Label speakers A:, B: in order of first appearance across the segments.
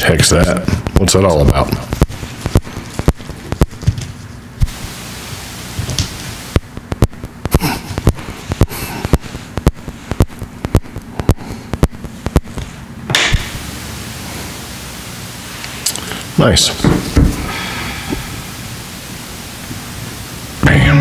A: Heck's that? What's that all about? Nice. Bam.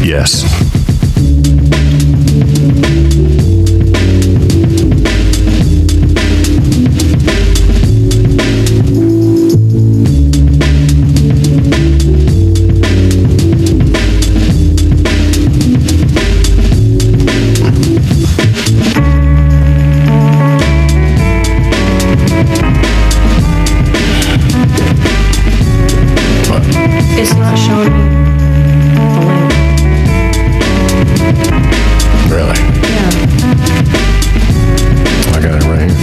A: Yes.
B: It's not showing me the link.
A: Really?
B: Yeah.
A: I got it right here.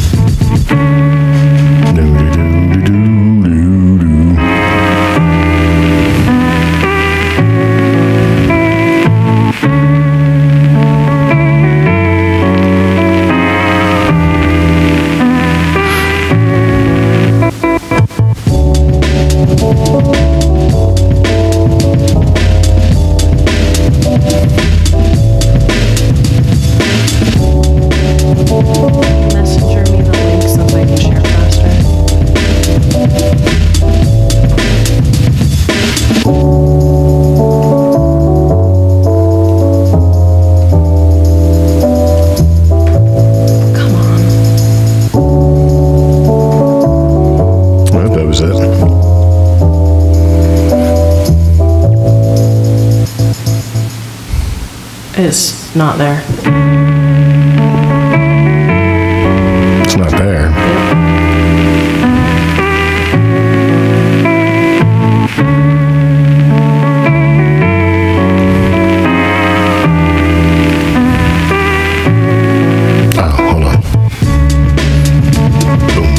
A: Do-do-do-do-do-do.
B: Messenger me the link so I can share faster. Come on.
A: Well, that was it.
B: It's not there.
A: It's not there. Oh, hold on. Boom.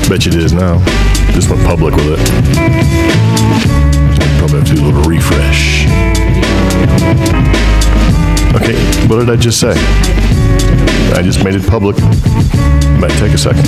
A: Bet you it is now. Just went public with it. Probably have to do a little refresh. Okay, what did I just say? I just made it public. Might take a second.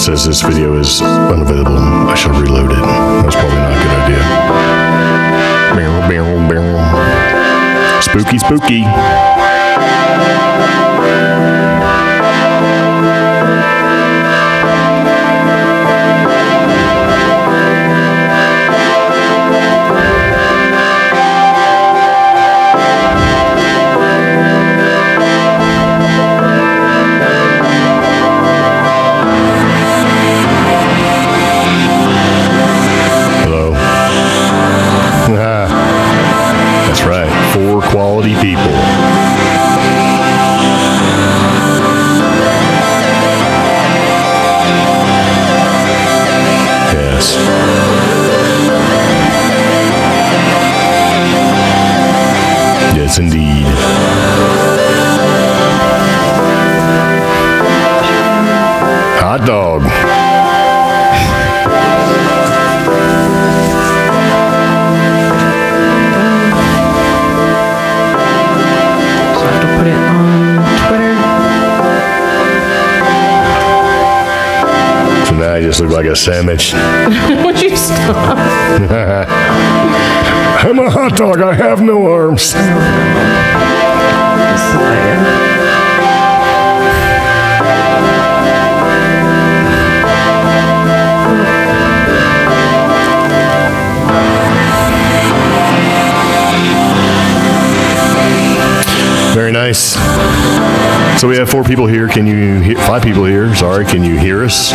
A: says this video is unavailable. I shall reload it. That's probably not a good idea. Spooky, spooky. That's right. 4 quality people. Yes. Yes, indeed. Hot dog.
B: Put it on Twitter.
A: So now I just look like a sandwich.
B: Would you stop?
A: I'm a hot dog. I have no arms. Very nice. So we have 4 people here. 5 people here. Sorry. Can you hear us?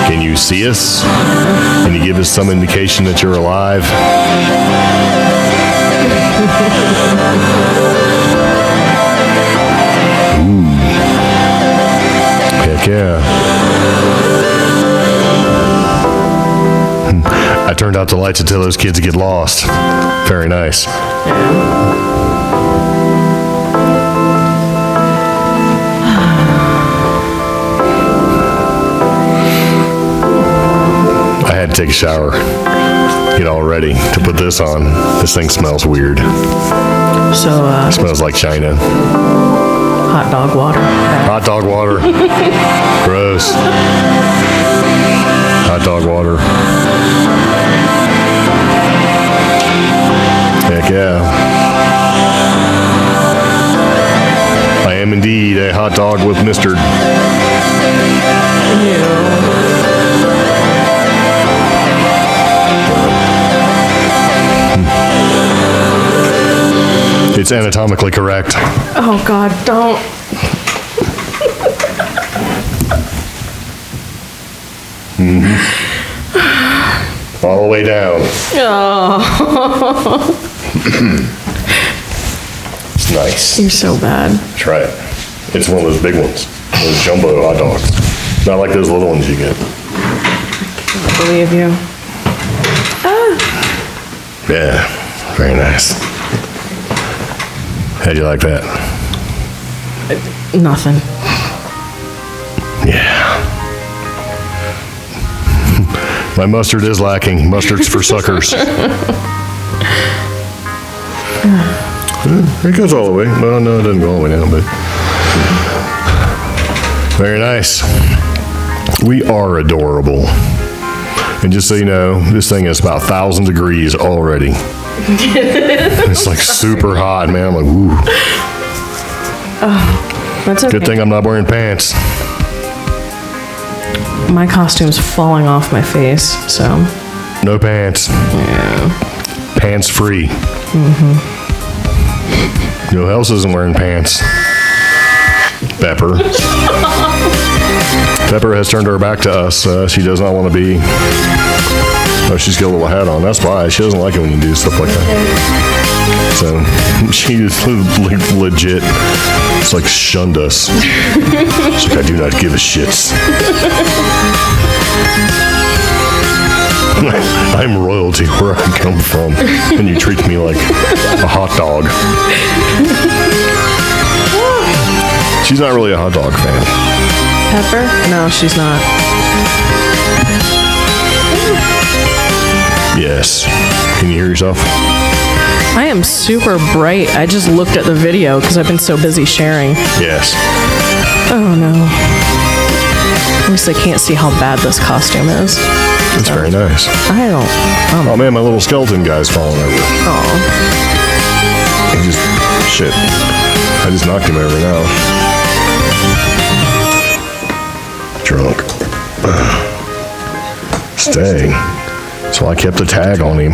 A: Can you see us? Can you give us some indication that you're alive? Ooh. Heck yeah. I turned out the lights to tell those kids to get lost. Very nice. I had to take a shower, get all ready to put this on. This thing smells weird.
B: So,
A: It smells like China.
B: hot dog water.
A: Hot dog water. Gross. Hot dog water. Heck yeah. I am indeed a hot dog with mustard. It's anatomically correct.
B: Oh God, don't.
A: All the way down.
B: Oh.
A: It's nice.
B: You're so bad.
A: Try it. It's one of those big ones. Those jumbo hot dogs. Not like those little ones you get.
B: I believe you.
A: Yeah, very nice. How'd you like that?
B: Nothing.
A: Yeah. My mustard is lacking. Mustard's for suckers. It goes all the way. Well, no, it doesn't go all the way down, but. Very nice. We are adorable. And just so you know, this thing is about 1,000 degrees already. It's like super hot, man. I'm like, woo.
B: Oh, that's okay.
A: Good thing I'm not wearing pants.
B: My costume's falling off my face, so.
A: No pants.
B: Yeah.
A: Pants free. Mm-hmm. Who else isn't wearing pants? Pepper. Pepper has turned her back to us. She does not want to be. Oh, she's got a little hat on. That's why. She doesn't like it when you do stuff like that. So she is legit. It's like shunned us. She's like, I do not give a shit. I'm royalty where I come from, and you treat me like a hot dog. She's not really a hot dog fan.
B: Pepper? No, she's not.
A: Yes. Can you hear yourself?
B: I am super bright. I just looked at the video because I've been so busy sharing.
A: Yes.
B: Oh no. At least they can't see how bad this costume is.
A: It's very nice.
B: I don't.
A: Oh man, my little skeleton guy's falling over.
B: Oh.
A: He just, shit. I just knocked him over now. Drunk. Stay. So I kept a tag on him.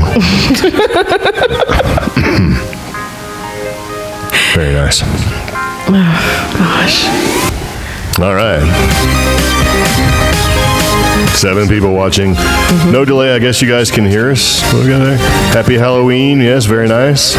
A: Very nice.
B: Oh, gosh.
A: All right. 7 people watching. No delay. I guess you guys can hear us. What we got there? Happy Halloween. Yes, very nice.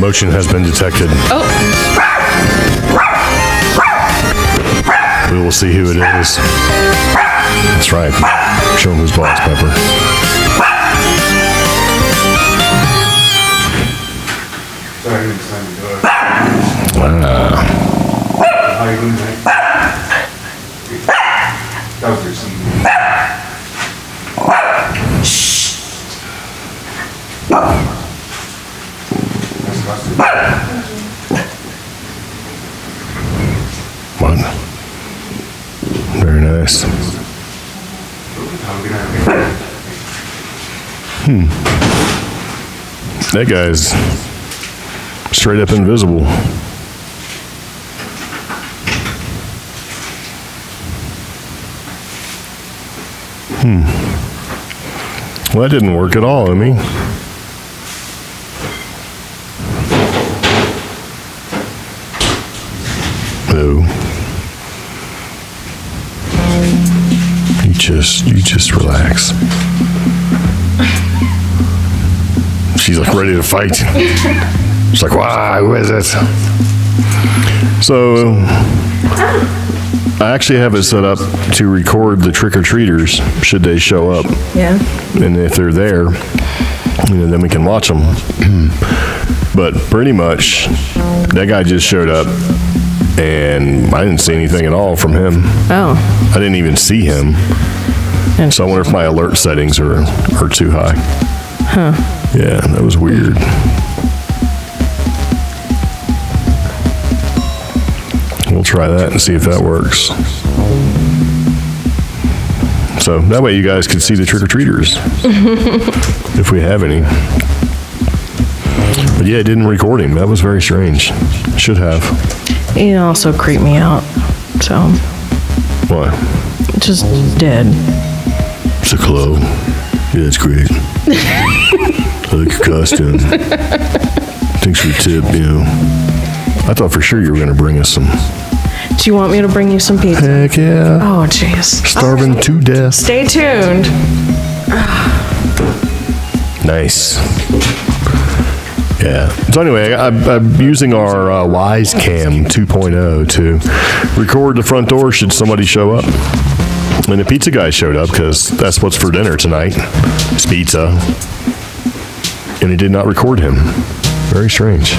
A: Motion has been detected.
B: Oh.
A: We will see who it is. That's right. Show him who's boss, Pepper.
C: How you doing, mate? That was your scene.
A: What? Very nice. That guy's straight up invisible. Well, that didn't work at all, I mean. No. You just relax. She's like ready to fight. She's like, why? Who is it? So, I actually have it set up to record the trick-or-treaters should they show up.
B: Yeah.
A: And if they're there, then we can watch them. But pretty much, that guy just showed up, and I didn't see anything at all from him.
B: Oh.
A: I didn't even see him. So I wonder if my alert settings are too high.
B: Huh.
A: Yeah, that was weird. We'll try that and see if that works. So that way you guys can see the trick-or-treaters. If we have any. But yeah, it didn't record him. That was very strange. Should have.
B: It also creeped me out. So.
A: Why?
B: Just dead.
A: It's a club. Yeah, it's great. I like your costume. Thanks for the tip, I thought for sure you were going to bring us some.
B: Do you want me to bring you some pizza?
A: Heck yeah.
B: Oh, jeez.
A: Starving to death.
B: Stay tuned.
A: Nice. Yeah. So anyway, I'm using our Wise Cam 2.0 to record the front door should somebody show up. And the pizza guy showed up because that's what's for dinner tonight. It's pizza. And it did not record him. Very strange.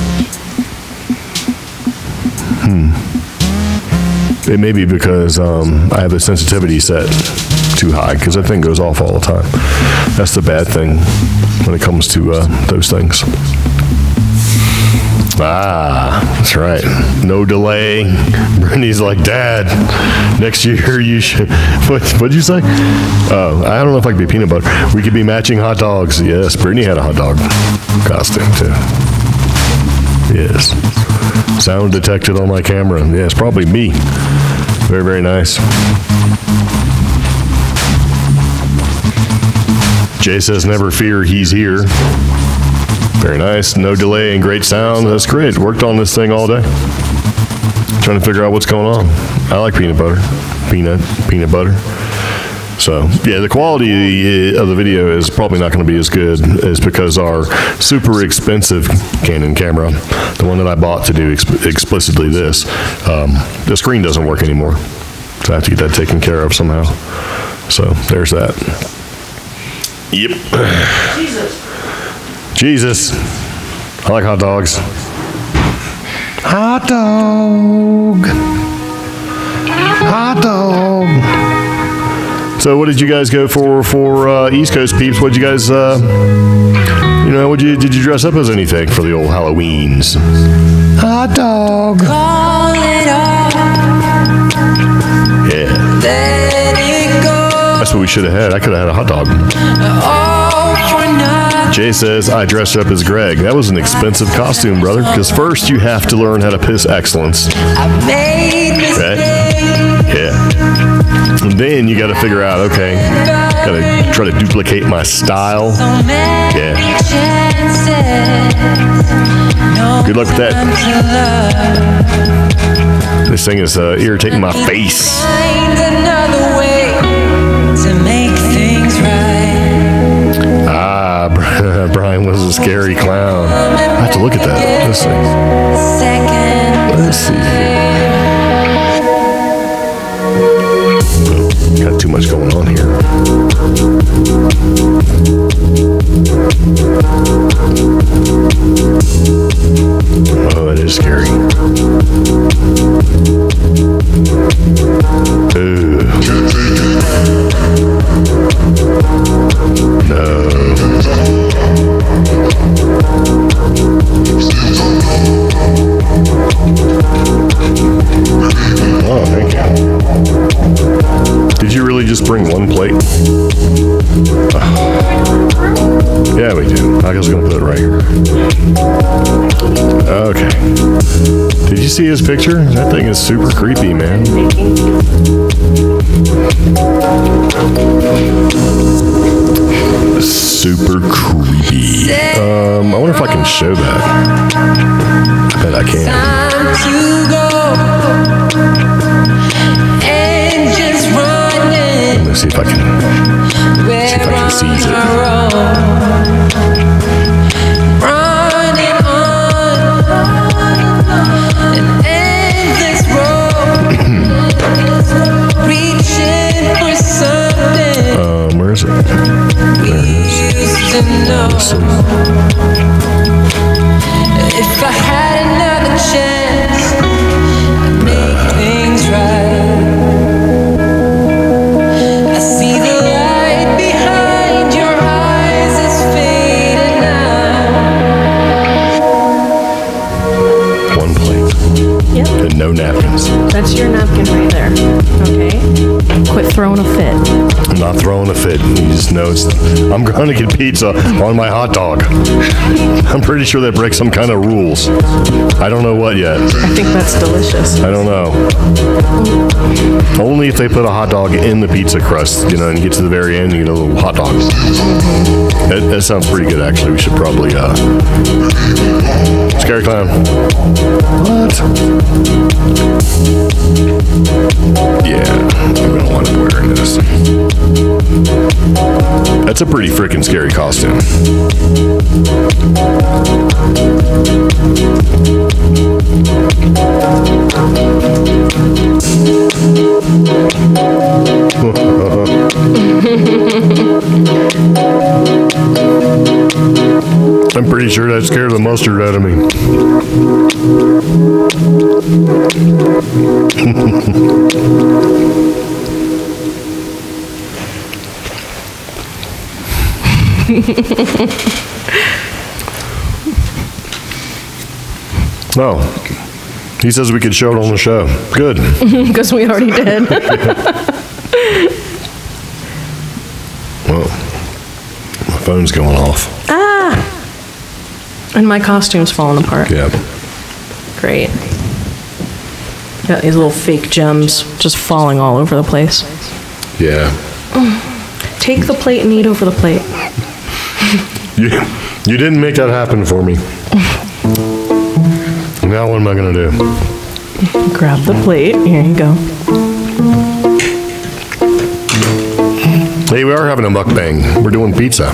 A: It may be because I have the sensitivity set too high because that thing goes off all the time. That's the bad thing when it comes to those things. Ah, that's right. No delay. Brittany's like, Dad, next year you should. What'd you say? Oh, I don't know if I could be peanut butter. We could be matching hot dogs. Yes, Brittany had a hot dog costume too. Yes. Sound detected on my camera. Yes, probably me. Very, very nice. Jay says, never fear, he's here. Very nice. No delay and great sound. That's great. Worked on this thing all day. Trying to figure out what's going on. I like peanut butter. Peanut butter. So, yeah, the quality of the video is probably not going to be as good as because our super expensive Canon camera, the one that I bought to do explicitly this, the screen doesn't work anymore. So I have to get that taken care of somehow. So, there's that. Yep. Jesus. I like hot dogs. Hot dog. Hot dog. So what did you guys go for East Coast peeps? What'd you guys, did you dress up as anything for the old Halloweens? Hot dog. Yeah. That's what we should have had. I could have had a hot dog. Jay says, I dressed up as Greg. That was an expensive costume, brother, because first you have to learn how to piss excellence. Right? Yeah. And then you got to figure out, okay, got to try to duplicate my style. Yeah. Good luck with that. This thing is irritating my face. Brian was a scary clown. I have to look at that. Let's see. Got too much going on here. Oh, it is scary. Ooh. No. Oh, thank you. Did you really just bring one plate? Yeah, we do. I was going to put it right here. Okay. Did you see his picture? That thing is super creepy, man. Super creepy. I wonder if I can show that. I bet I can. Let me see if I can seize it. Where is it? There it is. Listen. If I had another chance, I'd make things right. I see the light behind your eyes is fading now. One plate.
B: Yep.
A: And no napkins.
B: That's your napkin right there. Okay. Quit throwing a fit.
A: I'm not throwing a fit. You just know I'm going to get pizza on my hot dog. I'm pretty sure that breaks some kind of rules. I don't know what yet.
B: I think that's delicious.
A: I don't know. Only if they put a hot dog in the pizza crust, and get to the very end, you get a little hot dog. That sounds pretty good, actually. We should probably, Scary clown. What? Yeah, I'm going to wind up wearing this. That's a pretty freaking scary costume. I'm pretty sure that scared the mustard out of me. Oh, he says we could show it on the show. Good.
B: Because we already did.
A: Well, my phone's going off.
B: And my costume's falling apart.
A: Yeah.
B: Great. Got these little fake gems just falling all over the place.
A: Yeah.
B: Take the plate and eat over the plate.
A: You didn't make that happen for me. Now what am I going to do?
B: Grab the plate. Here you go.
A: Hey, we are having a mukbang. We're doing pizza.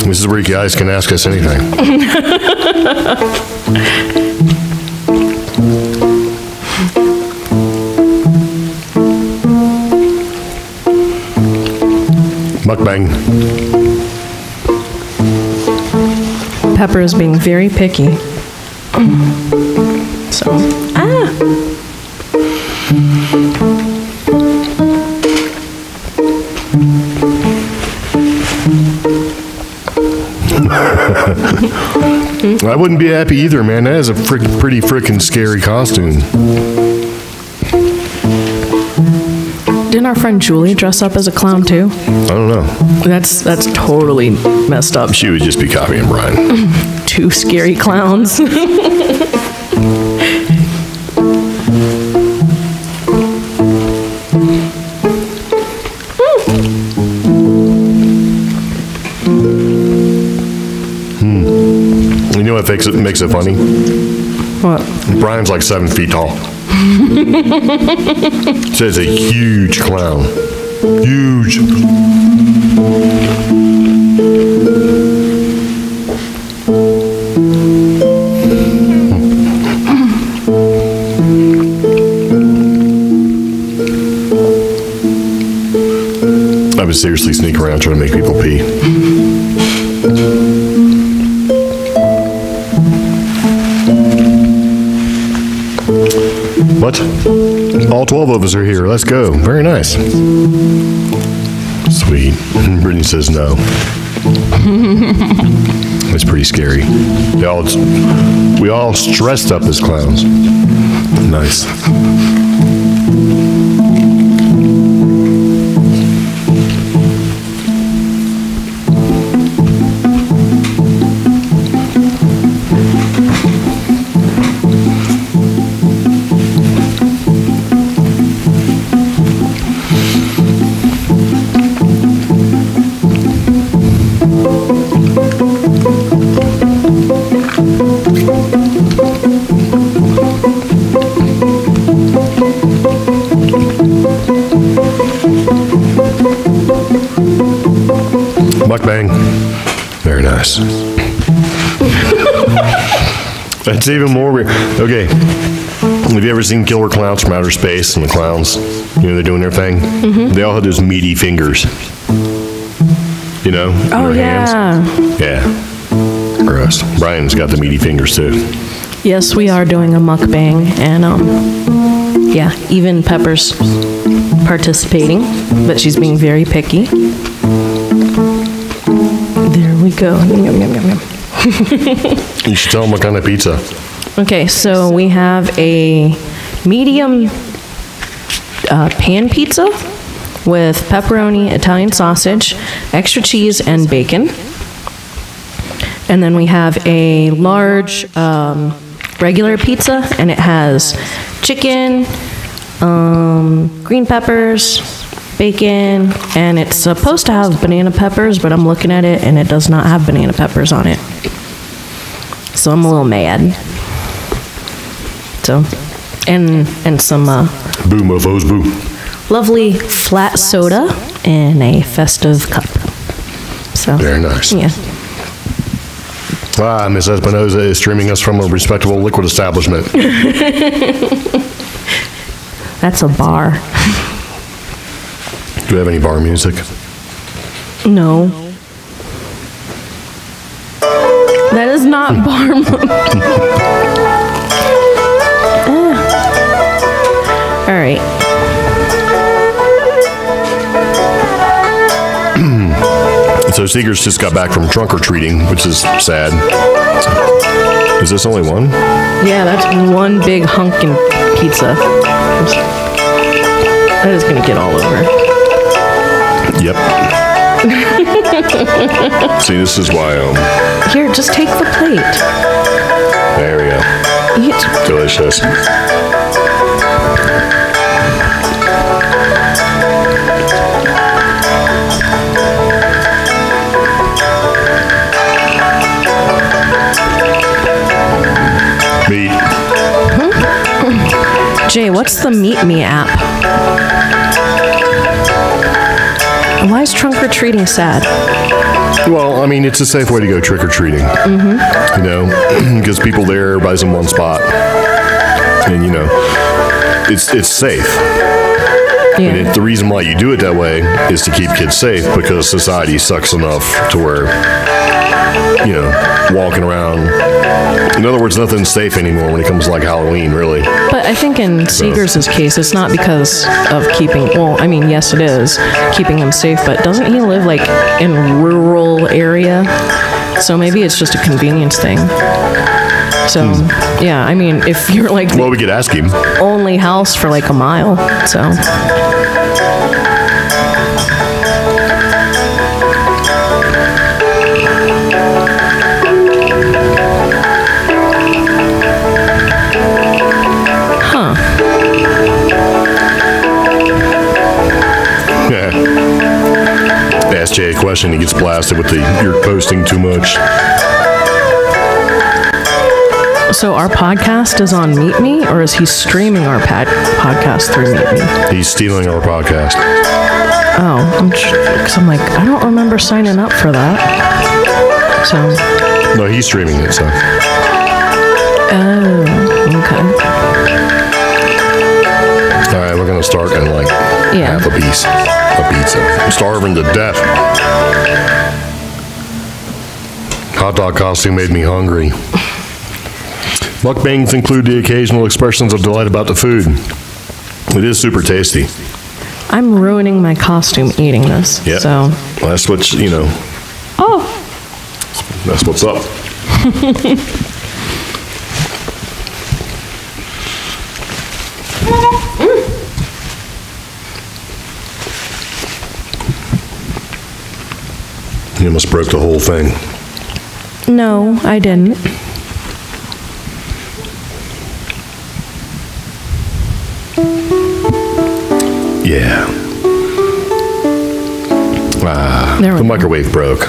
A: This is where you guys can ask us anything. Mukbang.
B: Pepper is being very picky. So,
A: I wouldn't be happy either, man. That is a pretty freaking scary costume.
B: Didn't our friend Julie dress up as a clown too?
A: I don't know.
B: That's totally messed up.
A: She would just be copying Brian.
B: Two scary clowns.
A: You know what makes it funny?
B: What?
A: Brian's like 7 feet tall. So it's a huge clown. Huge. I would seriously sneak around trying to make people pee. What? All 12 of us are here. Let's go. Very nice. Sweet. Brittany says no. It's pretty scary. We all dressed up as clowns. Nice. Mukbang. Very nice. That's even more weird. Okay. Have you ever seen killer clowns from outer space and the clowns? You know, they're doing their thing? Mm-hmm. They all have those meaty fingers. You know?
B: Oh,
A: yeah. Hands. Yeah. Gross. Brian's got the meaty fingers too.
B: Yes, we are doing a mukbang, and yeah, even Pepper's participating, but she's being very picky. There we go. Yum, yum, yum, yum.
A: You should tell them what kind of pizza.
B: Okay, so we have a medium pan pizza with pepperoni, Italian sausage, extra cheese, and bacon. And then we have a large regular pizza, and it has chicken, green peppers, bacon, and it's supposed to have banana peppers, but I'm looking at it and it does not have banana peppers on it. So I'm a little mad. So, and some
A: boo mofos, boo.
B: Lovely flat soda in a festive cup. So
A: very nice.
B: Yeah.
A: Ah, Miss Espinoza is streaming us from a respectable liquid establishment.
B: That's a bar.
A: Do we have any bar music?
B: No. That is not bar All right. So
A: Seeger's just got back from trunk or treating, which is sad. Is this only one?
B: Yeah, that's one big hunkin' pizza. That is gonna get all over.
A: Yep. See, this is why.
B: Here, just take the plate.
A: There we go.
B: Eat.
A: Delicious. Meat.
B: Jay, what's the Meet Me app? Why is trunk or treating sad?
A: Well, I mean, it's a safe way to go trick-or-treating. You know, because people there, everybody's in one spot. And, you know, it's safe.
B: Yeah.
A: And the reason why you do it that way is to keep kids safe, because society sucks enough to where, you know, walking around. In other words, nothing's safe anymore when it comes to like Halloween, really.
B: But I think in Seegers' case, it's not because of keeping, well, I mean, yes, it is keeping them safe, but doesn't he live like in rural area? So maybe it's just a convenience thing. So, yeah, I mean, if you're like
A: Well, we could ask him.
B: only house for like a mile, so. Huh.
A: Yeah. Ask Jay a question, he gets blasted with the, you're posting too much.
B: So our podcast is on Meet Me, or is he streaming our podcast through Meet Me?
A: He's stealing our podcast.
B: Oh, because I'm like, I don't remember signing up for that. So.
A: No, he's streaming it, so.
B: Oh, okay.
A: All right, we're going to start in like half a piece. A pizza. I'm starving to death. Hot dog costume made me hungry. Mukbangs include the occasional expressions of delight about the food. It is super tasty.
B: I'm ruining my costume eating this.
A: Yeah.
B: So.
A: Well, that's what, you know.
B: Oh.
A: That's what's up. You almost broke the whole thing.
B: No, I didn't.
A: Yeah. The microwave broke.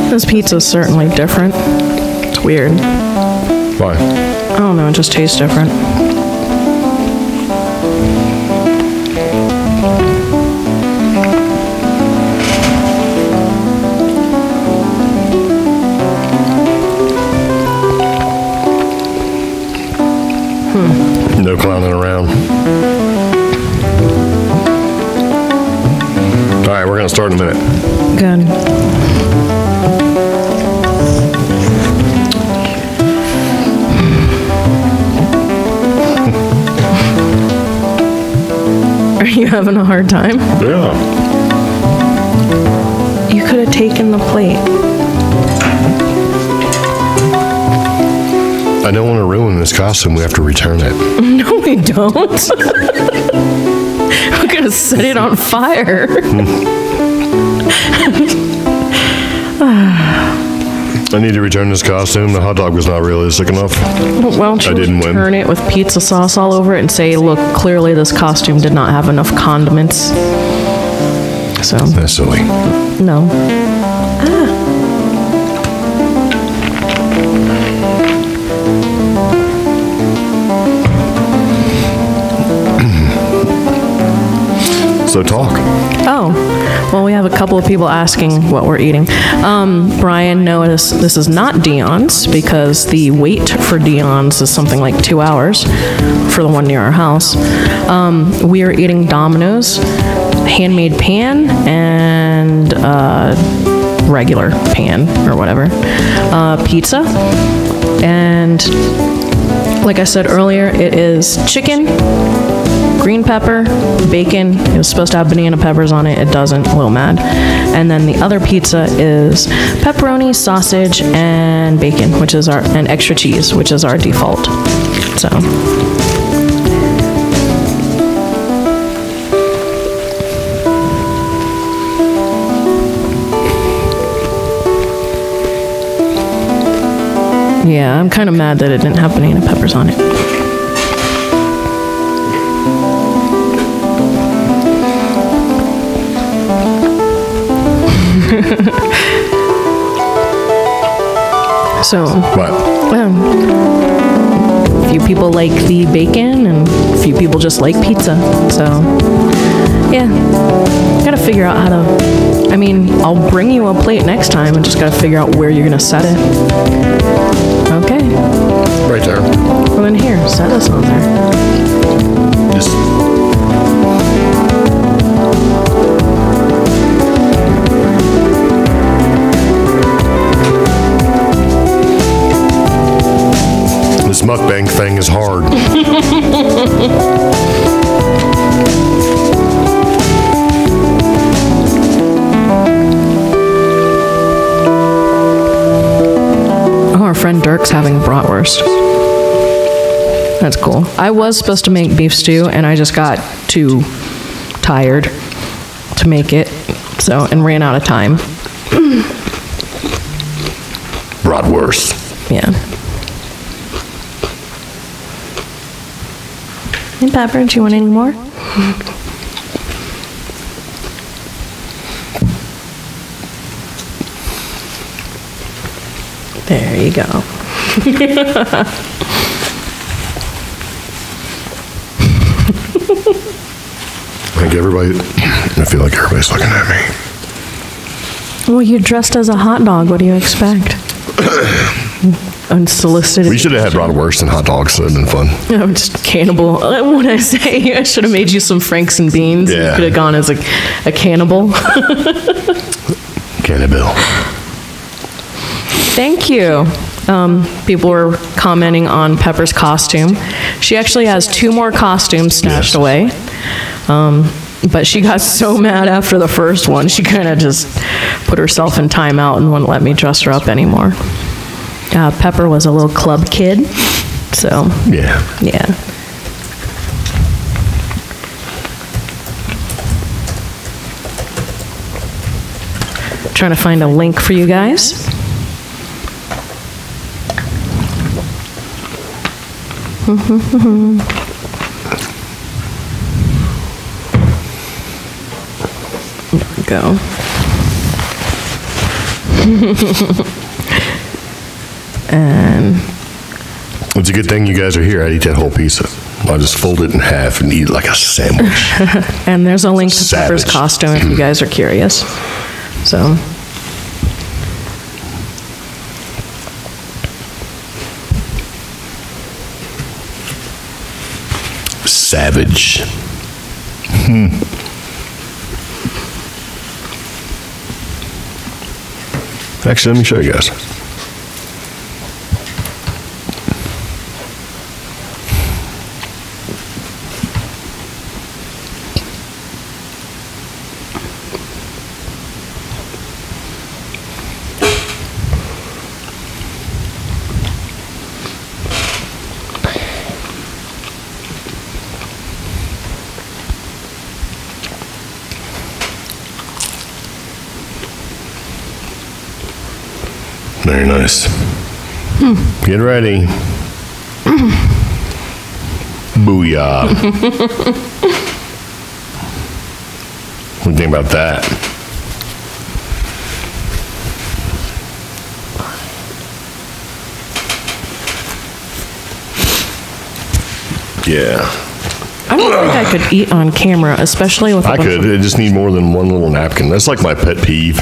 B: This pizza's certainly different. It's weird.
A: Why?
B: I don't know, it just tastes different.
A: No clowning around. All right, we're going to start in a minute.
B: Good. Are you having a hard time?
A: Yeah.
B: You could have taken the plate.
A: I don't want to ruin this costume. We have to return it.
B: No, we don't. We're gonna set it on fire.
A: I need to return this costume. The hot dog was not realistic enough.
B: Why don't you
A: I didn't win.
B: turn it with pizza sauce all over it and say, look, clearly this costume did not have enough condiments. So,
A: That's silly.
B: no.
A: So talk.
B: Oh, well, we have a couple of people asking what we're eating. Brian noticed this is not Dion's because the wait for Dion's is something like 2 hours for the one near our house. We are eating Domino's, handmade pan, and regular pan or whatever, pizza. And like I said earlier, it is chicken, green pepper, bacon. It was supposed to have banana peppers on it. It doesn't. A little mad. And then the other pizza is pepperoni, sausage, and bacon, which is our, and extra cheese, which is our default. So. Yeah, I'm kind of mad that it didn't have banana peppers on it. So,
A: What?
B: people like the bacon, and a few people just like pizza. So, yeah, gotta figure out how to, I mean, I'll bring you a plate next time and just gotta figure out where you're gonna set it. Okay.
A: Right there.
B: Well, then here, set this on there.
A: Just. This mukbang thing is hard.
B: Oh, our friend Dirk's having bratwurst. That's cool. I was supposed to make beef stew, and I just got too tired to make it, so, and ran out of time.
A: Bratwurst.
B: Yeah. Hey, Pepper, do you want any more? There you go.
A: I feel like everybody's looking at me.
B: Well, you're dressed as a hot dog. What do you expect? Unsolicited.
A: We should have had bratwurst and hot dogs. That would have been fun.
B: I'm just cannibal. When I say I should have made you some Franks and beans,
A: Yeah.
B: you could have gone as a cannibal.
A: Cannibal.
B: Thank you. People were commenting on Pepper's costume. She actually has 2 more costumes stashed away. But she got so mad after the first one, she kind of just put herself in timeout and wouldn't let me dress her up anymore. Pepper was a little club kid, so
A: Yeah.
B: yeah. Trying to find a link for you guys. There we go. And
A: It's a good thing you guys are here. I'd eat that whole pizza. I'll just fold it in half and eat it like a sandwich.
B: and there's a link to Pepper's
A: Savage.
B: costume if you guys are curious. So
A: Savage. Actually, let me show you guys. Very nice. Get ready. Booyah. What do you think about that? Yeah.
B: I don't think I could eat on camera, especially with a
A: I
B: bunch
A: could.
B: of-
A: I just need more than one little napkin. That's like my pet peeve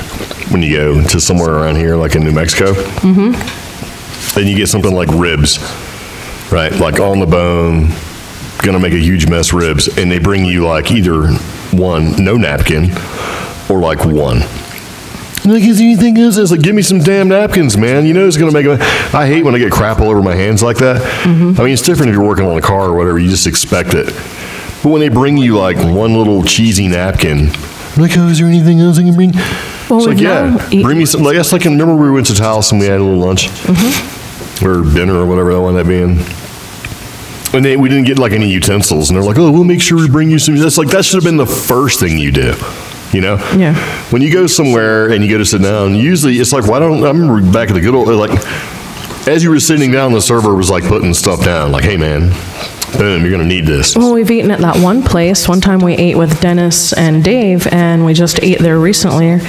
A: when you go to somewhere around here, like in New Mexico. Mm-hmm. And you get something like ribs, right? Like on the bone, gonna make a huge mess ribs. And they bring you like either one, no napkin, or like one. Like, is there anything else? It's like, give me some damn napkins, man. You know it's gonna make a. I hate when I get crap all over my hands like that. I mean, it's different if you're working on a car or whatever. You just expect it. But when they bring you like one little cheesy napkin, I'm like, oh, is there anything else I can bring?
B: Well,
A: It's like,
B: we've
A: yeah,
B: now eaten-
A: bring me some. Like, that's like, remember we went to Taos and we had a little lunch or dinner or whatever that wound up being. And we didn't get like any utensils, and they're like, oh, we'll make sure we bring you some. That's like, that should have been the first thing you do. You know?
B: Yeah.
A: When you go somewhere and you go to sit down, usually it's like, why don't, I remember back at the good old, like, as you were sitting down, the server was like putting stuff down, like, hey man, boom, you're gonna need this.
B: Well, we've eaten at that one place. One time we ate with Dennis and Dave, and we just ate there recently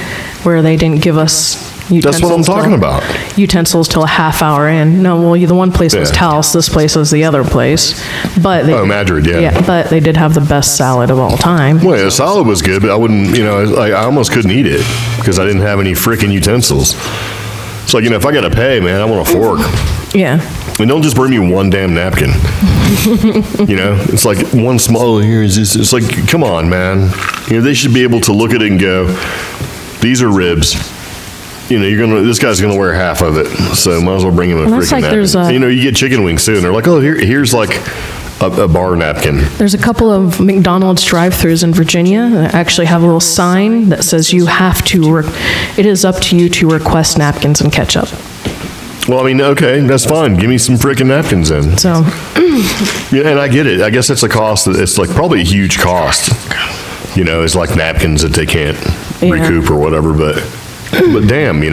B: where they didn't give us
A: That's what I'm talking about.
B: Utensils till a half hour in. No, well, the one place was Taos, this place was the other place. But
A: Madrid, yeah.
B: Yeah, but they did have the best salad of all time.
A: Well, yeah, the salad was good, but I wouldn't, I almost couldn't eat it because I didn't have any freaking utensils. It's like, if I got to pay, man, I want a fork.
B: Yeah.
A: And don't just bring me one damn napkin. It's like one small here is just, it's like, come on, man. They should be able to look at it and go, these are ribs. This guy's gonna wear half of it, so might as well bring him a freaking napkin. You get chicken wings too, and they're like, oh, here's like a bar napkin.
B: There's a couple of McDonald's drive-thrus in Virginia that actually have a little sign that says you have to. It is up to you to request napkins and ketchup.
A: Well, okay, that's fine. Give me some freaking napkins then.
B: So,
A: yeah, and I get it. I guess it's a cost. It's like probably a huge cost. It's like napkins that they can't recoup or whatever, but damn, you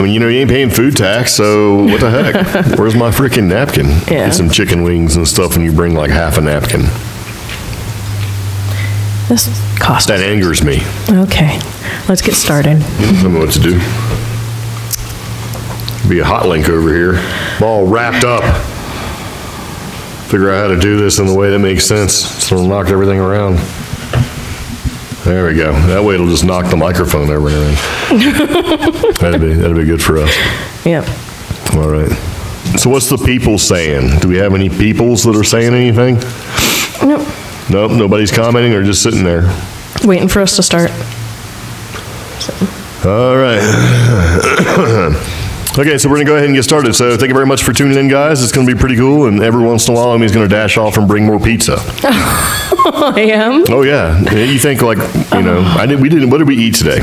A: ain't paying food tax, so what the heck? Where's my freaking napkin?
B: Yeah.
A: Get some chicken wings and stuff, and you bring like half a napkin.
B: This cost.
A: That angers me.
B: Okay, let's get started.
A: Tell me what to do. Be a hot link over here. I'm all wrapped up. Figure out how to do this in the way that makes sense, so it'll knock everything around. There we go. That way it'll just knock the microphone over around. That'd be good for us.
B: Yep.
A: All right. So what's the people saying? Do we have any peoples that are saying anything?
B: Nope.
A: Nope. Nobody's commenting or just sitting there?
B: Waiting for us to start.
A: All right. Okay, so we're going to go ahead and get started. So thank you very much for tuning in, guys. It's going to be pretty cool, and every once in a while, Amy's going to dash off and bring more pizza.
B: I am?
A: Oh, yeah. You think like, what did we eat today?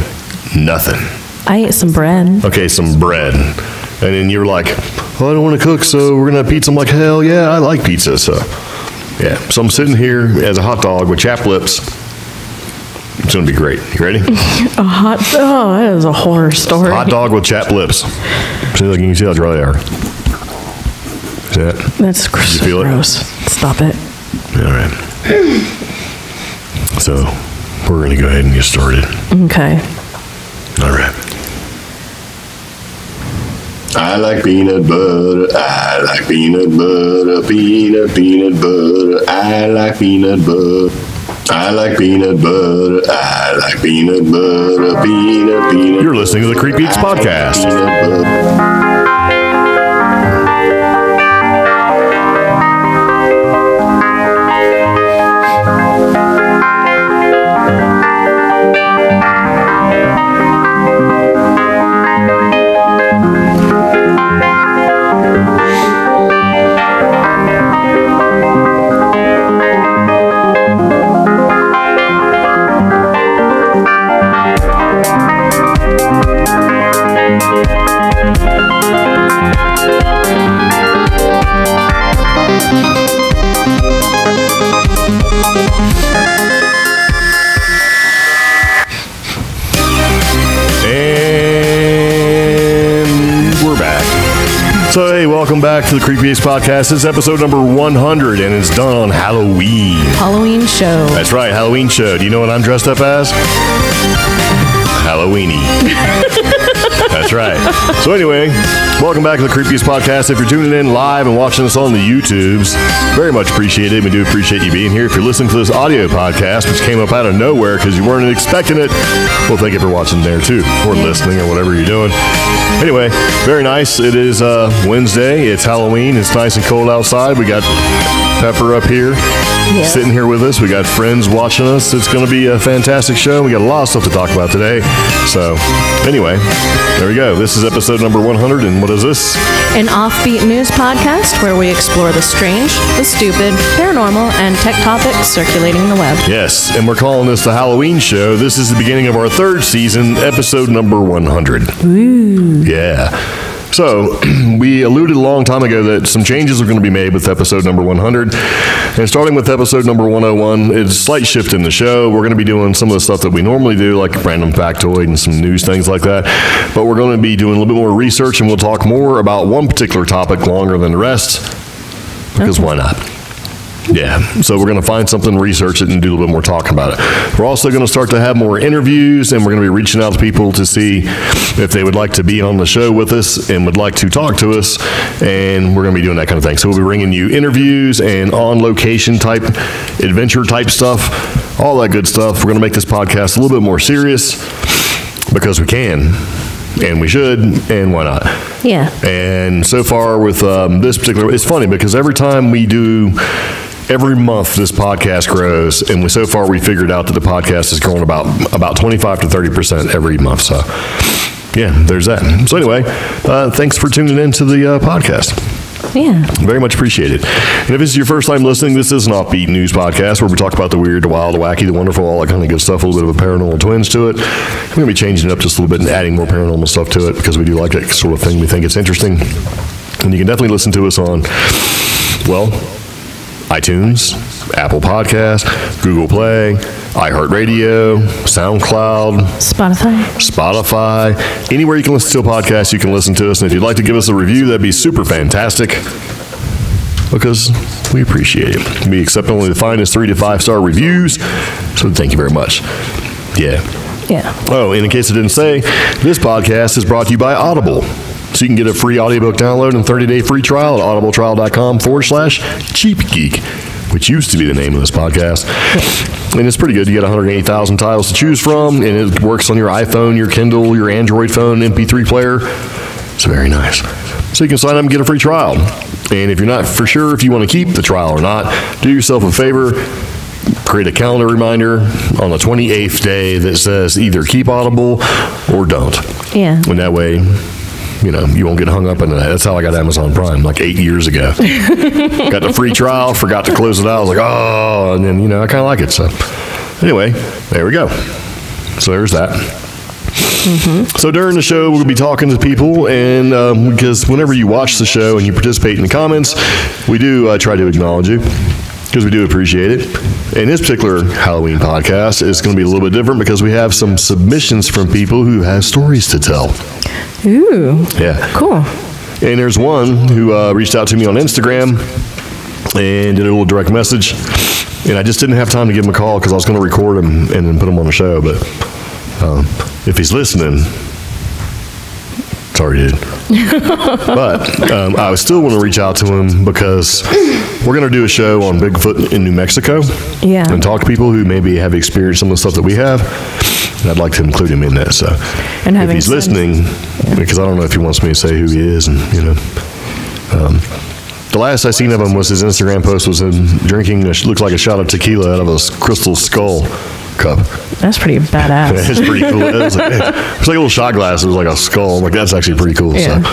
A: Nothing.
B: I ate some bread.
A: Okay, some bread. And then you're like, oh, I don't want to cook, so we're going to have pizza. I'm like, hell yeah, I like pizza. So, yeah. So I'm sitting here as a hot dog with chapped lips. It's going to be great. You ready?
B: That is a horror story.
A: Hot dog with chapped lips. See, look, you can see how dry they are. See that?
B: That's gross.
A: You feel
B: gross.
A: It?
B: Stop it.
A: All right. So, we're going to go ahead and get started.
B: Okay.
A: All right. I like peanut butter. I like peanut butter. Peanut butter. I like peanut butter. I like peanut butter. I like peanut butter. Peanut. You're listening to the CreepGeeks podcast. So, hey, welcome back to the CreepGeeks podcast. This is episode number 100, and it's done on Halloween.
B: Halloween show.
A: That's right, Halloween show. Do you know what I'm dressed up as? Halloweeny. That's right. So anyway, welcome back to the CreepGeeks podcast. If you're tuning in live and watching us on the YouTubes, very much appreciate it. We do appreciate you being here. If you're listening to this audio podcast, which came up out of nowhere because you weren't expecting it, well, thank you for watching there too, or listening, or whatever you're doing. Anyway, very nice. It is Wednesday. It's Halloween. It's nice and cold outside. We got Pepper up here, sitting here with us. We got friends watching us. It's going to be a fantastic show. We got a lot of stuff to talk about today. So, anyway, there we go. This is episode number 100, and what is this?
B: An offbeat news podcast where we explore the strange, the stupid, paranormal, and tech topics circulating the web.
A: Yes, and we're calling this the Halloween show. This is the beginning of our third season, episode number 100.
B: Ooh.
A: Yeah. So, we alluded a long time ago that some changes are going to be made with episode number 100. And starting with episode number 101, it's a slight shift in the show. We're going to be doing some of the stuff that we normally do, like random factoid and some news, things like that. But we're going to be doing a little bit more research, and we'll talk more about one particular topic longer than the rest. Because why not? Yeah, so we're going to find something, research it, and do a little bit more talking about it. We're also going to start to have more interviews, and we're going to be reaching out to people to see if they would like to be on the show with us and would like to talk to us, and we're going to be doing that kind of thing. So we'll be bringing you interviews and on-location type, adventure type stuff, all that good stuff. We're going to make this podcast a little bit more serious because we can. And we should, and why not?
B: Yeah.
A: And so far with this particular, it's funny because every time we do, every month this podcast grows, and so far we figured out that the podcast is growing about 25 to 30% every month. So, yeah, there's that. So anyway, thanks for tuning in to the podcast.
B: Yeah.
A: Very much appreciated. And if this is your first time listening, this is an offbeat news podcast where we talk about the weird, the wild, the wacky, the wonderful, all that kind of good stuff, a little bit of a paranormal twins to it. I'm going to be changing it up just a little bit and adding more paranormal stuff to it because we do like that sort of thing. We think it's interesting. And you can definitely listen to us on, well, iTunes, Apple Podcasts, Google Play, iHeartRadio, SoundCloud, Spotify. Anywhere you can listen to a podcast, you can listen to us. And if you'd like to give us a review, that'd be super fantastic because we appreciate it. We accept only the finest 3 to 5 star reviews. So thank you very much. Yeah.
B: Yeah.
A: Oh, and in case I didn't say, this podcast is brought to you by Audible. So you can get a free audiobook download and 30-day free trial at audibletrial.com/CreepGeek, which used to be the name of this podcast. And it's pretty good. You get 180,000 titles to choose from, and it works on your iPhone, your Kindle, your Android phone, MP3 player. It's very nice. So you can sign up and get a free trial. And if you're not for sure if you want to keep the trial or not, do yourself a favor. Create a calendar reminder on the 28th day that says either keep Audible or don't.
B: Yeah.
A: And that way, you know, you won't get hung up in that. That's how I got Amazon Prime like 8 years ago. Got the free trial, forgot to close it out. I was like, oh, and then, you know, I kind of like it. So anyway, there we go. So there's that. So during the show, we'll be talking to people, and because whenever you watch the show and you participate in the comments, we do try to acknowledge you because we do appreciate it. And this particular Halloween podcast is going to be a little bit different because we have some submissions from people who have stories to tell.
B: Ooh.
A: Yeah.
B: Cool.
A: And there's one who reached out to me on Instagram and did a little direct message. And I just didn't have time to give him a call because I was going to record him and then put him on the show. But if he's listening, sorry, dude. But I still want to reach out to him because we're going to do a show on Bigfoot in New Mexico.
B: Yeah.
A: And talk to people who maybe have experienced some of the stuff that we have. And I'd like to include him in that. So if he's listening, because I don't know if he wants me to say who he is, and you know, the last I seen of him was his Instagram post was him drinking looked like a shot of tequila out of a crystal skull cup.
B: That's pretty badass.
A: Yeah, it's pretty cool. It was like a little shot glass. It was like a skull. I'm like, that's actually pretty cool.
B: Yeah.
A: So,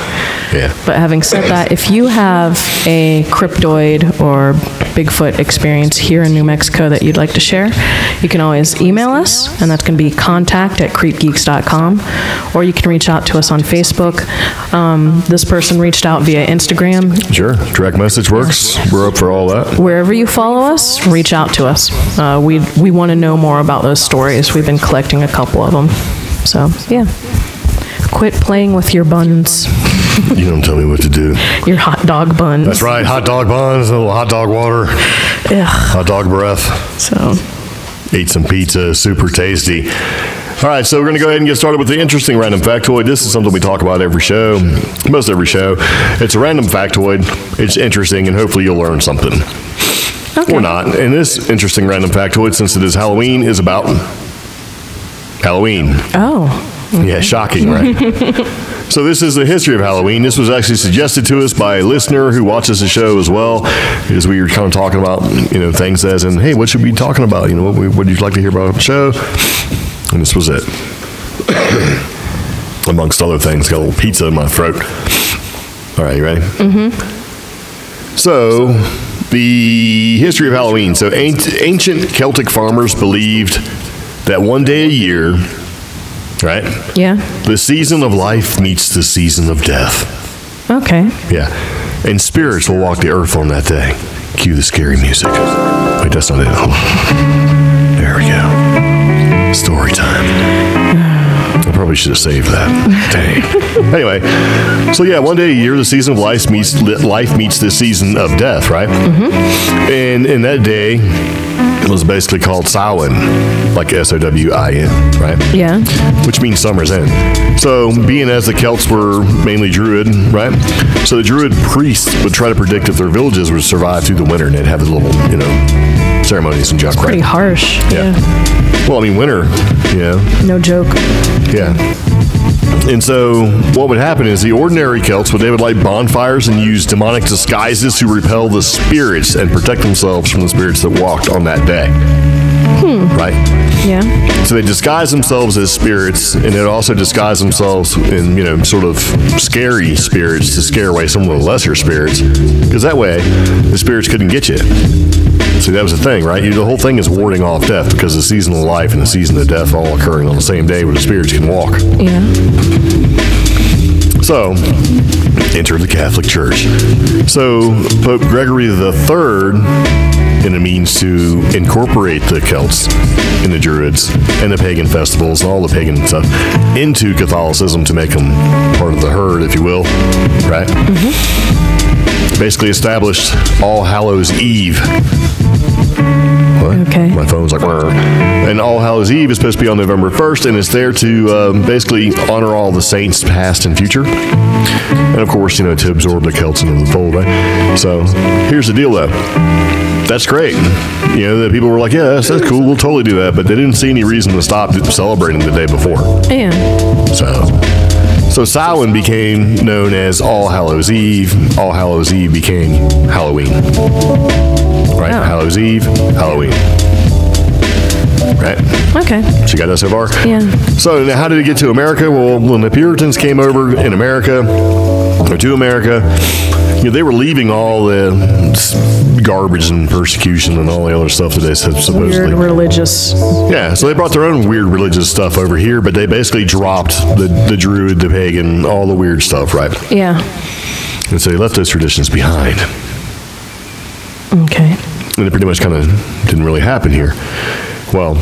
A: yeah.
B: But having said that, if you have a cryptoid or Bigfoot experience here in New Mexico that you'd like to share, you can always email us, and that's going to be contact@creepgeeks.com, or you can reach out to us on Facebook. This person reached out via Instagram.
A: Sure. Direct message works. We're up for all that.
B: Wherever you follow us, reach out to us. We want to know more about those stories. We've been collecting a couple of them. So, yeah. Quit playing with your buns.
A: You don't tell me what to do.
B: Your hot dog buns.
A: That's right. Hot dog buns, a little hot dog water, hot dog breath.
B: So,
A: Ate some pizza, super tasty. All right, so we're going to go ahead and get started with the interesting random factoid. This is something we talk about every show, most every show. It's a random factoid. It's interesting, and hopefully you'll learn something.
B: okay.
A: Or not. And this interesting random factoid, since it is Halloween, is about Halloween.
B: Oh. Okay.
A: Yeah, shocking, right? So this is the history of Halloween. This was actually suggested to us by a listener who watches the show as well, because we were kind of talking about, you know, things as in, hey, what should we be talking about? You know, what would you like to hear about the show? And this was it. Amongst other things, got a little pizza in my throat. All right, you ready? Mm-hmm. So, the history of Halloween. So, ancient Celtic farmers believed that one day a year, right?
B: Yeah.
A: The season of life meets the season of death.
B: Okay.
A: Yeah. And spirits will walk the earth on that day. Cue the scary music. Wait, that's not it. There we go. Story time. I probably should have saved that. Dang. Anyway, so yeah, one day a year, the season of life meets the season of death, right? And in that day, it was basically called Samhain, like Sowin, right?
B: Yeah.
A: Which means summer's end. So, being as the Celts were mainly Druid, right? So the Druid priests would try to predict if their villages would survive through the winter, and they'd have the little, ceremonies and junk, right?
B: Pretty harsh. Yeah.
A: Well, I mean, winter,
B: No joke.
A: Yeah. And so what would happen is the ordinary Celts, they would light bonfires and use demonic disguises to repel the spirits and protect themselves from the spirits that walked on that day. Right?
B: Yeah.
A: So they disguise themselves as spirits, and they'd also disguise themselves in, sort of scary spirits to scare away some of the lesser spirits, because that way the spirits couldn't get you. See, that was the thing, right? The whole thing is warding off death, because the season of life and the season of death all occurring on the same day where the spirits can walk.
B: Yeah.
A: So, enter the Catholic Church. So, Pope Gregory III, in a means to incorporate the Celts and the Druids and the pagan festivals and all the pagan stuff into Catholicism to make them part of the herd, if you will, right? Basically established All Hallows Eve. What?
B: Okay.
A: My phone's like, "Brr." And All Hallows Eve is supposed to be on November 1st, and it's there to basically honor all the saints past and future. And of course, to absorb the Celts into the fold, right? So here's the deal, though. That's great. The people were like, yeah, that's cool. We'll totally do that. But they didn't see any reason to stop celebrating the day before.
B: Yeah.
A: So Samhain became known as All Hallows Eve. All Hallows Eve became Halloween. Right?
B: Oh.
A: Hallows Eve, Halloween. Right?
B: Okay.
A: So you got that so far?
B: Yeah.
A: So now how did it get to America? Well, when the Puritans came over in America, or to America, they were leaving all the garbage and persecution and all the other stuff that they said supposedly.
B: Weird religious.
A: Yeah, so they brought their own weird religious stuff over here, but they basically dropped the Druid, the pagan, all the weird stuff, right?
B: Yeah.
A: And so they left those traditions behind.
B: Okay.
A: And it pretty much kind of didn't really happen here. Well,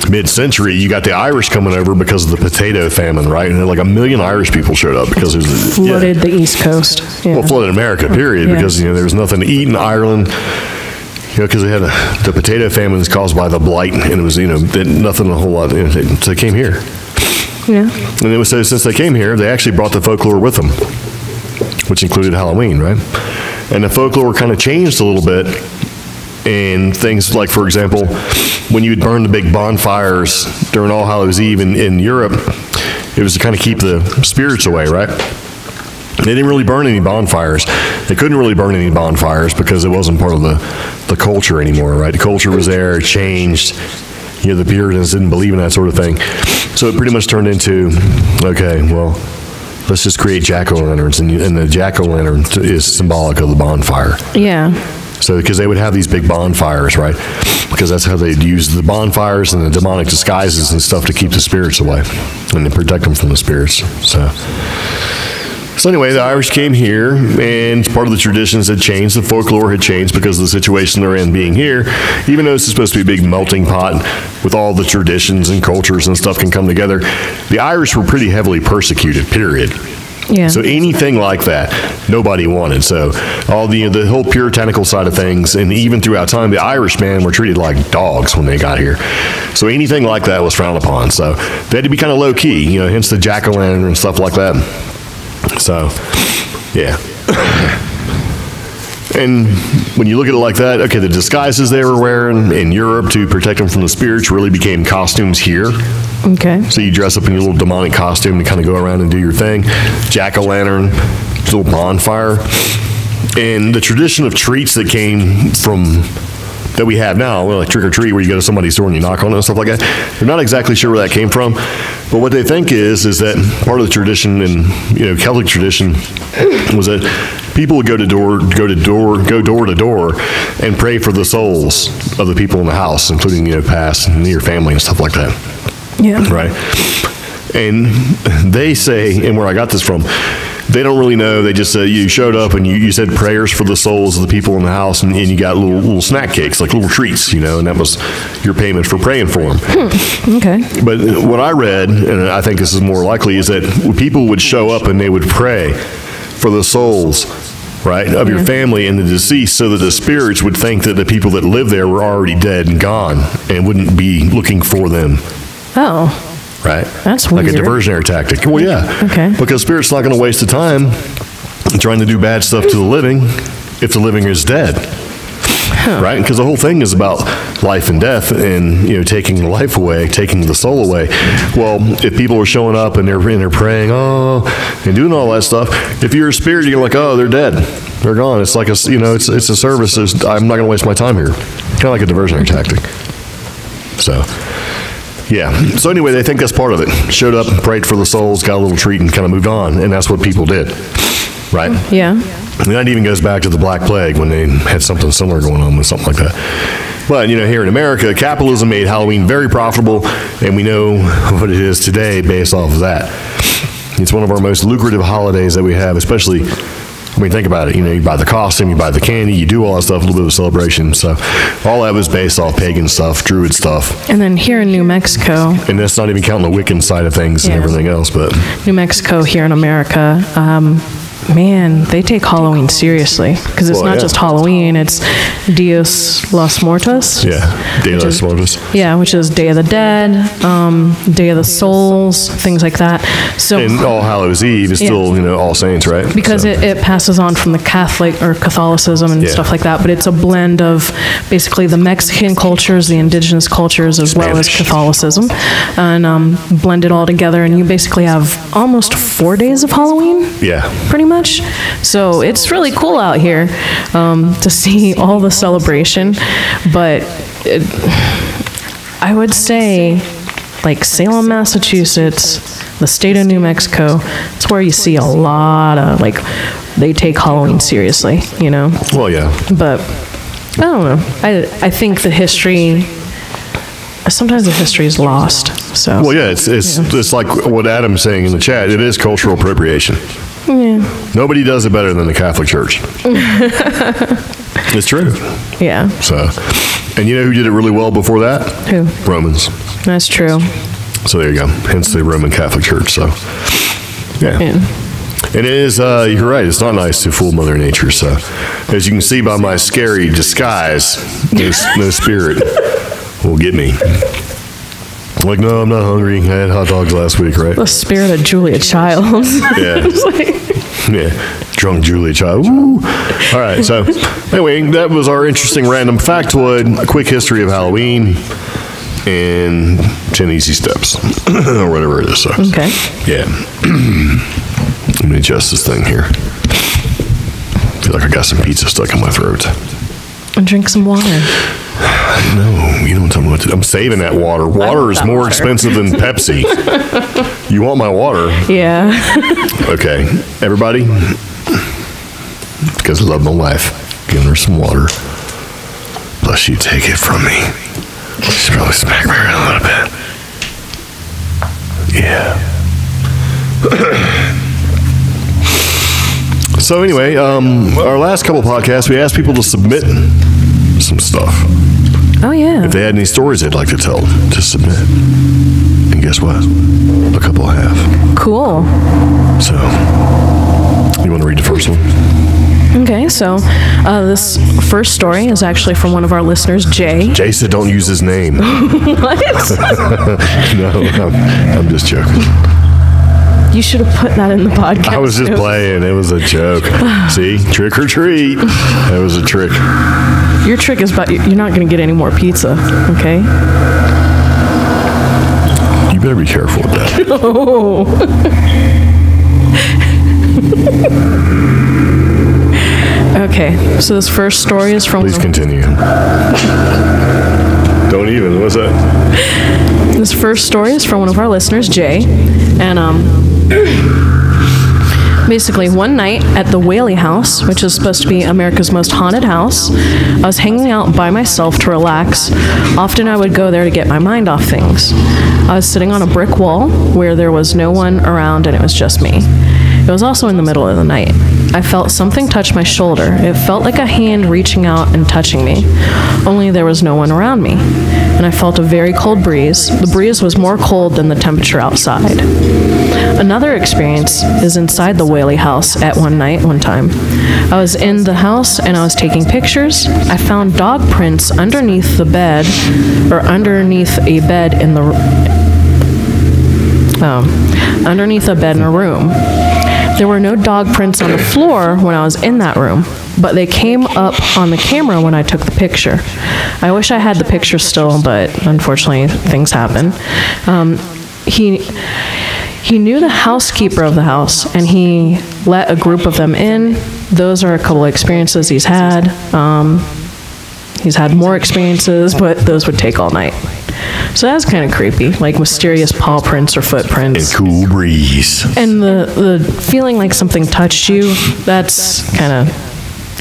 A: mid-century, you got the Irish coming over because of the potato famine, right? And like 1 million Irish people showed up because it was
B: flooded the East Coast. Yeah.
A: Well, flooded America, period, because there was nothing to eat in Ireland. Because they had the potato famines caused by the blight, and it was nothing a whole lot. So they came here.
B: Yeah.
A: And it was so since they came here, they actually brought the folklore with them, which included Halloween, right? And the folklore kind of changed a little bit. And things like, for example, when you would burn the big bonfires during All Hallows Eve in Europe, it was to kind of keep the spirits away, right? They didn't really burn any bonfires. They couldn't really burn any bonfires because it wasn't part of the culture anymore, right? The culture was there, it changed. The Puritans didn't believe in that sort of thing. So it pretty much turned into, okay, well, let's just create jack-o'-lanterns, and the jack-o'-lantern is symbolic of the bonfire.
B: Yeah.
A: So, because they would have these big bonfires, right? Because that's how they'd use the bonfires and the demonic disguises and stuff to keep the spirits away and to protect them from the spirits. So anyway, the Irish came here, and part of the traditions had changed. The folklore had changed because of the situation they're in being here. Even though it's supposed to be a big melting pot with all the traditions and cultures and stuff can come together, the Irish were pretty heavily persecuted, period.
B: Yeah.
A: So anything like that, nobody wanted. So all the whole puritanical side of things, and even throughout time, the Irishmen were treated like dogs when they got here. So anything like that was frowned upon. So they had to be kind of low key, hence the jack-o'-lantern and stuff like that. So, yeah. And when you look at it like that, okay, the disguises they were wearing in Europe to protect them from the spirits really became costumes here.
B: Okay.
A: So you dress up in your little demonic costume to kind of go around and do your thing. Jack-o'-lantern, little bonfire. And the tradition of treats that came from, that we have now, like trick or treat, where you go to somebody's door and you knock on it and stuff like that, they're not exactly sure where that came from. But what they think is that part of the tradition in Celtic tradition was that people would go door to door and pray for the souls of the people in the house, including past and near family and stuff like that.
B: Yeah.
A: Right. And they say, and where I got this from, they don't really know. They just you showed up and you said prayers for the souls of the people in the house, and you got little snack cakes, like little treats, and that was your payment for praying for them.
B: Okay.
A: But what I read, and I think this is more likely, is that people would show up and they would pray for the souls, right, of your family and the deceased, so that the spirits would think that the people that live there were already dead and gone and wouldn't be looking for them.
B: Oh.
A: Right?
B: That's
A: like
B: weird.
A: a diversionary tactic. Well, yeah.
B: Okay.
A: Because spirit's not going to waste the time trying to do bad stuff to the living if the living is dead. Right? Because the whole thing is about life and death and, taking the life away, taking the soul away. Well, if people are showing up and they're praying, and doing all that stuff, if you're a spirit, you're like, oh, they're dead. They're gone. It's like it's a service. I'm not going to waste my time here. Kind of like a diversionary tactic. So, yeah. So anyway, they think that's part of it. Showed up, prayed for the souls, got a little treat, and kind of moved on. And that's what people did. Right?
B: Yeah.
A: And that even goes back to the Black Plague when they had something similar going on with something like that. But, here in America, capitalism made Halloween very profitable, and we know what it is today based off of that. It's one of our most lucrative holidays that we have, especially, think about it. You buy the costume, you buy the candy, you do all that stuff, a little bit of celebration. So all that was based off pagan stuff, druid stuff.
B: And then here in New Mexico.
A: And that's not even counting the Wiccan side of things and everything else. But
B: New Mexico here in America, man, they take Halloween seriously, because it's not just Halloween, it's Dios los Muertos.
A: Yeah, Day of los Muertos.
B: Yeah, which is Day of the Dead, Day of the Souls, things like that. So,
A: and All Hallows Eve is still, All Saints, right?
B: Because it passes on from the Catholic or Catholicism and stuff like that, but it's a blend of basically the Mexican cultures, the indigenous cultures, as well as Catholicism, and blend it all together, and you basically have almost 4 days of Halloween.
A: Yeah.
B: Pretty much. So it's really cool out here to see all the celebration, but I would say like Salem, Massachusetts, the state of New Mexico, it's where you see a lot of, they take Halloween seriously,
A: Well, yeah.
B: But I don't know. I think sometimes the history is lost. So.
A: Well, yeah, it's like what Adam's saying in the chat. It is cultural appropriation.
B: Yeah.
A: Nobody does it better than the Catholic Church. It's true.
B: Yeah.
A: So, and you know who did it really well before that?
B: Who?
A: Romans.
B: That's true.
A: So there you go. Hence the Roman Catholic Church. So, yeah. And it is, you're right, it's not nice to fool Mother Nature. So, as you can see by my scary disguise, no spirit will get me. Like, no, I'm not hungry. I had hot dogs last week, right?
B: The spirit of Julia Childs.
A: Yeah. Yeah. Drunk Julia Child. Ooh. All right. So, anyway, that was our interesting random factoid, a quick history of Halloween, and 10 easy steps, or whatever it is. So.
B: Okay.
A: Yeah. Let me adjust this thing here. I feel like I got some pizza stuck in my throat.
B: And drink some water.
A: No, you don't tell me what to do. I'm saving that water. Water is more expensive than Pepsi. You want my water?
B: Yeah.
A: Okay, everybody, because I love my wife, giving her some water. Plus, you take it from me. She's probably smack me around a little bit. Yeah. So anyway, our last couple podcasts, we asked people to submit some stuff.
B: Oh, yeah.
A: If they had any stories they'd like to tell, just submit. And guess what? A couple have.
B: Cool.
A: So, you want to read the first one?
B: Okay, so this first story is actually from one of our listeners, Jay.
A: Jay said don't use his name.
B: What?
A: No, I'm just joking.
B: You should have put that in the podcast.
A: I was just playing. It was a joke. See? Trick or treat. That was a trick.
B: Your trick is about you're not going to get any more pizza, okay?
A: You better be careful with that.
B: No. Okay, so this first story is from...
A: Please continue. Don't even. What's that?
B: This first story is from one of our listeners, Jay, and basically one night at the Whaley House, which is supposed to be America's most haunted house, I was hanging out by myself to relax. Often I would go there to get my mind off things. I was sitting on a brick wall where there was no one around and it was just me. It was also in the middle of the night. I felt something touch my shoulder. It felt like a hand reaching out and touching me, only there was no one around me. And I felt a very cold breeze. The breeze was more cold than the temperature outside. Another experience is inside the Whaley house at one time. I was in the house and I was taking pictures. I found dog prints underneath the bed, or underneath a bed in the underneath a bed in a room. There were no dog prints on the floor when I was in that room, but they came up on the camera when I took the picture. I wish I had the picture still, but unfortunately things happen. He knew the housekeeper of the house, and he let a group of them in. Those are a couple of experiences he's had. He's had more experiences, but those would take all night. So that's kind of creepy, like mysterious paw prints or footprints.
A: And cool breeze.
B: And the feeling like something touched you, that's kind of,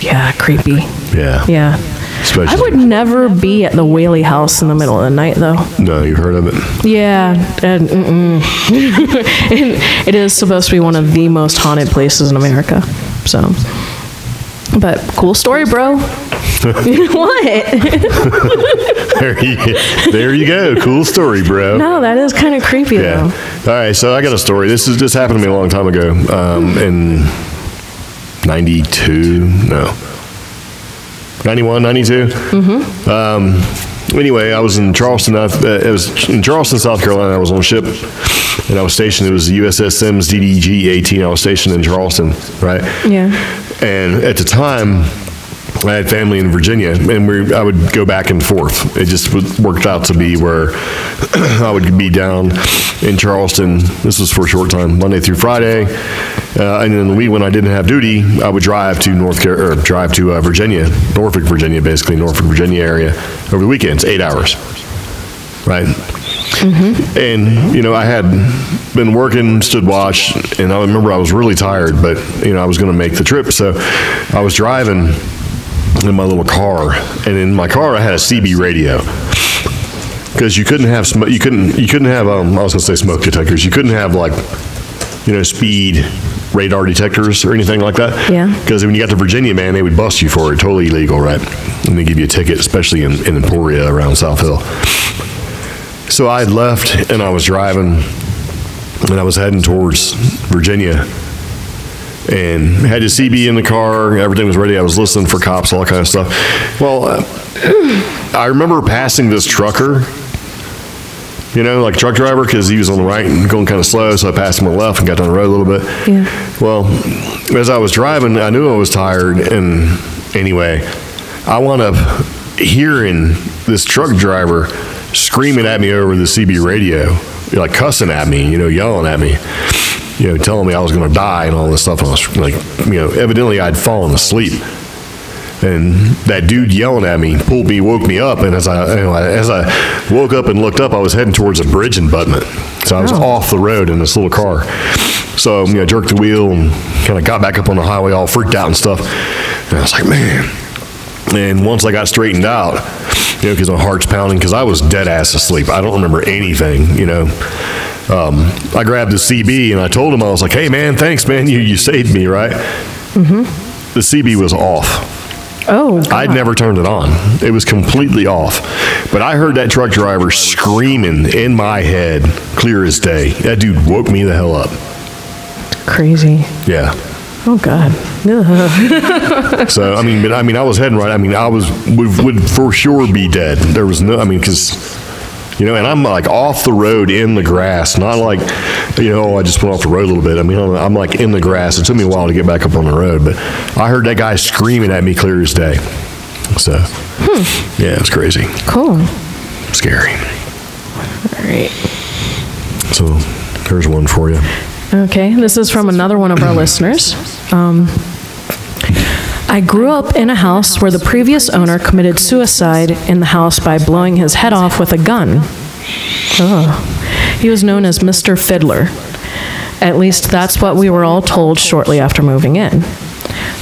B: yeah, creepy.
A: Yeah.
B: Yeah.
A: Especially.
B: I would never be at the Whaley house in the middle of the night, though.
A: No, you've heard of it?
B: Yeah. And, it is supposed to be one of the most haunted places in America. So, but cool story, bro. What?
A: there you go. Cool story, bro.
B: No, that is kind of creepy, though.
A: All right, so I got a story. This happened to me a long time ago. In 91, 92. Anyway, I was in Charleston. It was in Charleston, South Carolina. I was on a ship, and I was stationed. It was the USS Sims DDG-18. I was stationed in Charleston, right?
B: Yeah.
A: And at the time, I had family in Virginia, and I would go back and forth. It just worked out to be where I would be down in Charleston. This was for a short time, Monday through Friday, and then the week when I didn't have duty, I would drive to Virginia, Norfolk, Virginia, basically Norfolk, Virginia area over the weekends, 8 hours, right? And I had been working, stood watch, and I remember I was really tired, but I was going to make the trip, so I was driving in my little car, and in my car I had a CB radio, because you couldn't have I was going to say smoke detectors. You couldn't have speed radar detectors or anything like that.
B: Yeah.
A: Because when you got to Virginia, man, they would bust you for it. Totally illegal, right? And they give you a ticket, especially in Emporia around South Hill. So I had left, and I was driving, and I was heading towards Virginia, and had his CB in the car. Everything was ready. I was listening for cops, all that kind of stuff. Well, I remember passing this trucker, like truck driver, because he was on the right and going kind of slow, so I passed him on the left and got down the road a little bit.
B: Yeah.
A: Well, as I was driving, I knew I was tired, and anyway, I wound up hearing this truck driver screaming at me over the CB radio, like cussing at me, yelling at me, telling me I was going to die and all this stuff. And I was like, evidently I'd fallen asleep. And that dude yelling at me woke me up. And as I woke up and looked up, I was heading towards a bridge abutment. So I was off the road in this little car. So, I jerked the wheel and kind of got back up on the highway all freaked out and stuff. And I was like, man. And once I got straightened out, because my heart's pounding, because I was dead ass asleep. I don't remember anything, I grabbed the CB and I told him, I was like, hey man, thanks man, you saved me, right? The CB was off.
B: Oh, God.
A: I'd never turned it on. It was completely off. But I heard that truck driver screaming in my head, clear as day. That dude woke me the hell up.
B: Crazy.
A: Yeah.
B: Oh God.
A: So I was heading right. Would for sure be dead. There was no. Because and I'm like off the road in the grass, not like I just went off the road a little bit. I'm like in the grass. It took me a while to get back up on the road, but I heard that guy screaming at me clear as day. So yeah, it's crazy.
B: Cool.
A: Scary.
B: All right.
A: So there's one for you.
B: Okay, this is from another one of our listeners. I grew up in a house where the previous owner committed suicide in the house by blowing his head off with a gun. He was known as Mr. Fiddler. At least that's what we were all told shortly after moving in.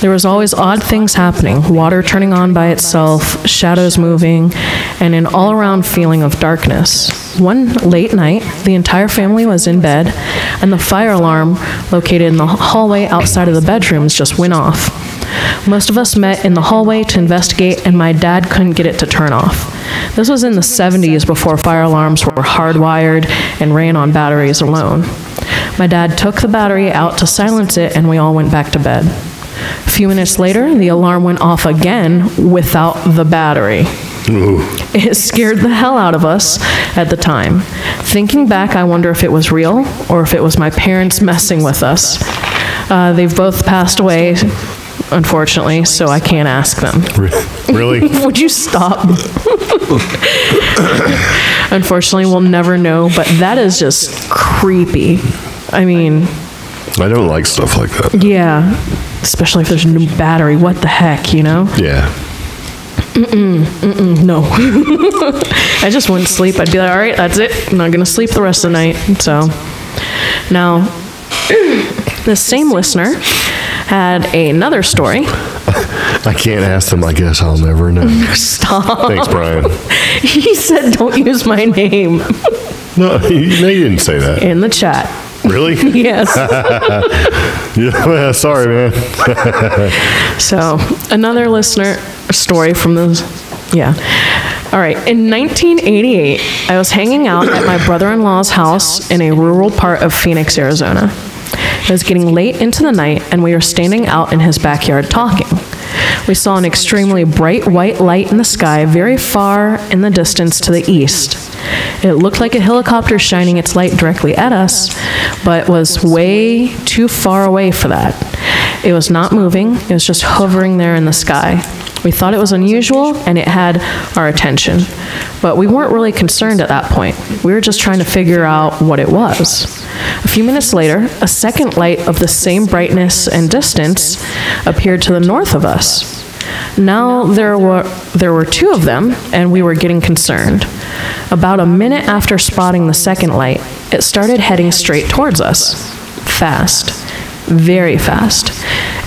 B: There was always odd things happening, water turning on by itself, shadows moving, and an all-around feeling of darkness. One late night, the entire family was in bed, and the fire alarm located in the hallway outside of the bedrooms just went off. Most of us met in the hallway to investigate, and my dad couldn't get it to turn off. This was in the 70s before fire alarms were hardwired and ran on batteries alone. My dad took the battery out to silence it, and we all went back to bed. A few minutes later, the alarm went off again without the battery.
A: Ooh.
B: It scared the hell out of us at the time. Thinking back, I wonder if it was real or if it was my parents messing with us. They've both passed away, unfortunately, so I can't ask them.
A: Really?
B: Would you stop? Unfortunately, we'll never know, but that is just creepy. I mean...
A: I don't like stuff like that.
B: Yeah, especially if there's no battery. What the heck, you know?
A: Yeah.
B: No. I just wouldn't sleep. I'd be like, all right, that's it. I'm not going to sleep the rest of the night. So, now, the same listener had another story.
A: I can't ask them. I guess I'll never know.
B: Stop.
A: Thanks, Brian.
B: He said, don't use my name.
A: No, you didn't say that.
B: In the chat.
A: Really?
B: Yes.
A: Yeah, sorry, man.
B: So, another listener story from those, yeah. All right, in 1988, I was hanging out at my brother-in-law's house in a rural part of Phoenix, Arizona. It was getting late into the night, and we were standing out in his backyard talking. We saw an extremely bright white light in the sky very far in the distance to the east. It looked like a helicopter shining its light directly at us, but was way too far away for that. It was not moving, it was just hovering there in the sky. We thought it was unusual, and it had our attention. But we weren't really concerned at that point. We were just trying to figure out what it was. A few minutes later, a second light of the same brightness and distance appeared to the north of us. Now there were two of them, and we were getting concerned. About a minute after spotting the second light, it started heading straight towards us. Fast. Very fast.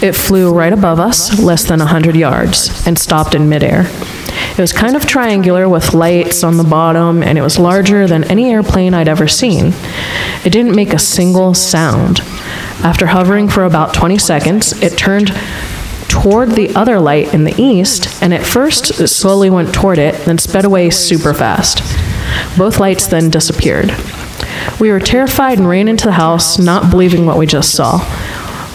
B: It flew right above us, less than 100 yards, and stopped in midair. It was kind of triangular with lights on the bottom, and it was larger than any airplane I'd ever seen. It didn't make a single sound. After hovering for about 20 seconds, it turned toward the other light in the east, and at first it slowly went toward it, then sped away super fast. Both lights then disappeared. We were terrified and ran into the house, not believing what we just saw.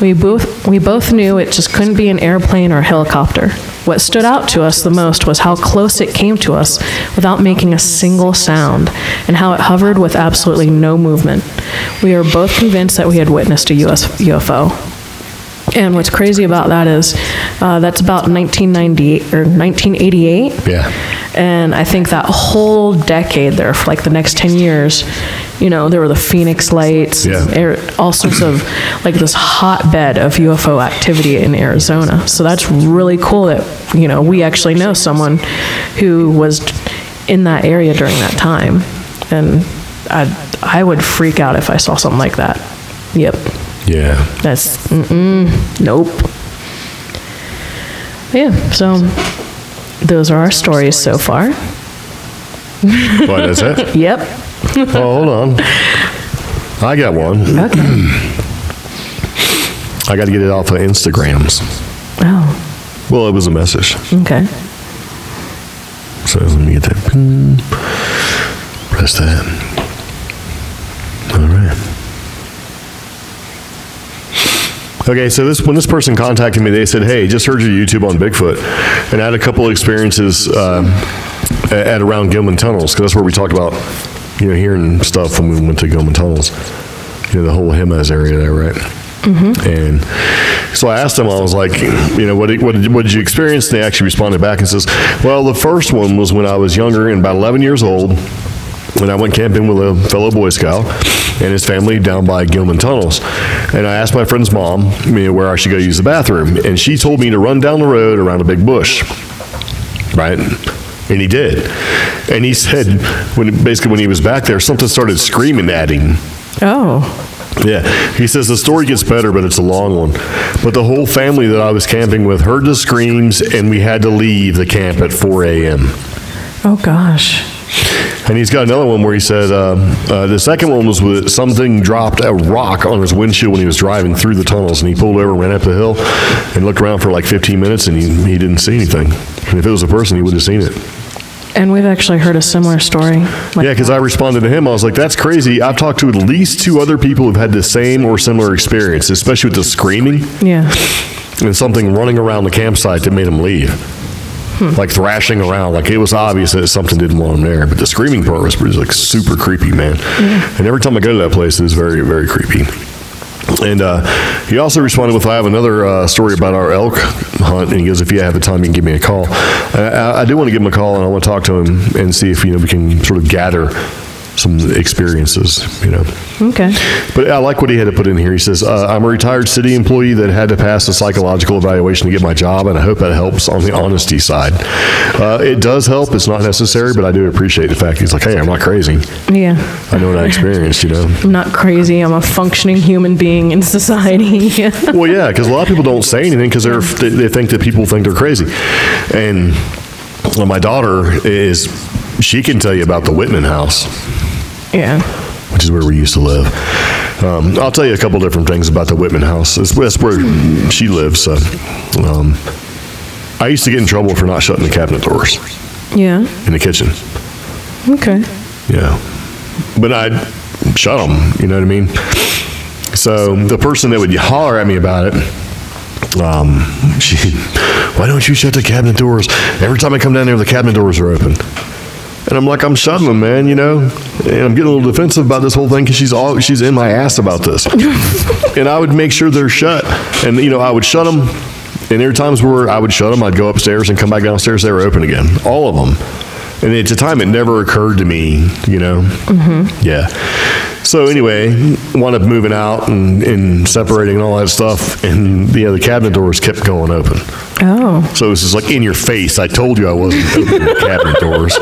B: We both knew it just couldn't be an airplane or a helicopter. What stood out to us the most was how close it came to us without making a single sound, and how it hovered with absolutely no movement. We were both convinced that we had witnessed a UFO. And what's crazy about that is that's about 1998 or 1988.
A: Yeah.
B: And I think that whole decade there, for like the next 10 years, you know, there were the Phoenix lights, all sorts of, like, this hotbed of UFO activity in Arizona. So that's really cool that, you know, we actually know someone who was in that area during that time. And I would freak out if I saw something like that. Yep.
A: Yeah.
B: That's, nope. Yeah, so those are our stories so far.
A: What, is it?
B: Yep.
A: Oh, hold on. I got one.
B: Okay.
A: I got to get it off of Instagrams.
B: Oh.
A: Well, it was a message.
B: Okay.
A: So let me get that. Press that. All right. Okay, so when this person contacted me, they said, hey, just heard your YouTube on Bigfoot, and I had a couple of experiences at around Gilman Tunnels, because that's where we talked about, you know, hearing stuff when we went to Gilman Tunnels, you know, the whole Jimenez area there, right? Mm-hmm. And so I asked them, I was like, you know, what did you experience? And they actually responded back and says, well, the first one was when I was younger and about 11 years old, when I went camping with a fellow Boy Scout and his family down by Gilman Tunnels. And I asked my friend's mom, you know, where I should go use the bathroom. And she told me to run down the road around a big bush, right? And he did. And he said, when he was back there, something started screaming at him.
B: Oh.
A: Yeah, he says the story gets better, but it's a long one. But the whole family that I was camping with heard the screams, and we had to leave the camp at 4 a.m.
B: Oh, gosh.
A: And he's got another one where he said the second one was with something dropped a rock on his windshield when he was driving through the tunnels, and he pulled over, ran up the hill, and looked around for like 15 minutes, and he didn't see anything. And if it was a person, he would have seen it.
B: And we've actually heard a similar story.
A: Yeah, because I responded to him. I was like, that's crazy. I've talked to at least 2 other people who've had the same or similar experience, especially with the screaming.
B: Yeah.
A: And something running around the campsite that made him leave. Like thrashing around. Like it was obvious that something didn't want him there. But the screaming part was like super creepy, man. Yeah. And every time I go to that place, it was very, very creepy. And he also responded with, I have another story about our elk hunt. And he goes, if you have the time, you can give me a call. I do want to give him a call, and I want to talk to him and see if, we can sort of gather some experiences,
B: Okay.
A: But I like what he had to put in here. He says, I'm a retired city employee that had to pass a psychological evaluation to get my job, and I hope that helps on the honesty side. It does help. It's not necessary, but I do appreciate the fact he's like, hey, I'm not crazy.
B: Yeah.
A: I know what I experienced,
B: I'm not crazy. I'm a functioning human being in society.
A: Well, yeah, because a lot of people don't say anything because they think that people think they're crazy. And my daughter she can tell you about the Whitman house.
B: Yeah.
A: Which is where we used to live. I'll tell you a couple different things about the Whitman house. That's where she lives. I used to get in trouble for not shutting the cabinet doors.
B: Yeah.
A: In the kitchen.
B: Okay.
A: Yeah. But I'd shut them, you know what I mean? So the person that would holler at me about it, why don't you shut the cabinet doors? Every time I come down there, the cabinet doors are open. And I'm like, I'm shutting them, man, And I'm getting a little defensive about this whole thing because she's in my ass about this. And I would make sure they're shut. And, I would shut them. And there were times where I would shut them. I'd go upstairs and come back downstairs. They were open again. All of them. And at the time, it never occurred to me, Mm-hmm. Yeah. So anyway, wound up moving out and separating and all that stuff. And, the cabinet doors kept going open.
B: Oh.
A: So it was just like in your face. I told you I wasn't opening the cabinet doors.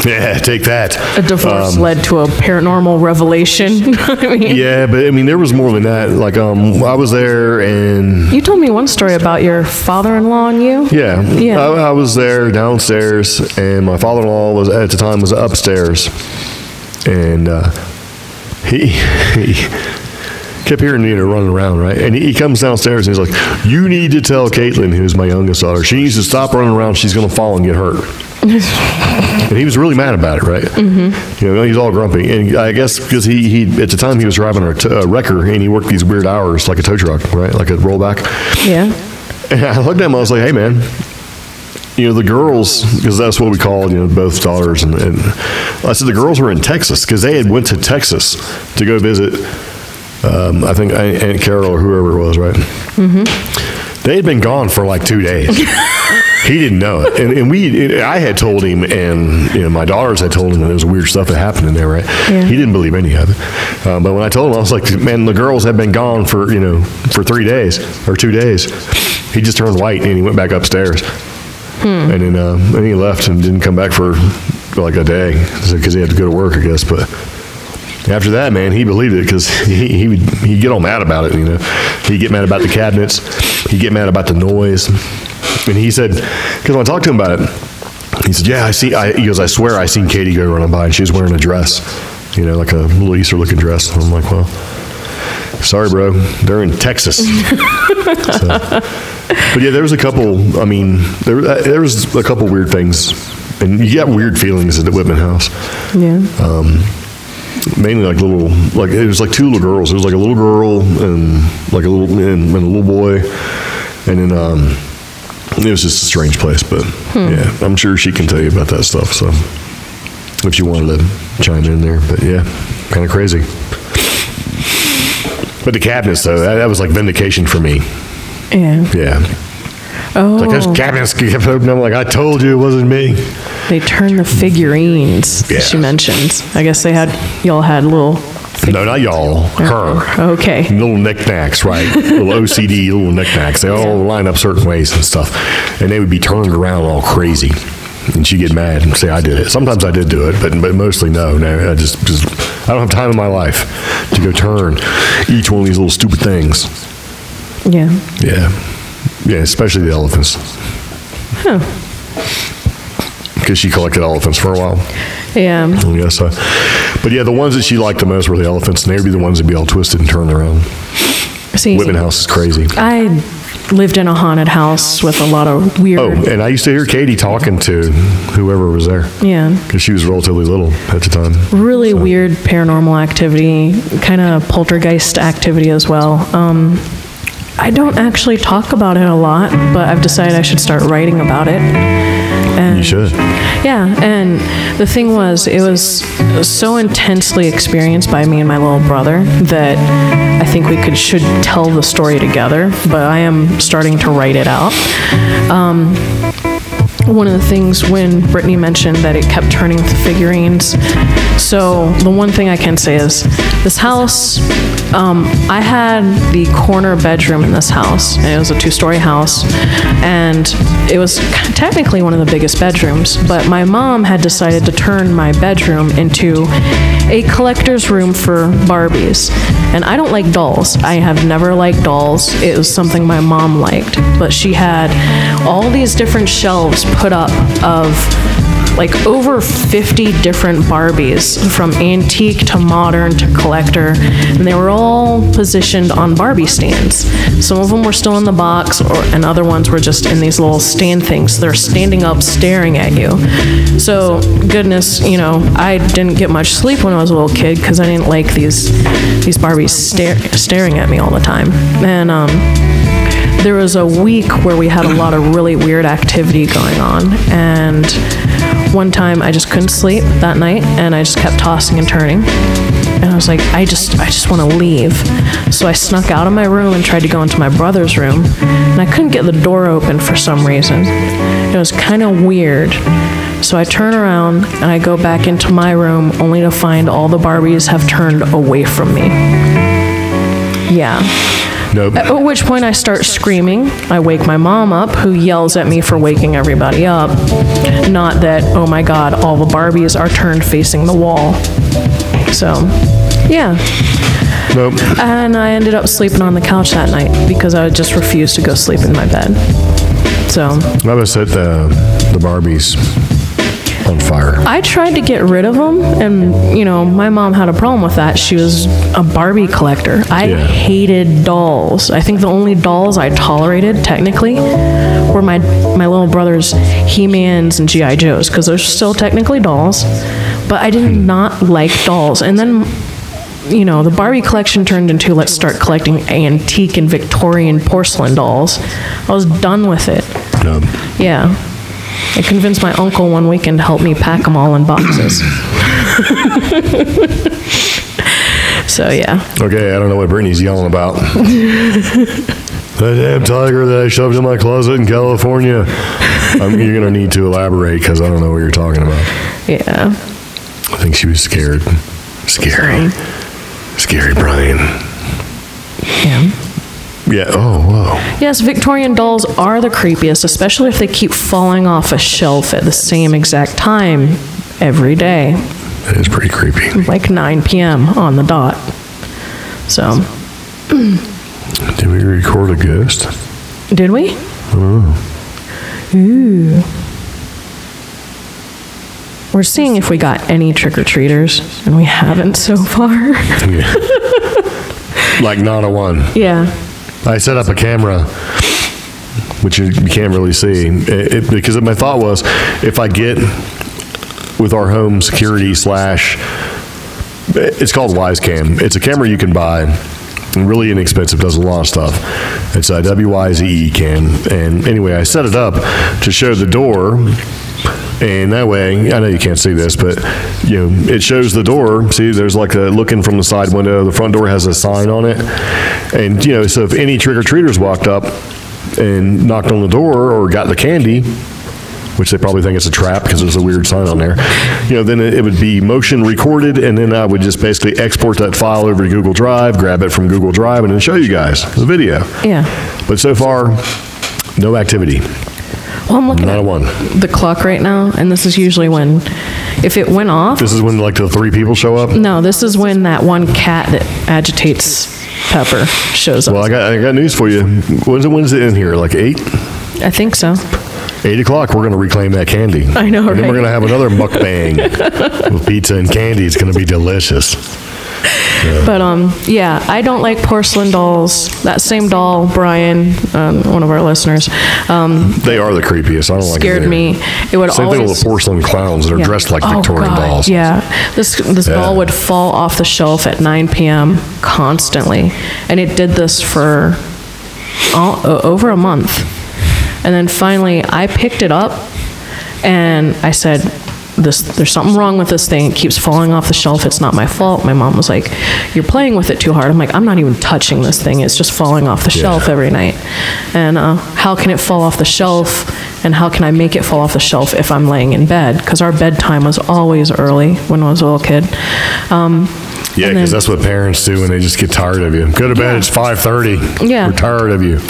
A: Yeah, take that.
B: A divorce led to a paranormal revelation.
A: Yeah, but there was more than that. Like, I was there and...
B: You told me one story about your father-in-law and you?
A: Yeah. I was there downstairs, and my father-in-law at the time was upstairs. And he kept hearing me running around, right? And he comes downstairs and he's like, you need to tell Caitlin, who's my youngest daughter, she needs to stop running around. She's going to fall and get hurt. And he was really mad about it, right? Mm-hmm. He's all grumpy. And I guess because he at the time he was driving a wrecker, and he worked these weird hours like a tow truck, right? Like a rollback.
B: Yeah.
A: And I looked at him, I was like, hey, man, the girls, because that's what we called, both daughters. And I said the girls were in Texas because they had went to Texas to go visit I think Aunt Carol or whoever it was, right? Mm-hmm. They had been gone for like 2 days. He didn't know it. And I had told him, and my daughters had told him that there was weird stuff that happened in there, right? Yeah. He didn't believe any of it. But when I told him, I was like, man, the girls had been gone for 3 days or 2 days. He just turned white and he went back upstairs. And then he left and didn't come back for like a day because he had to go to work, I guess. But after that, man, he believed it because he'd get all mad about it, He'd get mad about the cabinets. He'd get mad about the noise. And he said, because when I talked to him about it, he said, yeah, he goes, I swear I seen Katie go running by and she was wearing a dress, like a little Easter looking dress. And I'm like, well, sorry, bro, they're in Texas. But yeah, there was a couple, there was a couple weird things. And you got weird feelings at the Whitman house. Yeah. Mainly it was like 2 little girls. It was like a little girl and like a little boy. And then, it was just a strange place, but yeah, I'm sure she can tell you about that stuff. So if you wanted to chime in there, but yeah, kind of crazy. But the cabinets though, that was like vindication for me. Yeah. Yeah. Oh. Like those cabinets kept opening. I'm like, I told you it wasn't me.
B: They turned the figurines. Yeah. She mentioned. I guess y'all had little.
A: No, not y'all. Her.
B: Okay.
A: Little knickknacks, right? Little OCD little knickknacks. They all line up certain ways and stuff, and they would be turned around all crazy. And she'd get mad and say I did it. Sometimes I did do it, but mostly no. No, I just I don't have time in my life to go turn each one of these little stupid things.
B: Yeah.
A: Yeah. Yeah, especially the elephants.
B: Huh.
A: Because she collected elephants for a while.
B: Yeah.
A: Yes. But yeah, the ones that she liked the most were the elephants, and they'd be the ones that'd be all twisted and turned around.
B: See,
A: Whitman House is crazy.
B: I lived in a haunted house with a lot of weird...
A: Oh, and I used to hear Katie talking to whoever was there.
B: Yeah.
A: Because she was relatively little at the time.
B: Really weird paranormal activity, kind of poltergeist activity as well. I don't actually talk about it a lot, but I've decided I should start writing about it. And
A: You should.
B: yeah, and the thing was, it was so intensely experienced by me and my little brother that I think we should tell the story together, but I am starting to write it out. One of the things when Brittany mentioned that it kept turning with figurines, so the one thing I can say is this house, I had the corner bedroom in this house, and it was a 2-story house, and it was technically one of the biggest bedrooms, but my mom had decided to turn my bedroom into a collector's room for Barbies. And I don't like dolls. I have never liked dolls. It was something my mom liked, but she had all these different shelves put up of like over 50 different Barbies, from antique to modern to collector, and they were all positioned on Barbie stands. Some of them were still in the box, and other ones were just in these little stand things. They're standing up staring at you. So, goodness, you know, I didn't get much sleep when I was a little kid because I didn't like these Barbies staring at me all the time. And there was a week where we had a lot of really weird activity going on, and one time I just couldn't sleep that night, and I just kept tossing and turning, and I was like, I just want to leave. So I snuck out of my room and tried to go into my brother's room, and I couldn't get the door open for some reason. It was kind of weird. So I turn around and I go back into my room, only to find all the Barbies have turned away from me. Yeah.
A: Nope.
B: At which point I start screaming. I wake my mom up, who yells at me for waking everybody up. Not that, oh my God, all the Barbies are turned facing the wall. So, yeah.
A: Nope.
B: And I ended up sleeping on the couch that night because I just refused to go sleep in my bed. So.
A: I was set the Barbies on fire.
B: I tried to get rid of them, and, you know, my mom had a problem with that. She was a Barbie collector. I hated dolls. I think the only dolls I tolerated, technically, were my little brother's He-Mans and G.I. Joes, because they're still technically dolls, but I did not like dolls. And then, you know, the Barbie collection turned into, let's start collecting antique and Victorian porcelain dolls. I was done with it. Yeah. I convinced my uncle one weekend to help me pack them all in boxes. So, yeah.
A: Okay, I don't know what Brittany's yelling about. That damn tiger that I shoved in my closet in California. You're going to need to elaborate because I don't know what you're talking about.
B: Yeah.
A: I think she was scared. Scary. Scary Brian.
B: Yeah.
A: Yeah, oh, whoa.
B: Yes, Victorian dolls are the creepiest, especially if they keep falling off a shelf at the same exact time every day.
A: That is pretty creepy.
B: Like 9 p.m. on the dot. So.
A: Did we record a ghost?
B: Did we?
A: Oh.
B: Ooh. We're seeing if we got any trick-or-treaters, and we haven't so far.
A: Yeah. Like not a one.
B: Yeah.
A: I set up a camera, which you can't really see, because my thought was, if I get with our home security / it's called WiseCam. It's a camera you can buy, really inexpensive, does a lot of stuff. It's a WYZE cam, and anyway, I set it up to show the door. And that way, I know you can't see this, but you know, it shows the door. See, there's like a looking from the side window. The front door has a sign on it, and you know, so if any trick-or-treaters walked up and knocked on the door or got the candy, which they probably think it's a trap because there's a weird sign on there, you know, then it would be motion recorded, and then I would just basically export that file over to Google Drive, grab it from Google Drive, and then show you guys the video.
B: Yeah.
A: But so far, no activity.
B: Well, I'm looking
A: Not
B: at
A: a one.
B: the clock right now, and this is usually when, if it went off.
A: This is when like the 3 people show up.
B: No, this is when that one cat that agitates Pepper shows up.
A: Well, I got news for you. When's it in here? Like 8?
B: I think so.
A: 8 o'clock, we're going to reclaim that candy.
B: I know,
A: And then
B: right?
A: we're going to have another mukbang with pizza and candy. It's going to be delicious.
B: But yeah, I don't like porcelain dolls. That same doll, Brian, one of our listeners,
A: They are the creepiest. I don't like
B: scared
A: them
B: me.
A: either.
B: It would
A: Same
B: always
A: thing with the porcelain clowns that are
B: Yeah.
A: dressed like
B: Oh,
A: Victorian
B: God,
A: dolls.
B: Yeah, this doll would fall off the shelf at 9 p.m. constantly, and it did this for over a month. And then finally, I picked it up, and I said, there's something wrong with this thing. It keeps falling off the shelf. It's not my fault. My mom was like, you're playing with it too hard. I'm like, I'm not even touching this thing. It's just falling off the shelf every night. And how can it fall off the shelf? And how can I make it fall off the shelf if I'm laying in bed? Because our bedtime was always early when I was a little kid.
A: Yeah, because that's what parents do when they just get tired of you. Go to bed, it's 5:30.
B: Yeah.
A: We're tired of you.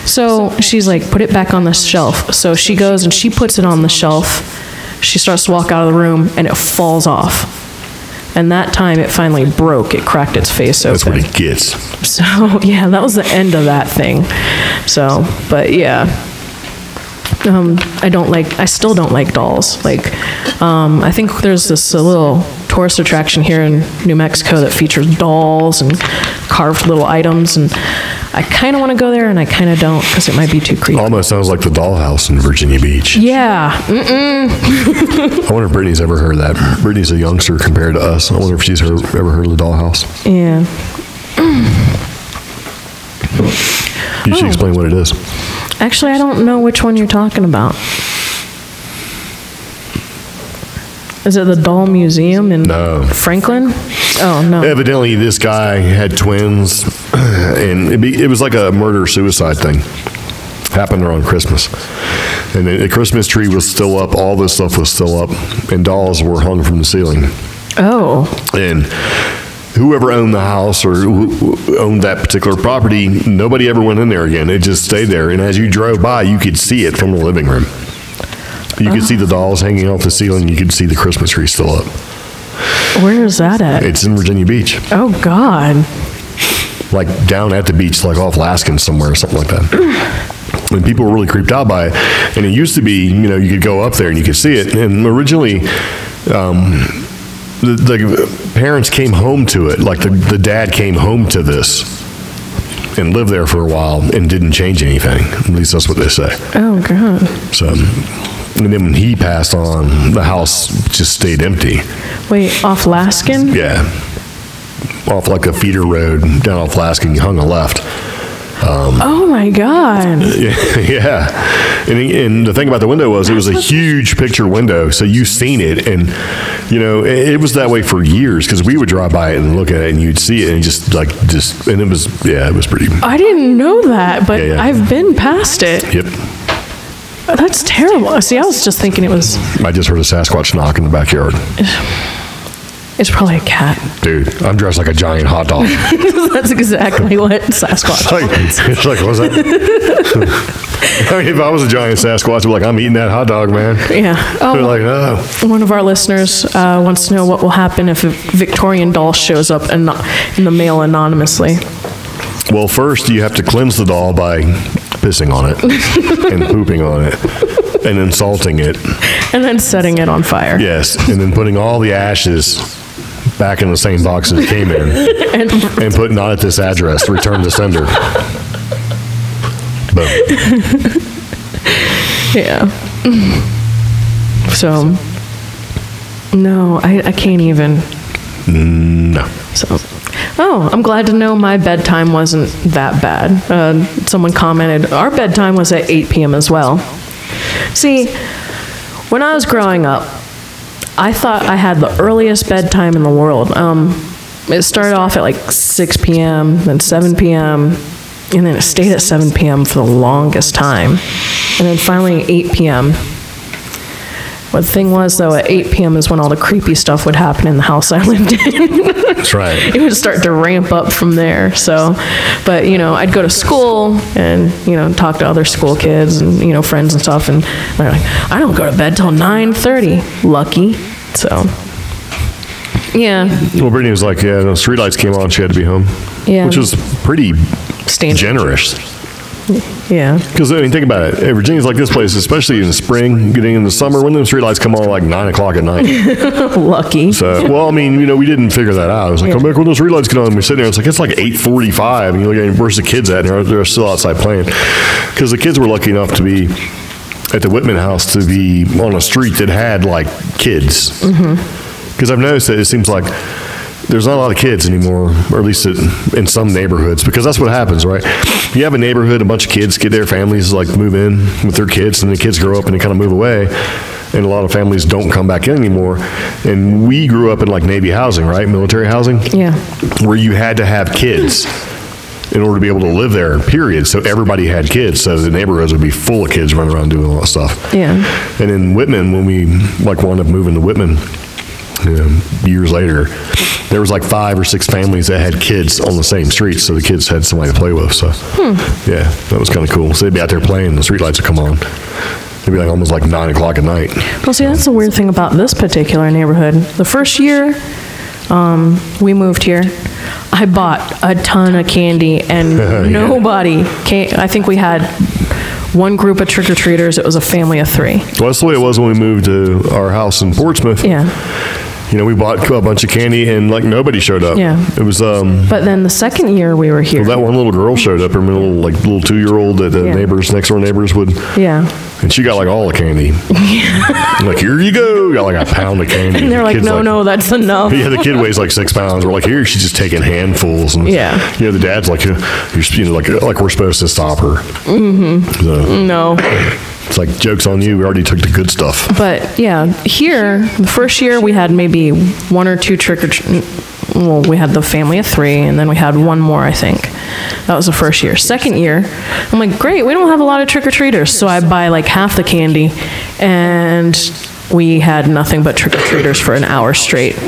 B: So she's like, put it back on the shelf. So she goes and she puts it on the shelf. She starts to walk out of the room, and it falls off. And that time, it finally broke. It cracked its face open.
A: That's what it gets.
B: So, yeah, that was the end of that thing. So, but yeah. I still don't like dolls. Like, I think there's this little tourist attraction here in New Mexico that features dolls and carved little items, and I kind of want to go there, and I kind of don't, because it might be too creepy.
A: Almost sounds like the dollhouse in Virginia Beach.
B: Yeah.
A: I wonder if Brittany's ever heard that. Brittany's a youngster compared to us. I wonder if she's ever heard of the dollhouse.
B: Yeah.
A: You should explain what it is.
B: Actually, I don't know which one you're talking about. Is it the Doll Museum in Franklin? Oh, no.
A: Evidently, this guy had twins, and it was like a murder-suicide thing. Happened around Christmas. And the Christmas tree was still up, all this stuff was still up, and dolls were hung from the ceiling.
B: Oh.
A: And whoever owned the house or who owned that particular property, nobody ever went in there again. It just stayed there. And as you drove by, you could see it from the living room. You could see the dolls hanging off the ceiling. You could see the Christmas tree still up.
B: Where is that at?
A: It's in Virginia Beach.
B: Oh, God.
A: Like down at the beach, like off Laskin somewhere or something like that. And people were really creeped out by it. And it used to be, you could go up there and you could see it. And originally, the parents came home to it. Like the dad came home to this and lived there for a while and didn't change anything. At least that's what they say.
B: Oh, God.
A: So, and then when he passed on, the house just stayed empty.
B: Wait, off Laskin?
A: Yeah. Off like a feeder road down off Laskin, you hung a left.
B: Oh, my God.
A: Yeah. And the thing about the window was it was a huge picture window, so you seen it. And, it was that way for years because we would drive by it and look at it and you'd see it and and it was pretty.
B: I didn't know that, but
A: Yeah.
B: I've been past it.
A: Yep.
B: That's terrible. See, I was just thinking it was...
A: I just heard a Sasquatch knock in the backyard.
B: It's probably a cat.
A: Dude, I'm dressed like a giant hot dog.
B: That's exactly what Sasquatch
A: It's like, what's that? I mean, if I was a giant Sasquatch, I'd be like, I'm eating that hot dog, man.
B: Yeah.
A: They're like, oh.
B: One of our listeners wants to know what will happen if a Victorian doll shows up in the mail anonymously.
A: Well, first you have to cleanse the doll by pissing on it and pooping on it and insulting it.
B: And then setting it on fire.
A: Yes, and then putting all the ashes back in the same box as it came in and putting not at this address, return to sender. Boom.
B: Yeah. So, no, I can't even.
A: No.
B: So, I'm glad to know my bedtime wasn't that bad. Someone commented, our bedtime was at 8 p.m. as well. See, when I was growing up, I thought I had the earliest bedtime in the world. It started off at like 6 p.m., then 7 p.m., and then it stayed at 7 p.m. for the longest time. And then finally 8 p.m. But the thing was, though, at 8 p.m. is when all the creepy stuff would happen in the house I lived in.
A: That's right.
B: It would start to ramp up from there. So, but, you know, I'd go to school and, you know, talk to other school kids and, you know, friends and stuff. And they're like, I don't go to bed till 9:30. Lucky. So, yeah.
A: Well, Brittany was like, yeah, the streetlights came on, she had to be home.
B: Yeah.
A: Which was pretty generous.
B: Yeah.
A: Because, I mean, think about it. Virginia's like this place, especially in the spring, getting into summer, when the streetlights come on like 9 o'clock at night.
B: Lucky.
A: So, well, I mean, you know, we didn't figure that out. I was like, come back when those streetlights come on. And we're sitting there, it's like 8:45, and you look at where's the kids at? And they're still outside playing. Because the kids were lucky enough to be at the Whitman house to be on a street that had, like, kids. Because I've noticed that it seems like there's not a lot of kids anymore, or at least in some neighborhoods, because that's what happens, right? You have a neighborhood, a bunch of kids get their families, like, move in with their kids, and the kids grow up and they kind of move away, and a lot of families don't come back in anymore. And we grew up in, like, Navy housing, right? Military housing?
B: Yeah. Where
A: you had to have kids in order to be able to live there, period. So everybody had kids, so the neighborhoods would be full of kids running around doing all that stuff.
B: Yeah.
A: And in Whitman, when we, like, wound up moving to Whitman, you know, years later, there was like 5 or 6 families that had kids on the same street, so the kids had somebody to play with. So, yeah, that was kind of cool. So they'd be out there playing, the streetlights would come on. It'd be like almost like 9 o'clock at night.
B: Well, see, that's the weird thing about this particular neighborhood. The first year we moved here, I bought a ton of candy, and nobody came. I think we had one group of trick-or-treaters. It was a family of 3.
A: Well, that's the way it was when we moved to our house in Portsmouth.
B: Yeah.
A: You know, we bought a bunch of candy, and, like, nobody showed up.
B: Yeah.
A: It was,
B: but then the second year we were here.
A: Well, that one little girl showed up, her little 2-year-old that the next door neighbors would.
B: Yeah.
A: And she got, like, all the candy. Like, here you go. Got, like, a pound of candy.
B: And they're like, no, that's enough.
A: Yeah, the kid weighs, like, 6 pounds. We're like, here, she's just taking handfuls. And,
B: yeah.
A: You know, the dad's like, like we're supposed to stop her. So,
B: no.
A: It's like, joke's on you. We already took the good stuff.
B: But, yeah, here, the first year we had maybe 1 or 2 well, we had the family of 3, and then we had 1 more, I think. That was the first year. Second year, I'm like, great, we don't have a lot of trick-or-treaters. So I buy like half the candy, and we had nothing but trick-or-treaters for an hour straight.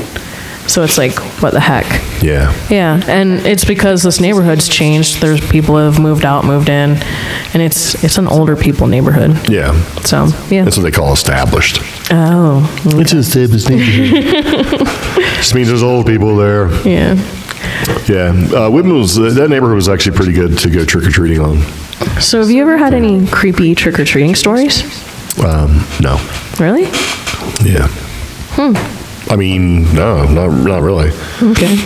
B: So it's like, what the heck?
A: Yeah.
B: Yeah, and it's because this neighborhood's changed. There's people who have moved out, moved in, and it's an older people neighborhood.
A: Yeah.
B: So, yeah.
A: That's what they call established.
B: Oh. Okay.
A: It's an established neighborhood. Just means there's old people there.
B: Yeah.
A: Yeah. Whitman that neighborhood was actually pretty good to go trick-or-treating on.
B: So have you ever had any creepy trick-or-treating stories?
A: No.
B: Really?
A: Yeah. I mean, no, not really.
B: Okay.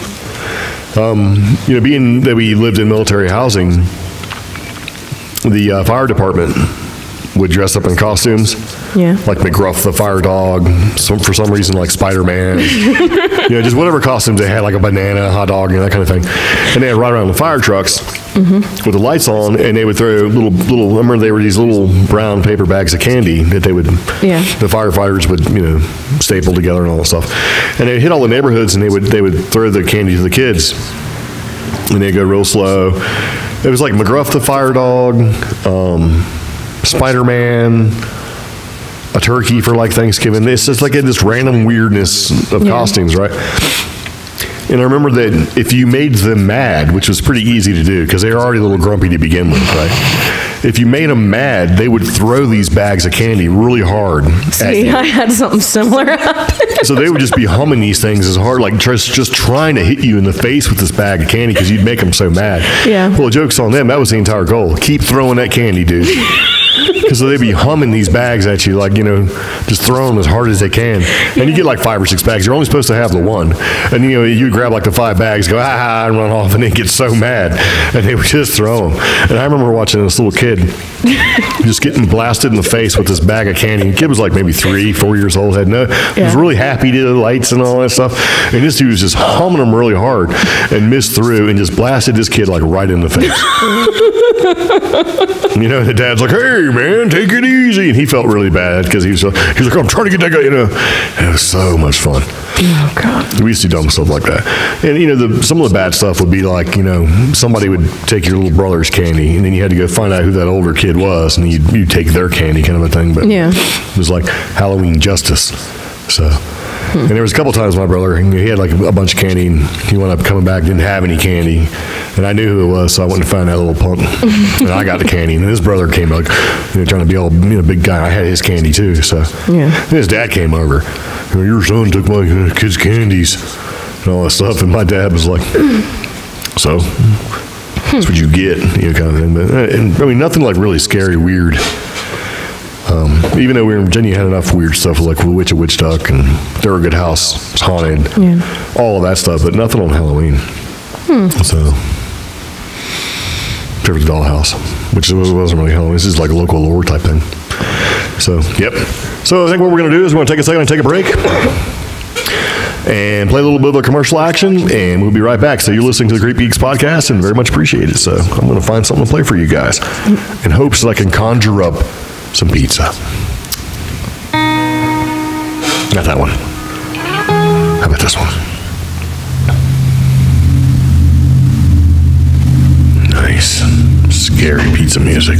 A: You know, being that we lived in military housing, the fire department would dress up in costumes.
B: Yeah.
A: Like McGruff the fire dog, for some reason like Spider-Man. You know, just whatever costumes they had, like a banana, hot dog, you know, that kind of thing. And they had ride around the fire trucks with the lights on, and they would throw little, I remember they were these little brown paper bags of candy that they would, the firefighters would, you know, staple together and all that stuff. And they'd hit all the neighborhoods, and they would throw the candy to the kids. And they'd go real slow. It was like McGruff the fire dog, Spider-Man, a turkey for like Thanksgiving. It's just like this random weirdness of costumes, right? And I remember that if you made them mad, which was pretty easy to do because they were already a little grumpy to begin with, right? If you made them mad, they would throw these bags of candy really hard at you.
B: I had something similar happen.
A: So they would just be humming these things as hard, like just trying to hit you in the face with this bag of candy because you'd make them so mad. Yeah. Well, the joke's on them. That was the entire goal. Keep throwing that candy, dude. Because they'd be humming these bags at you, like, you know, just throwing them as hard as they can. And you get like 5 or 6 bags. You're only supposed to have the 1. And, you know, you grab like the 5 bags, go, and run off, and then get so mad. And they would just throw them. And I remember watching this little kid just getting blasted in the face with this bag of candy. The kid was like maybe 3, 4 years old, he was really happy to the lights and all that stuff. And this dude was just humming them really hard and missed through and just blasted this kid like right in the face. You know, the dad's like, hey, man, take it easy. And he felt really bad because he was like, I'm trying to get that guy, you know. And it was so much fun.
B: Oh, God.
A: We used to do dumb stuff like that. And, you know, some of the bad stuff would be like, you know, somebody would take your little brother's candy, and then you had to go find out who that older kid was, and you'd take their candy kind of a thing. But
B: Yeah.
A: it was like Halloween justice. So... And there was a couple times my brother, he had like a bunch of candy, and he wound up coming back, didn't have any candy. And I knew who it was, so I went and found that little punk. And I got the candy. And his brother came like, you know, trying to be all, you know, big guy. I had his candy too, so.
B: Yeah.
A: And his dad came over. You know, your son took my kid's candies and all that stuff. And my dad was like, so, that's what you get, you know, kind of thing. But, and, I mean, nothing like really scary, weird. Even though we were in Virginia, had enough weird stuff like the Witch of Witch Duck and Thurgood House was haunted, all of that stuff, but nothing on Halloween. So, there was Dollhouse, which wasn't really Halloween. This is like a local lore type thing. So, yep. So I think what we're going to do is we're going to take a second and take a break and play a little bit of a commercial action, and we'll be right back. So you're listening to the CreepGeeks podcast, and very much appreciate it. So I'm going to find something to play for you guys in hopes that I can conjure up some pizza. Not that one. How about this one? Nice. Scary pizza music.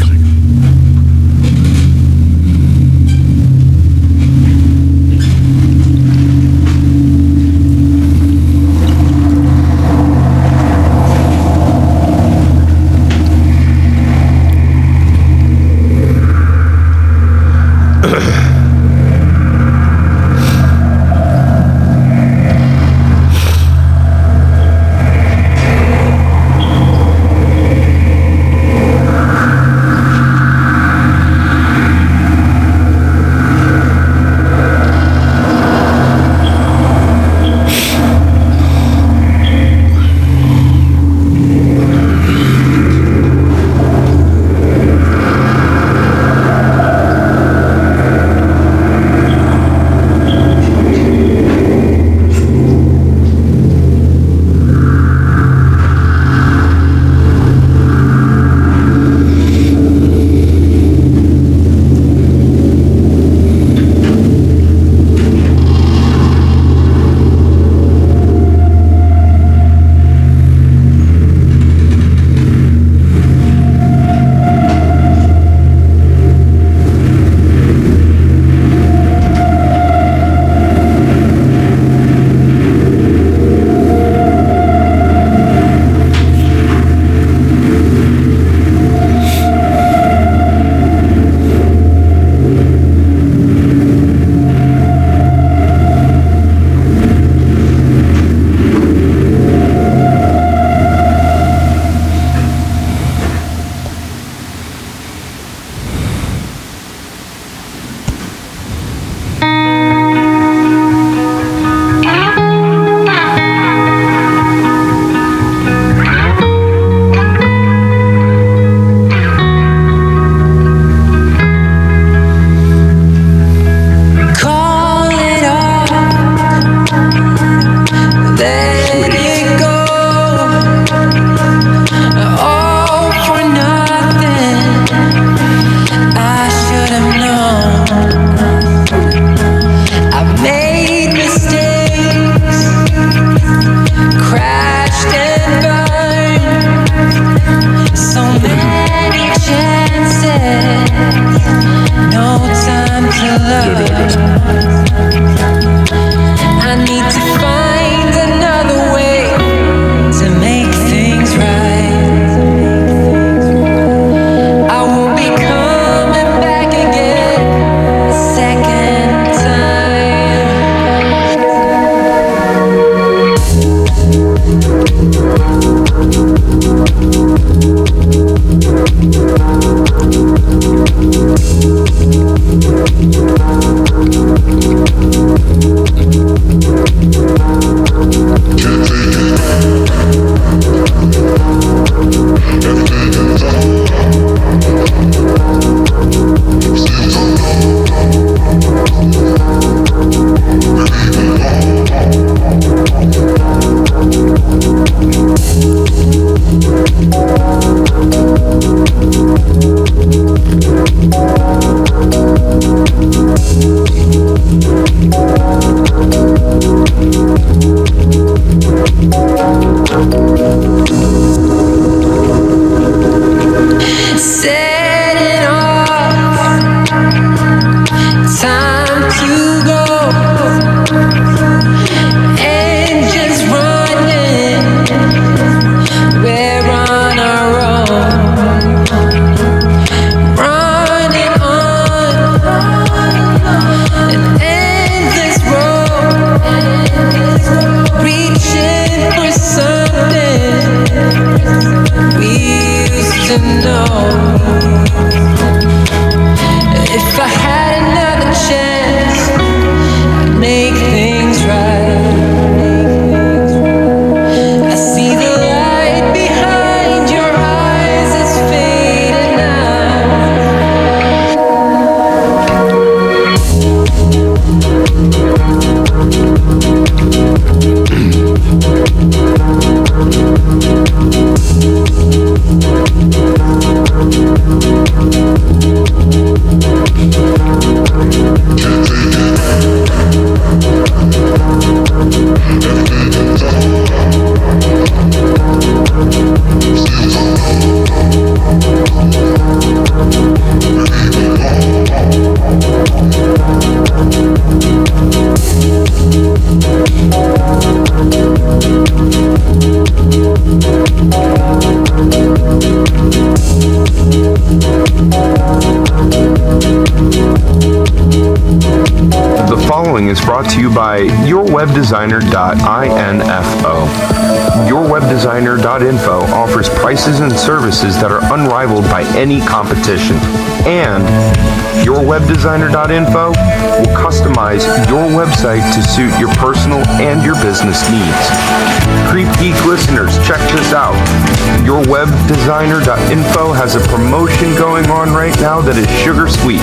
D: setting off. Time to go and just running. We're on our own, running on an endless road, reaching for something we used to know. If I had another chance, I'd make things right. I see the light behind your eyes, it's fading
E: The following is brought to you by yourwebdesigner.info. Yourwebdesigner.info offers prices and services that are unrivaled by any competition. And yourwebdesigner.info will customize your website to suit your personal and your business needs. CreepGeek listeners, check this out. Yourwebdesigner.info has a promotion going on right now that is sugar sweet.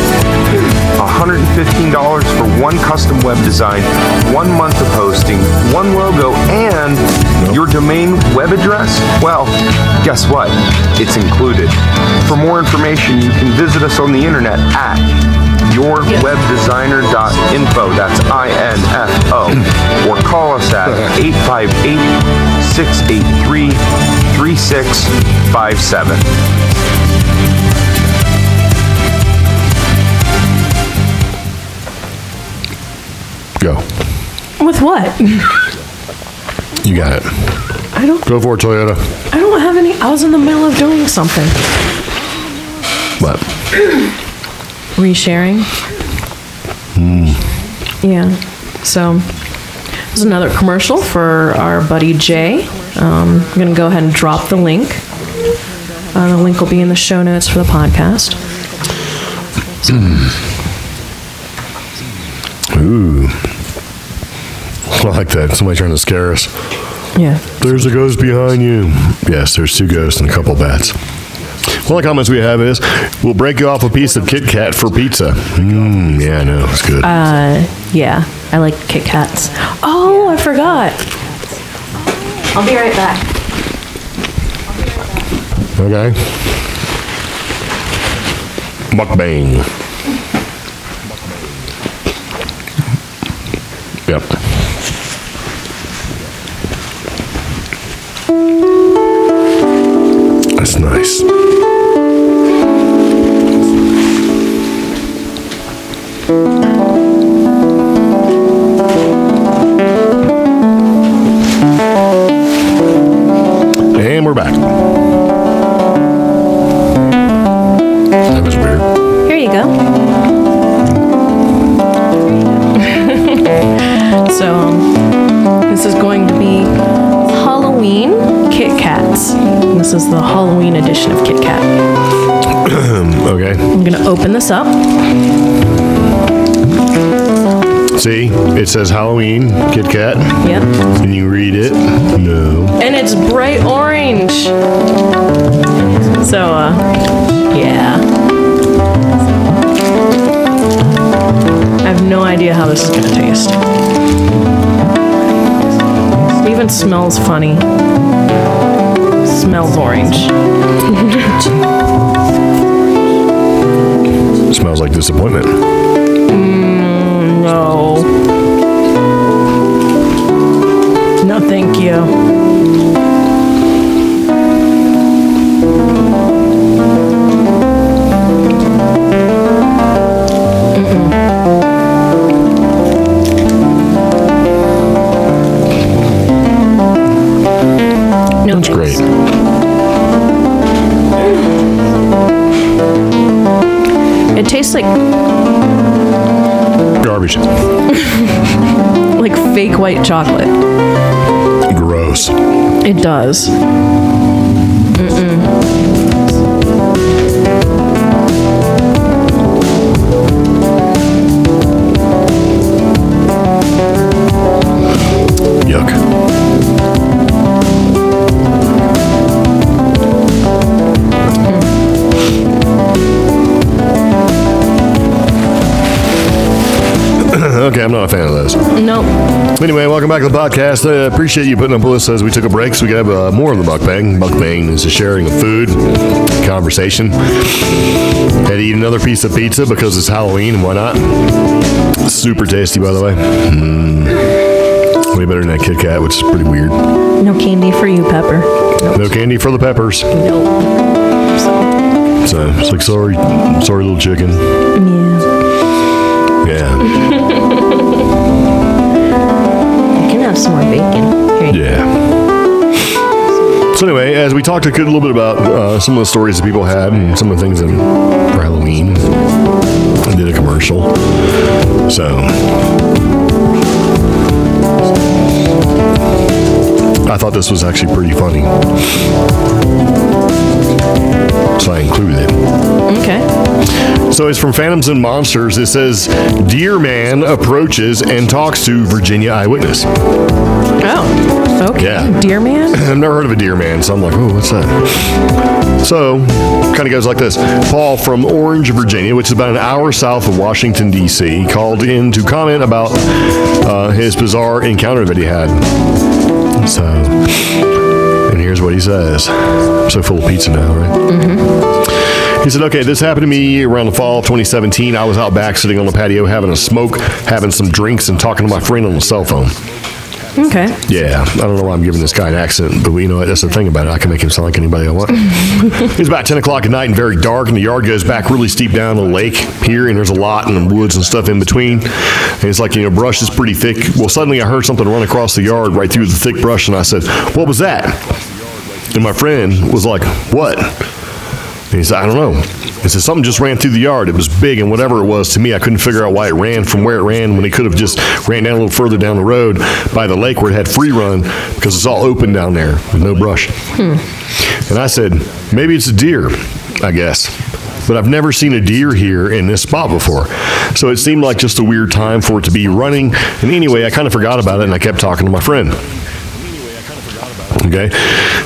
E: $115 for one custom web design, 1 month of hosting, one logo, and your domain web address? Well, guess what? It's included. For more information, you can visit us on the internet at yourwebdesigner.info. That's INFO. Or call us at 858-683-3657.
A: Go.
B: With what?
A: You got it.
B: I don't.
A: Go for it, Toyota.
B: I don't have any. I was in the middle of doing something.
A: What?
B: Resharing. Yeah. So there's another commercial for our buddy Jay. I'm gonna go ahead and drop the link. The link will be in the show notes for the podcast.
A: Ooh. I like that. Somebody trying to scare us.
B: Yeah.
A: There's a ghost behind you. Yes, there's 2 ghosts and a couple bats. One of the comments we have is, we'll break you off a piece of Kit Kat for pizza. Yeah, I know. It's good.
B: Yeah. I like Kit Kats. Oh, I forgot. I'll be right back.
A: Okay. Mukbang. Yep. That's nice. And we're back. That was weird.
B: Here you go. So, this is going to be Halloween Kit Kats. This is the Halloween edition of Kit Kat.
A: Okay.
B: I'm going to open this up.
A: See, it says Halloween Kit Kat.
B: Yep.
A: Can you read it? No.
B: And it's bright orange. So, yeah. I have no idea how this is going to taste. It even smells funny. Smells orange.
A: Smells like disappointment.
B: No. No, thank you. tastes like
A: Garbage.
B: fake white chocolate.
A: Gross.
B: It does.
A: Yuck. Okay, I'm not a fan of those.
B: Nope.
A: Anyway, welcome back to the podcast. Appreciate you putting up with us as we took a break so we could have more of the mukbang. Mukbang is a sharing of food, conversation. Had to eat another piece of pizza because it's Halloween, and why not? Super tasty, by the way. Way better than that Kit Kat, which is pretty weird.
B: No candy for you, Pepper.
A: No candy for the peppers.
B: Nope.
A: So it's like, sorry little chicken. Yeah.
B: You can have some more bacon. Here you
A: Yeah. So anyway, as we talked a little bit about some of the stories that people had and some of the things for Halloween, I did a commercial. So I thought this was actually pretty funny. So I included it.
B: Okay.
A: So it's from Phantoms and Monsters. It says, Deer Man approaches and talks to Virginia eyewitness.
B: Oh, okay.
A: Yeah.
B: Deer Man?
A: I've never heard of a deer man, so I'm like, oh, what's that? So, kind of goes like this. Paul from Orange, Virginia, which is about an hour south of Washington, D.C., called in to comment about his bizarre encounter that he had. So, and here's what he says. I'm so full of pizza now, right? He said, okay, this happened to me around the fall of 2017. I was out back sitting on the patio having a smoke, having some drinks, and talking to my friend on the cell phone.
B: Okay.
A: Yeah, I don't know why I'm giving this guy an accent, but you know what? That's the thing about it. I can make him sound like anybody I want. It's about 10 o'clock at night and very dark, and the yard goes back really steep down the lake here, and there's a lot and woods and stuff in between. And it's like, brush is pretty thick. Well, suddenly I heard something run across the yard right through the thick brush, and I said, what was that? And my friend was like, what? And he said, I don't know. He said, something just ran through the yard. It was big, and whatever it was, to me, I couldn't figure out why it ran from where it ran when it could have just ran down a little further down the road by the lake where it had free run because it's all open down there with no brush. And I said, maybe it's a deer, I guess. But I've never seen a deer here in this spot before. So it seemed like just a weird time for it to be running. And anyway, I kind of forgot about it, and I kept talking to my friend. Okay.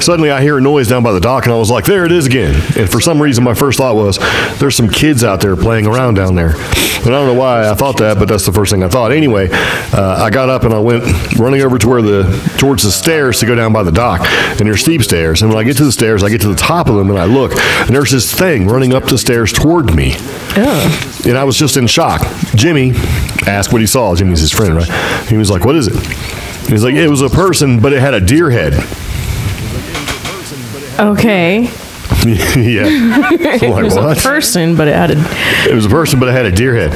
A: Suddenly I hear a noise down by the dock, and I was like, there it is again. And for some reason, my first thought was, there's some kids out there playing around down there. And I don't know why I thought that, but that's the first thing I thought. Anyway, I got up and I went running over to towards the stairs to go down by the dock. And they're steep stairs. And when I get to the stairs, I get to the top of them and I look, and there's this thing running up the stairs toward me.
B: Oh.
A: And I was just in shock. Jimmy asked what he saw. Jimmy's his friend, right? He was like, what is it? He's like, it was a person, but it had a deer head.
B: Okay.
A: Yeah. I'm like,
B: It was
A: what?
B: a person, but it had a...
A: It was a person, but it had a deer head.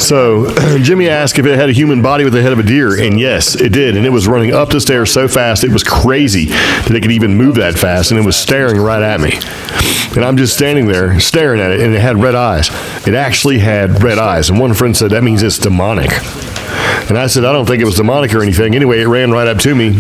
A: So Jimmy asked if it had a human body with the head of a deer, and yes, it did. And it was running up the stairs so fast, it was crazy that it could even move that fast, and it was staring right at me. And I'm just standing there staring at it, and it had red eyes. It actually had red eyes. And one friend said, that means it's demonic. And I said, I don't think it was demonic or anything. Anyway, it ran right up to me.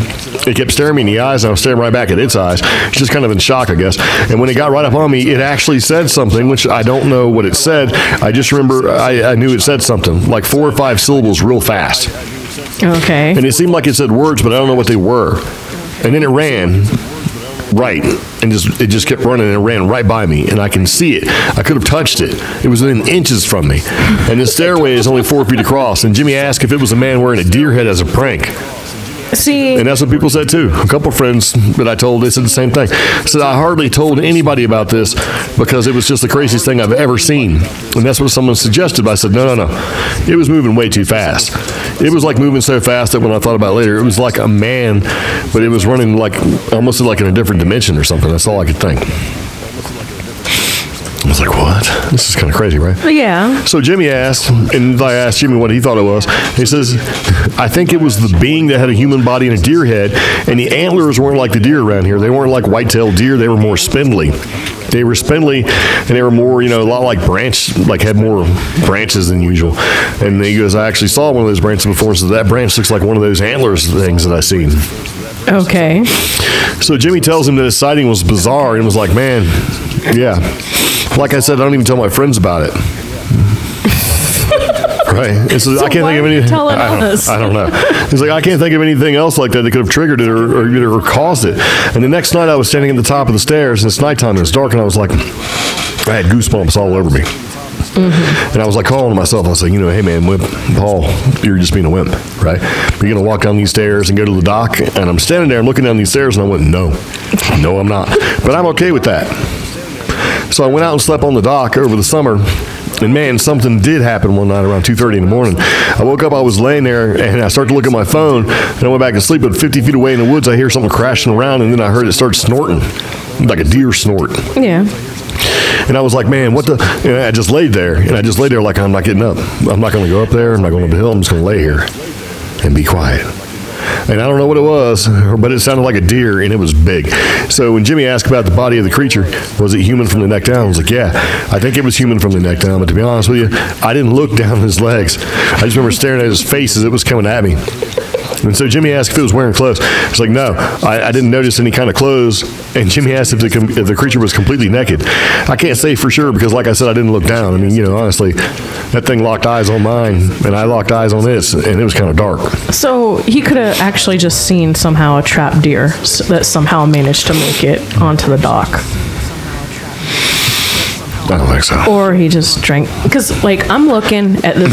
A: It kept staring me in the eyes, and I was staring right back at its eyes. It's just kind of in shock, I guess. And when it got right up on me, it actually said something, which I don't know what it said. I just remember I knew it said something, like 4 or 5 syllables real fast.
B: Okay.
A: And it seemed like it said words, but I don't know what they were. And then it ran right, and it just kept running, and it ran right by me, and I can see it. I could have touched it. It was within inches from me. And the stairway is only 4 feet across. And Jimmy asked if it was a man wearing a deer head as a prank.
B: See,
A: And that's what people said too. A couple of friends that I told, they said the same thing. Said, I hardly told anybody about this because it was just the craziest thing I've ever seen. And that's what someone suggested. But I said, no. It was moving way too fast. It was like moving so fast that when I thought about it later, it was like a man, but it was running like almost like in a different dimension or something. That's all I could think. I was like, what? This is kind of crazy, right?
B: yeah.
A: So Jimmy asked, and I asked Jimmy what he thought it was. He says, I think it was the being that had a human body and a deer head, and the antlers weren't like the deer around here. They weren't like white-tailed deer. They were more spindly. They were spindly, and they were more, a lot like had more branches than usual. And he goes, I actually saw one of those branches before, so that branch looks like one of those antlers things that I seen.
B: Okay.
A: So Jimmy tells him that his sighting was bizarre and was like, man, yeah. Like I said, I don't even tell my friends about it. Right. And so I can't think of anything. I don't know. He's like, I can't think of anything else like that could have triggered it or caused it. And the next night I was standing at the top of the stairs, and it's nighttime and it's dark, and I was like, I had goosebumps all over me. Mm-hmm. And I was like calling to myself. I was like, hey man, Paul, you're just being a wimp, right? But you're gonna walk down these stairs and go to the dock. And I'm standing there and looking down these stairs, and I went, no, I'm not. But I'm okay with that. So I went out and slept on the dock over the summer. And man, something did happen one night around 2:30 in the morning. I woke up, I was laying there, and I started to look at my phone, and I went back to sleep, but 50 feet away in the woods, I hear something crashing around, and then I heard it start snorting, like a deer snort.
B: Yeah.
A: And I was like, man, what the? And I just laid there, like, I'm not getting up. I'm not going to go up there. I'm not going up the hill. I'm just going to lay here and be quiet. And I don't know what it was, but it sounded like a deer, and it was big. So when Jimmy asked about the body of the creature, was it human from the neck down? I was like, yeah, I think it was human from the neck down. But to be honest with you, I didn't look down his legs. I just remember staring at his face as it was coming at me. And so Jimmy asked if it was wearing clothes. It's like, no, I didn't notice any kind of clothes. And Jimmy asked if the creature was completely naked. I can't say for sure because, like I said, I didn't look down. I mean, honestly, that thing locked eyes on mine, and I locked eyes on its, and it was kind of dark. So
B: he could have actually just seen somehow a trapped deer that somehow managed to make it onto the dock.
A: I don't think so.
B: Or he just drank, because I'm looking at this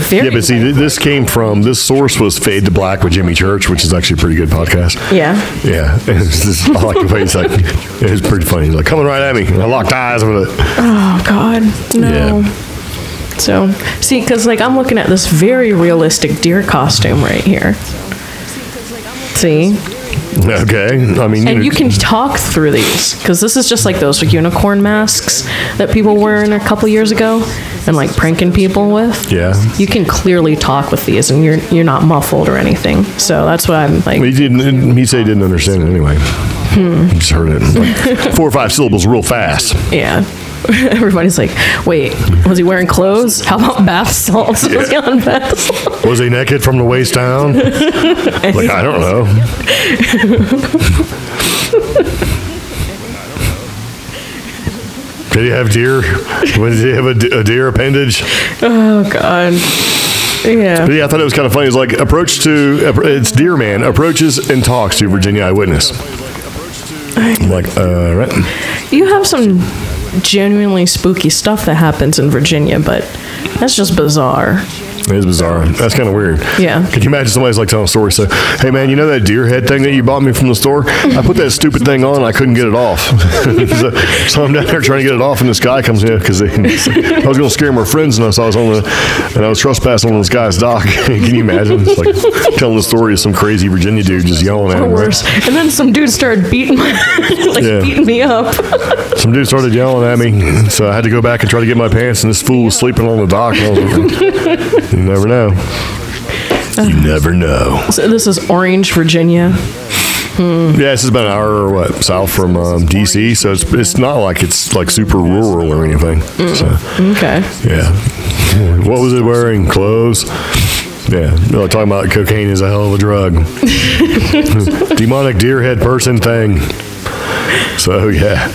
B: very...
A: Yeah, but see, this source was Fade to Black with Jimmy Church, which is actually a pretty good podcast.
B: Yeah.
A: Yeah. I like the way he's like, it was pretty funny. He's like, coming right at me. And I locked eyes with it.
B: Oh, God. No.
A: Yeah.
B: So, see, because I'm looking at this very realistic deer costume right here. See?
A: Okay. I mean,
B: and you can talk through these, because this is just like those unicorn masks that people were in a couple years ago and pranking people with.
A: Yeah.
B: You can clearly talk with these, and you're not muffled or anything. So that's what I'm like.
A: He said he didn't understand it anyway. He just heard it 4 or 5 syllables real fast.
B: Yeah. Everybody's like, wait, was he wearing clothes? How about bath salts?
A: Yeah.
B: Was he on bath salts?
A: Was he naked from the waist down? I don't know. Did he have deer? Did he have a deer appendage?
B: Oh, God. Yeah.
A: But yeah, I thought it was kind of funny. It's like, it's Deer Man approaches and talks to Virginia eyewitness. I'm like, right.
B: You have some genuinely spooky stuff that happens in Virginia, but that's just bizarre.
A: It is bizarre. That's kind of weird.
B: Yeah.
A: Could you imagine somebody's telling a story? So, hey man, you know that deer head thing that you bought me from the store? I put that stupid thing on. I couldn't get it off. so I'm down there trying to get it off, and this guy comes in because I was going to scare my friends, and I was trespassing on this guy's dock. Can you imagine? It's like telling the story of some crazy Virginia dude just yelling at me.
B: Worse. And then some dude started beating me up.
A: Some dude started yelling at me, so I had to go back and try to get my pants, and this fool was sleeping on the dock. And I was like, you never know. You never know.
B: So this is Orange, Virginia.
A: Yeah, this is about an hour or south from D.C., so it's not like it's super rural or anything. So,
B: okay.
A: Yeah. What was it wearing? Clothes? Yeah. Talking about cocaine is a hell of a drug. Demonic deer head person thing. So, yeah.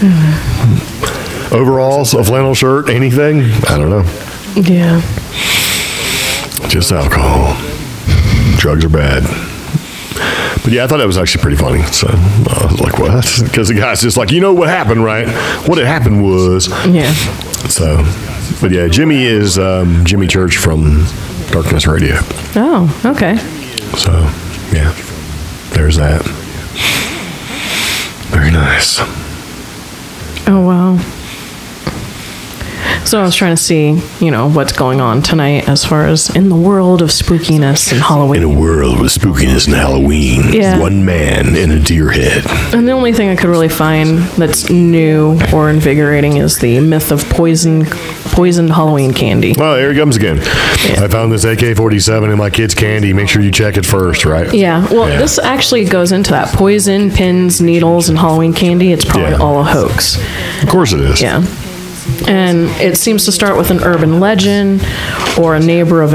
A: Overalls, a flannel shirt, anything? I don't know.
B: Yeah.
A: Just alcohol. Drugs are bad. But yeah, I thought that was actually pretty funny. So I was like, what? Because the guy's just like, what happened, right? What had happened was.
B: Yeah.
A: So, but yeah, Jimmy is Jimmy Church from Darkness Radio.
B: Oh, okay.
A: So, yeah, there's that. Very nice.
B: Oh, wow. So I was trying to see, what's going on tonight as far as in the world of spookiness and Halloween.
A: In a world with spookiness and Halloween,
B: Yeah.
A: one man in a deer head.
B: And the only thing I could really find that's new or invigorating is the myth of poisoned Halloween candy.
A: Oh, here it comes again. I found this AK-47 in my kid's candy. Make sure you check it first, right?
B: Yeah, well, this actually goes into that. Poison, pins, needles, and Halloween candy, it's probably all a hoax.
A: Of course it is.
B: Yeah. And it seems to start with an urban legend or a neighbor of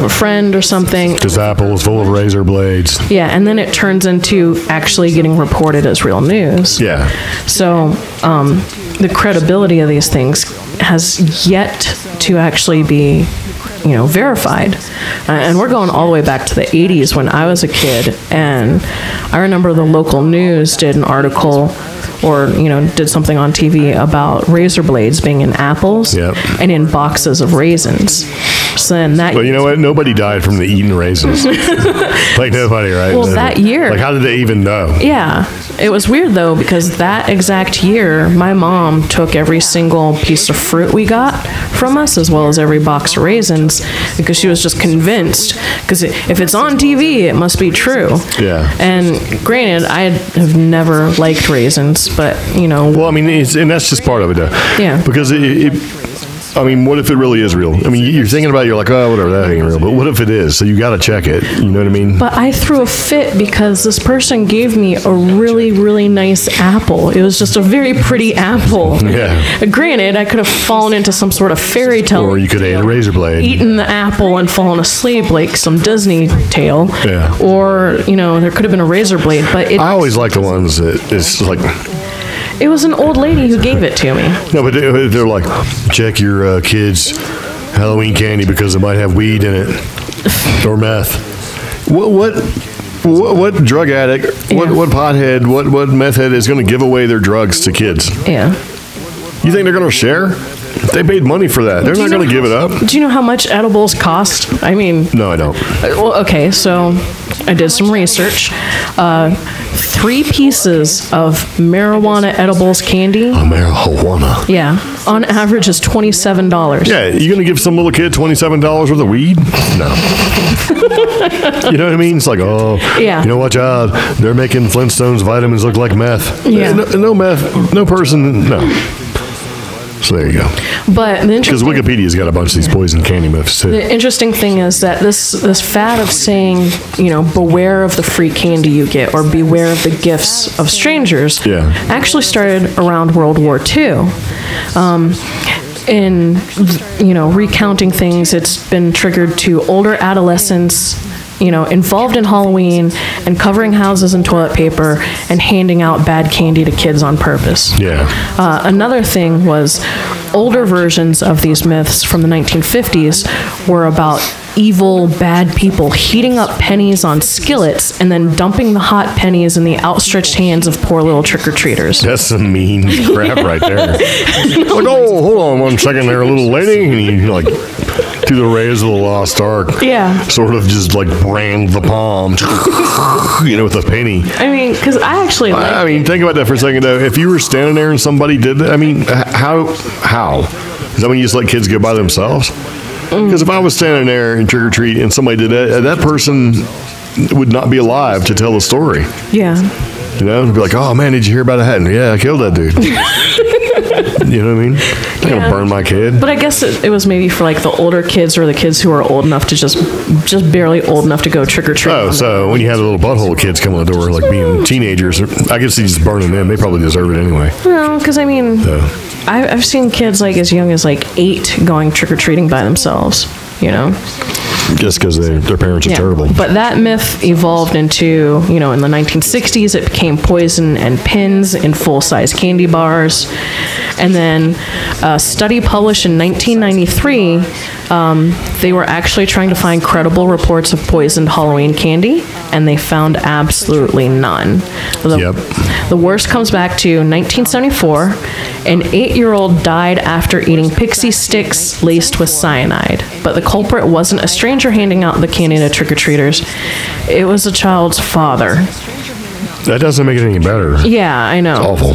B: a friend or something.
A: This apple is full of razor blades.
B: Yeah, and then it turns into actually getting reported as real news.
A: Yeah.
B: So the credibility of these things has yet to actually be, verified. And we're going all the way back to the 80s when I was a kid. And I remember the local news did an article or, did something on TV about razor blades being in apples and in boxes of raisins. So then that...
A: But you know what? Nobody died from the eating raisins. Like nobody, right?
B: Well, that year...
A: Like, how did they even know?
B: Yeah. It was weird, though, because that exact year, my mom took every single piece of fruit we got from us, as well as every box of raisins, because she was just convinced, because if it's on TV, it must be true.
A: Yeah.
B: And granted, I have never liked raisins, but,
A: Well, I mean, and that's just part of it, though.
B: Yeah.
A: Because I mean, what if it really is real? I mean, you're thinking about it, you're like, oh, whatever, that ain't real. But what if it is? So you got to check it. You know what I mean?
B: But I threw a fit because this person gave me a really, really nice apple. It was just a very pretty apple.
A: Yeah.
B: Granted, I could have fallen into some sort of fairy tale.
A: Or you could have ate a razor blade.
B: Eaten the apple and fallen asleep like some Disney tale.
A: Yeah.
B: Or, there could have been a razor blade. But
A: I always like the ones that it's like...
B: It was an old lady who gave it to me.
A: No, but they're like, check your kids' Halloween candy because it might have weed in it or meth. What drug addict, what pothead, what meth head is going to give away their drugs to kids?
B: Yeah.
A: You think they're going to share? They paid money for that. They're not going to give it up.
B: Do you know how much edibles cost? I mean...
A: No, I don't.
B: Well, okay, so I did some research. 3 pieces of marijuana edibles candy.
A: Marijuana.
B: Yeah. On average is $27.
A: Yeah, you going to give some little kid $27 worth of weed? No. You know what I mean? It's like,
B: yeah.
A: You know, watch out. They're making Flintstones vitamins look like meth.
B: Yeah.
A: No meth, no person, no. So there you go.
B: But
A: because Wikipedia's got a bunch of these poison candy myths too.
B: The interesting thing is that this fad of saying, beware of the free candy you get or beware of the gifts of strangers actually started around World War II. In recounting things, it's been triggered to older adolescents involved in Halloween and covering houses in toilet paper and handing out bad candy to kids on purpose.
A: Yeah.
B: Another thing was older versions of these myths from the 1950s were about evil, bad people heating up pennies on skillets and then dumping the hot pennies in the outstretched hands of poor little trick-or-treaters.
A: That's some mean crap right there. Like, hold on one second there, little lady. And you through the rays of the lost ark.
B: Yeah.
A: Sort of just brand the palm, with a penny.
B: I mean, because I actually
A: think about that for a second, though. If you were standing there and somebody did that, I mean, how? Is that when you just let kids go by themselves? Because if I was standing there in trick-or-treat and somebody did that, that person would not be alive to tell the story.
B: Yeah.
A: It'd be like, oh, man, did you hear about that? Yeah, I killed that dude. You know what I mean? I'm going to burn my kid.
B: But I guess it was maybe for the older kids or the kids who are old enough to just barely old enough to go trick-or-treat.
A: Oh, so when you had the little butthole kids come on the door, being teenagers, I guess he's just burning them. They probably deserve it anyway.
B: No, because I mean... I've seen kids as young as 8 going trick-or-treating by themselves,
A: Just because their parents are terrible.
B: But that myth evolved into, in the 1960s, it became poison and pins in full-size candy bars. And then a study published in 1993, they were actually trying to find credible reports of poisoned Halloween candy, and they found absolutely none. The worst comes back to 1974. An 8-year-old died after eating pixie sticks laced with cyanide. But the culprit wasn't a stranger handing out the candy to trick-or-treaters. It was the child's father.
A: That doesn't make it any better.
B: Yeah, I know.
A: It's awful.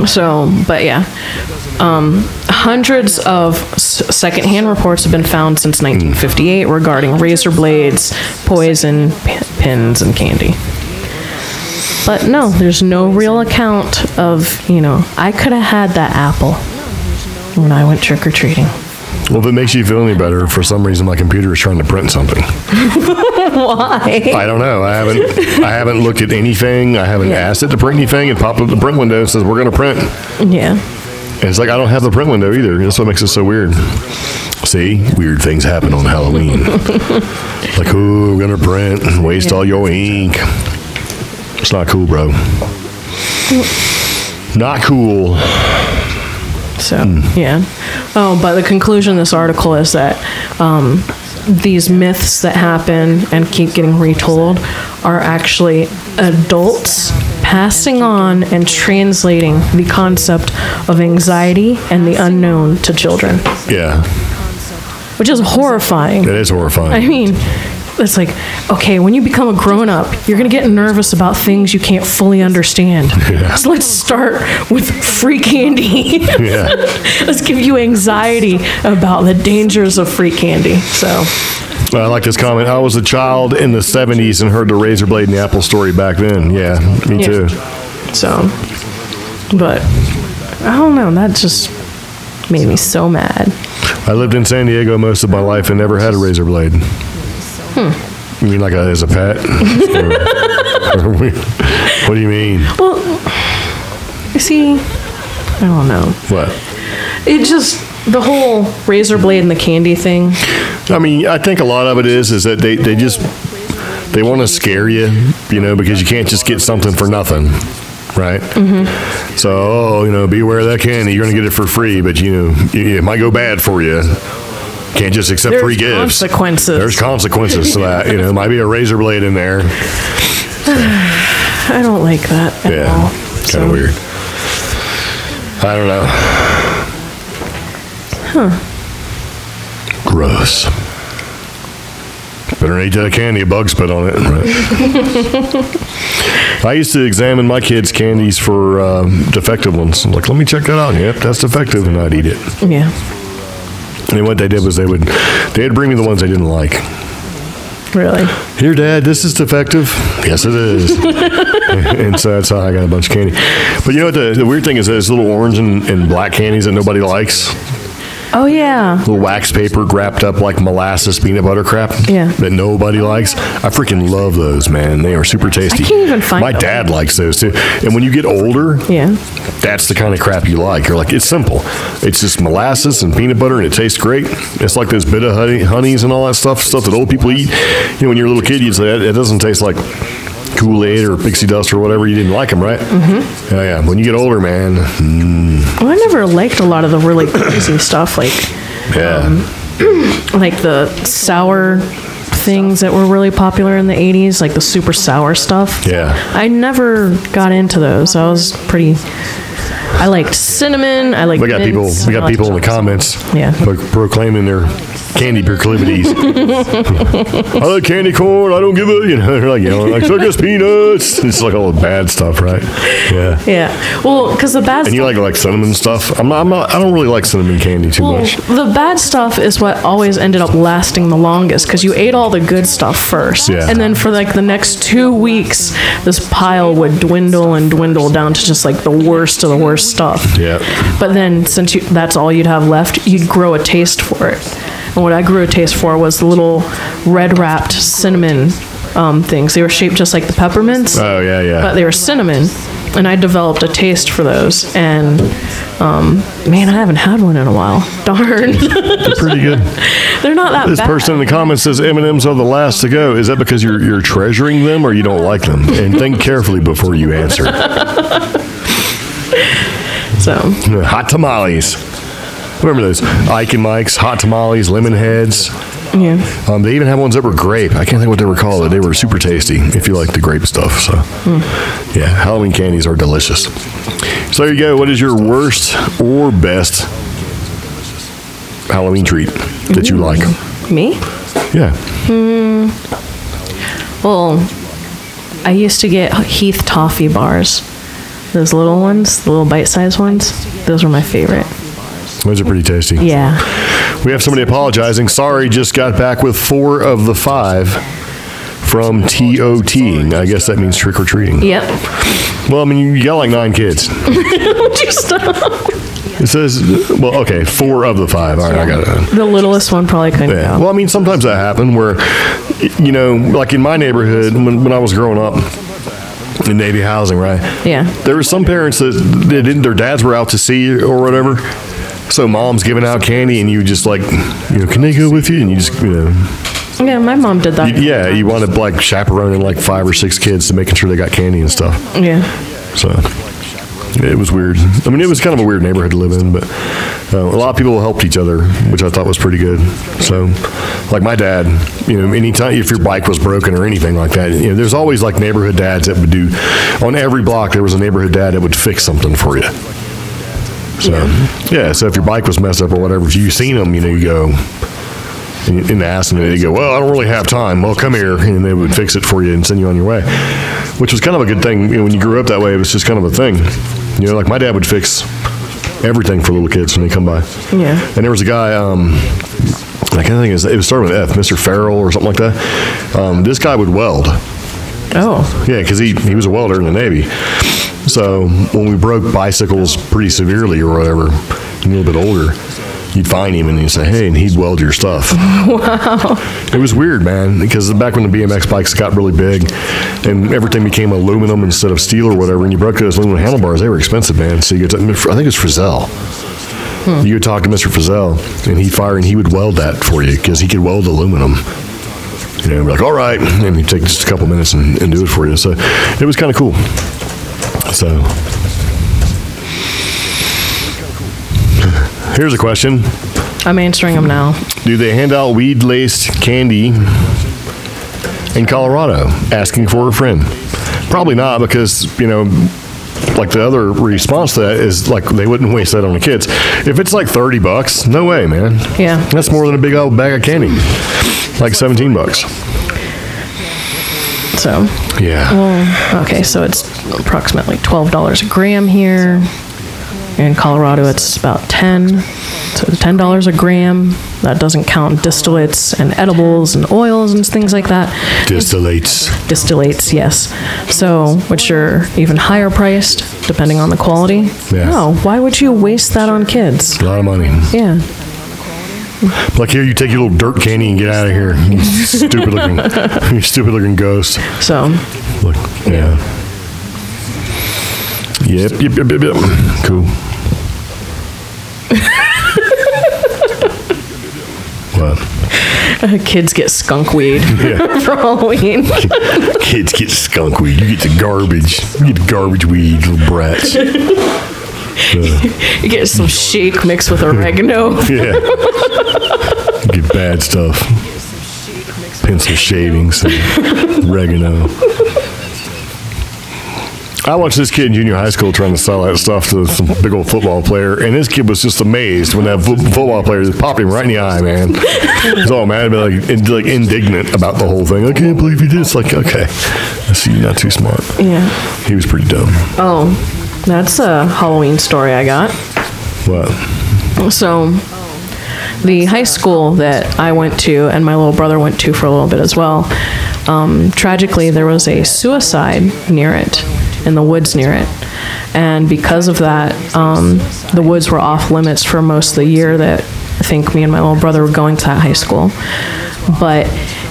B: So, but yeah. Hundreds of secondhand reports have been found since 1958 regarding razor blades, poison, pins, and candy. But no, there's no real account of, I could have had that apple when I went trick-or-treating.
A: Well, if it makes you feel any better, for some reason my computer is trying to print something.
B: Why?
A: I don't know. I haven't looked at anything. I haven't asked it to print anything. It popped up the print window and says, we're going to print.
B: Yeah.
A: And it's like, I don't have the print window either. That's what makes it so weird. See? Weird things happen on Halloween. Like, oh, we're going to print and waste all your ink. It's not cool, bro. Not cool.
B: So, yeah. Oh, but the conclusion of this article is that these myths that happen and keep getting retold are actually adults passing on and translating the concept of anxiety and the unknown to children.
A: Yeah.
B: Which is horrifying.
A: It is horrifying.
B: I mean, it's like, okay, when you become a grown-up, you're going to get nervous about things you can't fully understand.
A: Yeah.
B: So let's start with free candy.
A: Yeah.
B: Let's give you anxiety about the dangers of free candy. So,
A: I like this comment. I was a child in the 70s and heard the razor blade and the apple story back then. Yeah, me too.
B: So, but I don't know. That just made me so mad.
A: I lived in San Diego most of my life and never had a razor blade. You mean like as a pet? What do you mean?
B: Well, you see, I don't know.
A: What?
B: It just, the whole razor blade and the candy thing.
A: I mean, I think a lot of it is that they want to scare you, because you can't just get something for nothing. Right? Mm-hmm. So, beware of that candy. You're going to get it for free, but, it might go bad for you. Can't just accept free gifts. There's consequences to that. There might be a razor blade in there.
B: I don't like that at all.
A: Kind of weird. I don't know.
B: Huh.
A: Gross. Better not eat that candy, a bug spit on it. Right? I used to examine my kids' candies for defective ones. Like, let me check that out. Yep, that's defective, and I'd eat it.
B: Yeah.
A: And what they did was they'd bring me the ones they didn't like.
B: Really?
A: Here, Dad, this is defective. Yes, it is. And so that's how I got a bunch of candy. But what the weird thing is, there's little orange and black candies that nobody likes.
B: Oh, yeah.
A: Little wax paper wrapped up like molasses peanut butter crap.
B: Yeah.
A: That nobody likes. I freaking love those, man. They are super tasty.
B: I can't even find
A: My
B: them.
A: dad likes those too. And when you get older, that's the kind of crap you like. You're like, it's simple. It's just molasses and peanut butter and it tastes great. It's like those bit of honeys and all that stuff that old people eat. When you're a little kid, you'd say, it doesn't taste like Kool-Aid or Pixie Dust or whatever. You didn't like them, right? Mm-hmm. Yeah. When you get older, man.
B: Well, I never liked a lot of the really crazy stuff, like like the sour things that were really popular in the 80s, like the super sour stuff.
A: Yeah.
B: I never got into those. I liked cinnamon. I liked
A: We got
B: mints.
A: people in the comments proclaiming their candy proclivities. I like candy corn. I don't give a, they're like, like circus peanuts. It's like all the bad stuff, right? Yeah.
B: Yeah. Well, because the bad
A: And you like cinnamon stuff? I don't really like cinnamon candy too much.
B: The bad stuff is what always ended up lasting the longest, because you ate all the good stuff first.
A: Yeah.
B: And then for like the next 2 weeks, this pile would dwindle and dwindle down to just like the worst of the worst stuff.
A: Yeah.
B: But then since that's all you'd have left, you'd grow a taste for it. And what I grew a taste for was the little red wrapped cinnamon things. They were shaped just like the peppermints.
A: Oh, yeah.
B: But they were cinnamon. And I developed a taste for those. And man, I haven't had one in a while. Darn.
A: They're pretty good.
B: They're not that
A: This
B: bad.
A: person in the comments says M&M's are the last to go. Is that because you're treasuring them or you don't like them? And think carefully before you answer.
B: So.
A: Hot tamales. Remember those? Ike and Mike's, hot tamales, lemon heads.
B: Yeah.
A: They even had ones that were grape. I can't think what they were called, but they were super tasty if you like the grape stuff. So, yeah, Halloween candies are delicious. So there you go. What is your worst or best Halloween treat that you like?
B: Me?
A: Yeah.
B: Well, I used to get Heath toffee bars. Those little ones, the little bite-sized ones, those were my favorite.
A: Those are pretty tasty.
B: Yeah.
A: We have somebody apologizing. Sorry, just got back with 4 of the 5 from TOT. I guess that means trick or treating.
B: Yep.
A: Well, I mean, you got like 9 kids.
B: Would you stop?
A: It says, well, okay, 4 of the 5. All right, I got it.
B: The littlest one probably couldn't go.
A: Well, I mean, sometimes that happened where, you know, like in my neighborhood, when I was growing up in Navy housing, right?
B: Yeah.
A: There were some parents that they didn't, their dads were out to sea or whatever. So mom's giving out candy and you just like, you know, can they go with you? And you just, you know.
B: Yeah, my mom did that.
A: Yeah, you wanted like chaperoning like 5 or 6 kids to making sure they got candy and stuff.
B: Yeah.
A: So it was weird. I mean, it was kind of a weird neighborhood to live in, but a lot of people helped each other, which I thought was pretty good. So, like my dad, you know, anytime if your bike was broken or anything like that, you know, there's always like neighborhood dads that would do. On every block, there was a neighborhood dad that would fix something for you. So yeah, so if your bike was messed up or whatever, if you seen them, you know, you go and ask them, and they go, well, I don't really have time. Well, come here, and they would fix it for you and send you on your way, which was kind of a good thing. You know, when you grew up that way, it was just kind of a thing. You know, like my dad would fix everything for little kids when they come by.
B: Yeah.
A: And there was a guy, I can't think it was started with F, Mr. Farrell or something like that. This guy would weld.
B: Oh.
A: Yeah, because he was a welder in the Navy. So when we broke bicycles pretty severely or whatever, a little bit older, you'd find him and you'd say, hey, and he'd weld your stuff.
B: Wow.
A: It was weird, man, because back when the BMX bikes got really big and everything became aluminum instead of steel or whatever, and you broke those aluminum handlebars, they were expensive, man. So you get, I think it's Frizzell. You would talk to Mr. Frizzell, and he would weld that for you because he could weld aluminum. You know, be like, all right, and he'd take just a couple minutes and do it for you. So it was kind of cool. So here's a question.
B: I'm answering them now.
A: Do they hand out weed-laced candy in Colorado? Asking for a friend. Probably not, because, you know, like the other response to that is like they wouldn't waste that on the kids. If it's like $30, no way, man.
B: Yeah.
A: That's more than a big old bag of candy. Like $17.
B: So.
A: Yeah.
B: Well, okay, so it's approximately $12 a gram here. In Colorado, it's about 10. So $10 a gram. That doesn't count distillates and edibles and oils and things like that.
A: Distillates.
B: Distillates, yes. So, which are even higher priced, depending on the quality.
A: Yeah.
B: No, why would you waste that on kids?
A: A lot of money.
B: Yeah.
A: Like here, you take your little dirt candy and get out of here. You stupid looking ghost.
B: So.
A: Look, yeah. Yep. Cool. What?
B: Kids get skunk weed
A: Yeah.
B: for Halloween.
A: Kids get skunk weed. You get the garbage. You get the garbage weed, little brats.
B: You get some shake mixed with oregano.
A: Yeah. You get bad stuff. Pencil shavings and oregano. I watched this kid in junior high school trying to sell that stuff to some big old football player, and this kid was just amazed when that football player just popped him right in the eye, man. He was all mad, but like indignant about the whole thing. I can't believe you did. It's like, okay, I see you're not too smart.
B: Yeah.
A: He was pretty dumb.
B: Oh, that's a Halloween story I got.
A: What?
B: So, the high school that I went to and my little brother went to for a little bit as well, tragically there was a suicide near it, in the woods near it. And because of that, the woods were off limits for most of the year that I think me and my little brother were going to that high school. But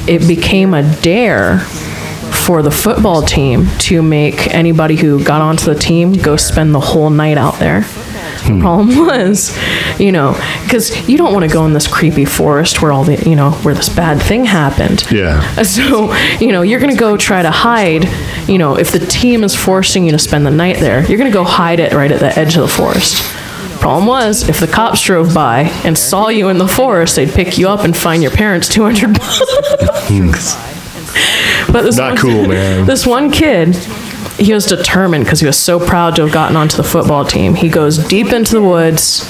B: it became a dare for the football team to make anybody who got onto the team go spend the whole night out there. The problem was, you know, because you don't want to go in this creepy forest where all the, you know, where this bad thing happened.
A: Yeah.
B: So, you know, you're going to go try to hide, you know, if the team is forcing you to spend the night there, you're going to go hide it right at the edge of the forest. Problem was, if the cops drove by and saw you in the forest, they'd pick you up and fine your parents $200. But this
A: Not cool, man.
B: This one kid, he was determined because he was so proud to have gotten onto the football team. He goes deep into the woods,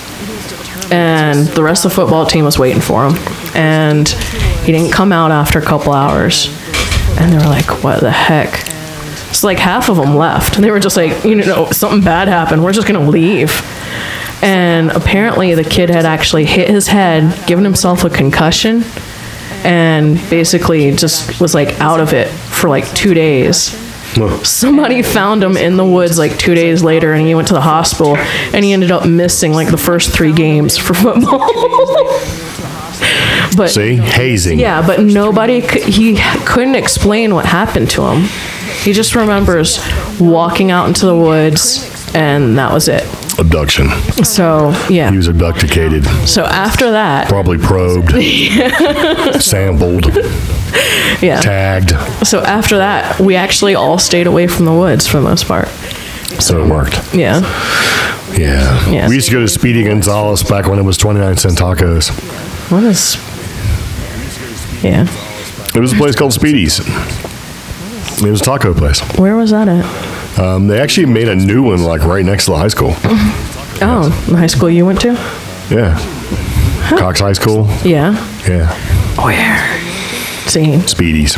B: and the rest of the football team was waiting for him. And he didn't come out after a couple hours. And they were like, what the heck? So like half of them left. They were just like, you know, something bad happened. We're just going to leave. And apparently the kid had actually hit his head, given himself a concussion, and basically just was like out of it for like 2 days. Somebody found him in the woods like 2 days later, and he went to the hospital, and he ended up missing like the first 3 games for football. But
A: See? Hazing.
B: yeah, but he couldn't explain what happened to him. He just remembers walking out into the woods, and that was it.
A: Abduction.
B: So, yeah.
A: He was abducted.
B: So after that,
A: Probably probed. Sampled.
B: yeah.
A: Tagged.
B: So after that, we actually all stayed away from the woods for the most part.
A: So it worked.
B: Yeah.
A: Yeah.
B: Yeah.
A: We used to go to Speedy Gonzales back when it was 29-cent tacos.
B: What is... Yeah.
A: It was a place called Speedy's. It was a taco place.
B: Where was that at?
A: They actually made a new one like right next to the high school.
B: Oh, the high school you went to?
A: Yeah. Cox High School.
B: Yeah.
A: Yeah.
B: Where? See.
A: Speedy's.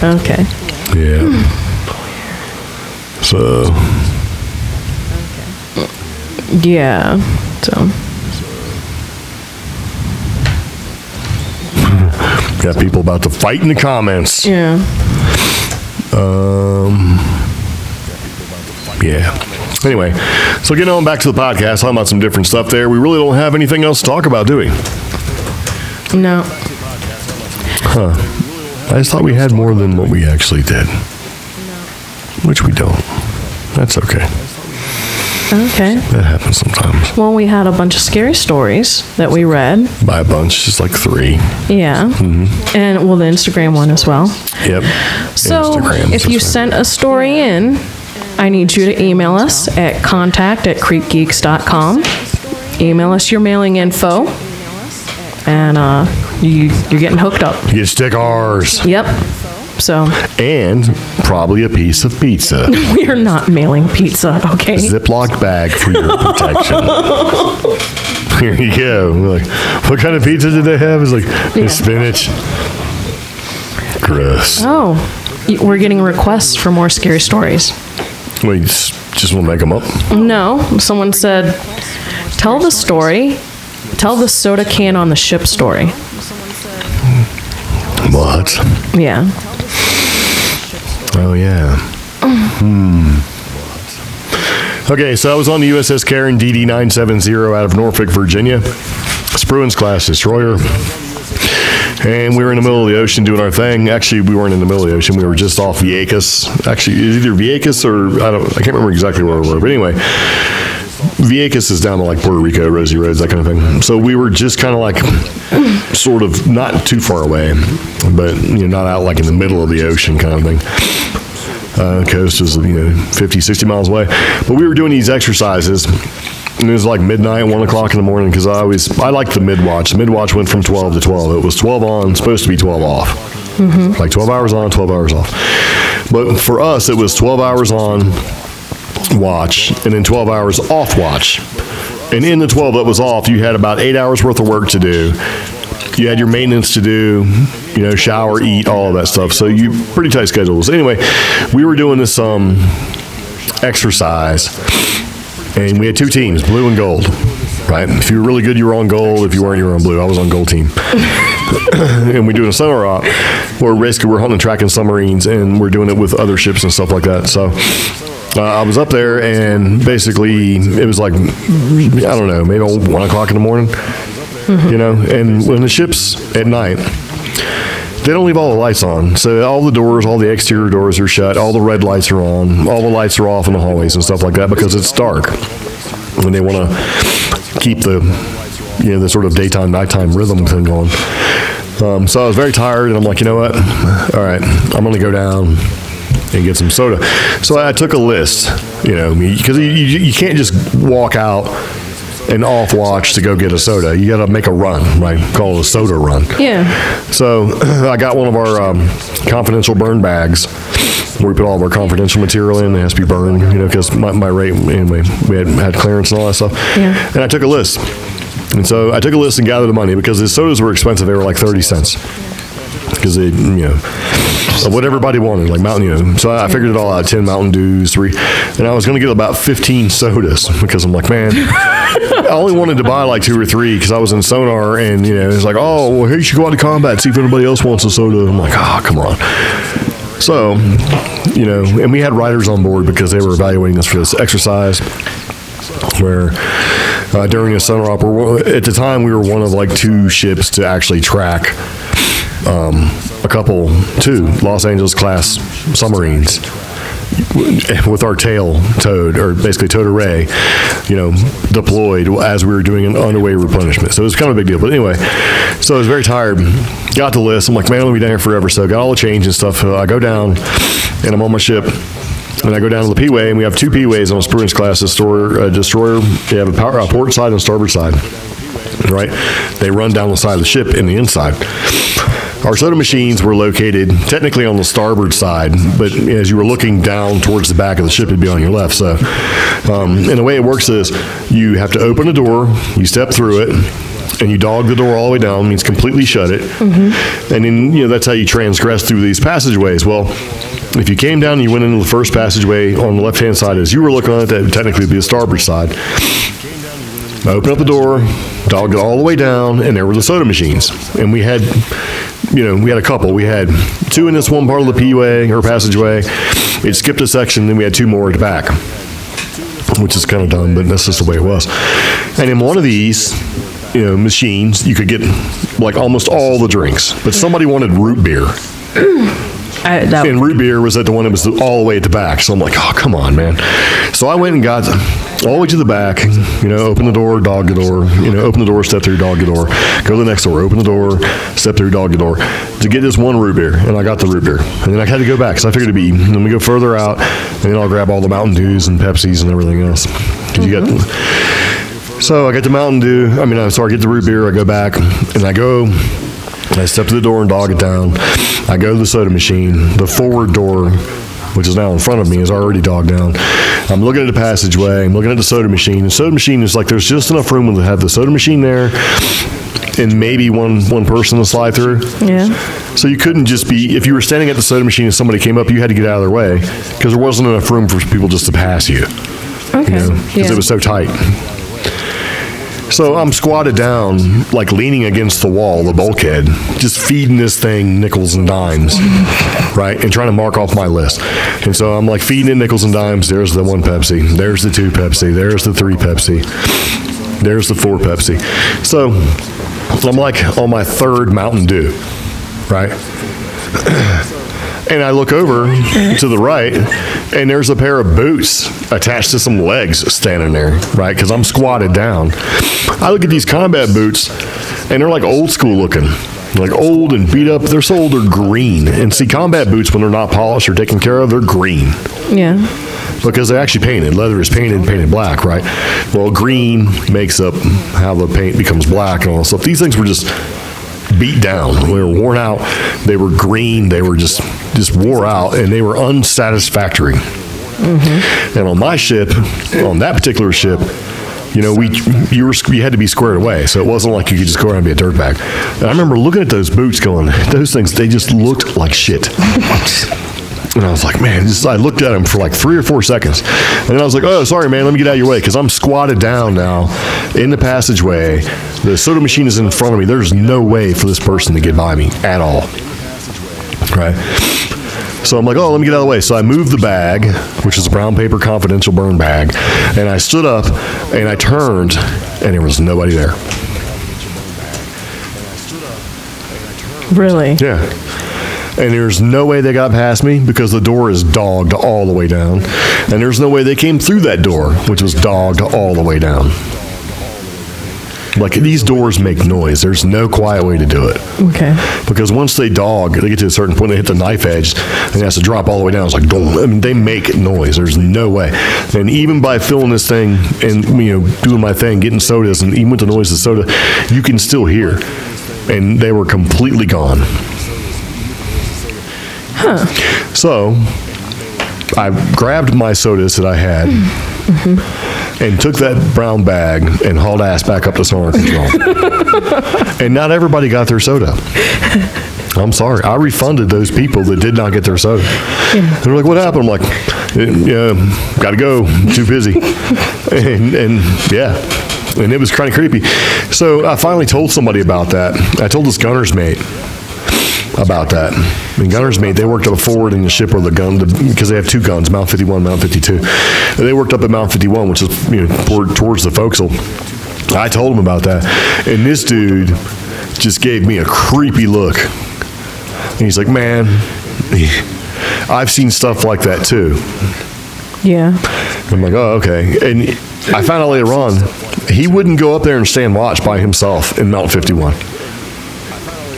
B: Okay.
A: Yeah. So.
B: Yeah. So.
A: Got people about to fight in the comments.
B: Yeah.
A: Yeah. Anyway, so getting on back to the podcast, talking about some different stuff there. We really don't have anything else to talk about, do we?
B: No.
A: I just thought we had more than what we actually did. Which we don't. That's okay.
B: Okay.
A: That happens sometimes.
B: Well, we had a bunch of scary stories that we read.
A: By a bunch, just like 3.
B: Yeah.
A: Mm-hmm.
B: And, well, the Instagram one as well.
A: Yep.
B: So,
A: Instagram,
B: if you sent a story in, I need you to email us at contact@creepgeeks.com. Email us your mailing info, and you're getting hooked up.
A: You get stickers.
B: Yep. So,
A: And probably a piece of pizza.
B: we are not mailing pizza, okay?
A: Ziploc bag for your protection. Here you go. We're like, what kind of pizza did they have? It's like, spinach. Gross.
B: Oh, we're getting requests for more scary stories.
A: Wait, just want to make them up?
B: No, someone said, tell the story. Tell the soda can on the ship story.
A: What?
B: Yeah.
A: Oh, yeah. Okay, so I was on the USS Karen DD-970 out of Norfolk, Virginia. Spruance class destroyer. And we were in the middle of the ocean doing our thing. Actually, we weren't in the middle of the ocean. We were just off Vieques. Actually, it was either Vieques or I can't remember exactly where we were. But anyway, Vieques is down to like Puerto Rico, Rosie Roads, that kind of thing. So we were just kind of like sort of not too far away, but not out like in the middle of the ocean kind of thing. Coast was 50, 60 miles away. But we were doing these exercises. And it was like midnight, 1 o'clock in the morning, because I like the mid-watch. The mid-watch went from 12 to 12. It was 12 on, supposed to be 12 off. Mm-hmm. Like 12 hours on, 12 hours off. But for us, it was 12 hours on watch, and then 12 hours off watch. And in the 12 that was off, you had about 8 hours worth of work to do. You had your maintenance to do, shower, eat, all of that stuff. So pretty tight schedules. Anyway, we were doing this exercise. And we had 2 teams, blue and gold, right? If you were really good, you were on gold. If you weren't, you were on blue. I was on gold team. And we're doing a summer op where basically we're hunting and tracking submarines, and we're doing it with other ships and stuff like that. So I was up there, and basically it was like, I don't know, maybe 1 o'clock in the morning, and when the ships at night, they don't leave all the lights on. So all the doors, all the exterior doors are shut. All the red lights are on. All the lights are off in the hallways and stuff like that because it's dark. When they want to keep the sort of daytime, nighttime rhythm thing going. So I was very tired, and I'm like, you know what? All right, I'm going to go down and get some soda. So I took a list, because you can't just walk out and off watch to go get a soda. You got to make a run, right? Call it a soda run.
B: Yeah.
A: So I got one of our confidential burn bags where we put all of our confidential material in. It has to be burned, because my rate, anyway, we had clearance and all that stuff.
B: Yeah.
A: And I took a list. And so I took a list and gathered the money because the sodas were expensive. They were like 30 cents. because they, of what everybody wanted, like Mountain, So I figured it all out: 10 Mountain Dews, 3, and I was going to get about 15 sodas because I'm like, man, I only wanted to buy like 2 or 3 because I was in Sonar, and it's like, oh, well, here you should go out to Combat, see if anybody else wants a soda. I'm like, oh, come on. So, and we had riders on board because they were evaluating us for this exercise where during a Sonar op, at the time we were one of like 2 ships to actually track two Los Angeles class submarines with our tail towed, or basically towed array, deployed as we were doing an underway replenishment. So it was kind of a big deal. But anyway, so I was very tired. Got the list. I'm like, man, I'm going to be down here forever. So got all the change and stuff. I go down, and I'm on my ship. And I go down to the P-Way, and we have 2 P-Ways on a Spruance class destroyer. You have a port side and starboard side, right? They run down the side of the ship in the inside. Our soda machines were located technically on the starboard side, but as you were looking down towards the back of the ship, it'd be on your left. So, and the way it works is you have to open a door, you step through it, and you dog the door all the way down, means completely shut it. Mm-hmm. And then, that's how you transgress through these passageways. Well, if you came down and you went into the first passageway on the left-hand side, as you were looking at that, technically would be the starboard side. Open up the door, dog it all the way down, and there were the soda machines. And we had, we had a couple. We had 2 in this one part of the P-way or passageway. It skipped a section, then we had 2 more at the back, which is kind of dumb, but that's just the way it was. And in one of these, machines, you could get like almost all the drinks, but somebody wanted root beer. And root beer was at the one that was all the way at the back. So I'm like, oh, come on, man. So I went and got all the way to the back, open the door, dog the door, open the door, step through, dog the door, go to the next door, open the door, step through, dog the door, to get this one root beer. And I got the root beer. And then I had to go back because I figured it'd be, then we go further out, and then I'll grab all the Mountain Dews and Pepsis and everything else. So I get the Mountain Dew, I get the root beer, I go back, and I step to the door and dog it down. I go to the soda machine. The forward door, which is now in front of me, is already dogged down. I'm looking at the passageway. I'm looking at the soda machine. The soda machine is like, there's just enough room to have the soda machine there and maybe one person to slide through.
B: Yeah.
A: So you couldn't just be, if you were standing at the soda machine and somebody came up, you had to get out of their way because there wasn't enough room for people just to pass you.
B: Okay.
A: Because it was so tight. So I'm squatted down, like leaning against the wall, the bulkhead, just feeding this thing nickels and dimes, right? And trying to mark off my list. And so I'm like feeding it nickels and dimes. There's the 1 Pepsi. There's the 2 Pepsi. There's the 3 Pepsi. There's the 4 Pepsi. So I'm like on my 3rd Mountain Dew, right? And I look over to the right, and there's a pair of boots attached to some legs standing there, right? Because I'm squatted down. I look at these combat boots, and they're like old school looking. Like old and beat up. They're so old, they're green. And see, combat boots, when they're not polished or taken care of, they're green.
B: Yeah.
A: Because they're actually painted. Leather is painted black, right? Well, green makes up how the paint becomes black and all that stuff. These things were just beat down. They were worn out. They were green. They were just wore out, and they were unsatisfactory. Mm-hmm. And on my ship, on that particular ship, you had to be squared away, so it wasn't like you could just go around and be a dirtbag. And I remember looking at those boots going, those things, they just looked like shit. And I was like, man, I looked at them for like 3 or 4 seconds. And then I was like, oh, sorry, man, let me get out of your way, because I'm squatted down now in the passageway. The soda machine is in front of me. There's no way for this person to get by me at all. Right? So I'm like, oh, let me get out of the way. So I moved the bag, which is a brown paper confidential burn bag, and I stood up, and I turned, and there was nobody there.
B: Really?
A: Yeah. And there's no way they got past me because the door is dogged all the way down. And there's no way they came through that door, which was dogged all the way down. Like, these doors make noise. There's no quiet way to do it.
B: Okay.
A: Because once they dog, they get to a certain point, they hit the knife edge, and it has to drop all the way down. It's like, they make noise. There's no way. And even by filling this thing and, doing my thing, getting sodas, and even with the noise of soda, you can still hear. And they were completely gone.
B: Huh.
A: So I grabbed my sodas that I had and took that brown bag and hauled ass back up to Sonar Control. And not everybody got their soda. I'm sorry. I refunded those people that did not get their soda.
B: Yeah.
A: They're like, what happened? I'm like, yeah, got to go. Too busy. and yeah. And it was kind of creepy. So I finally told somebody about that. I told this gunner's mate about that. And gunner's mate, they worked up forward in the ship where the gun, because they have two guns, Mount 51, Mount 52. And they worked up at Mount 51, which is towards the forecastle. I told him about that. And this dude just gave me a creepy look. And he's like, man, I've seen stuff like that too.
B: Yeah.
A: I'm like, oh, okay. And I found out later on, he wouldn't go up there and stand watch by himself in Mount 51.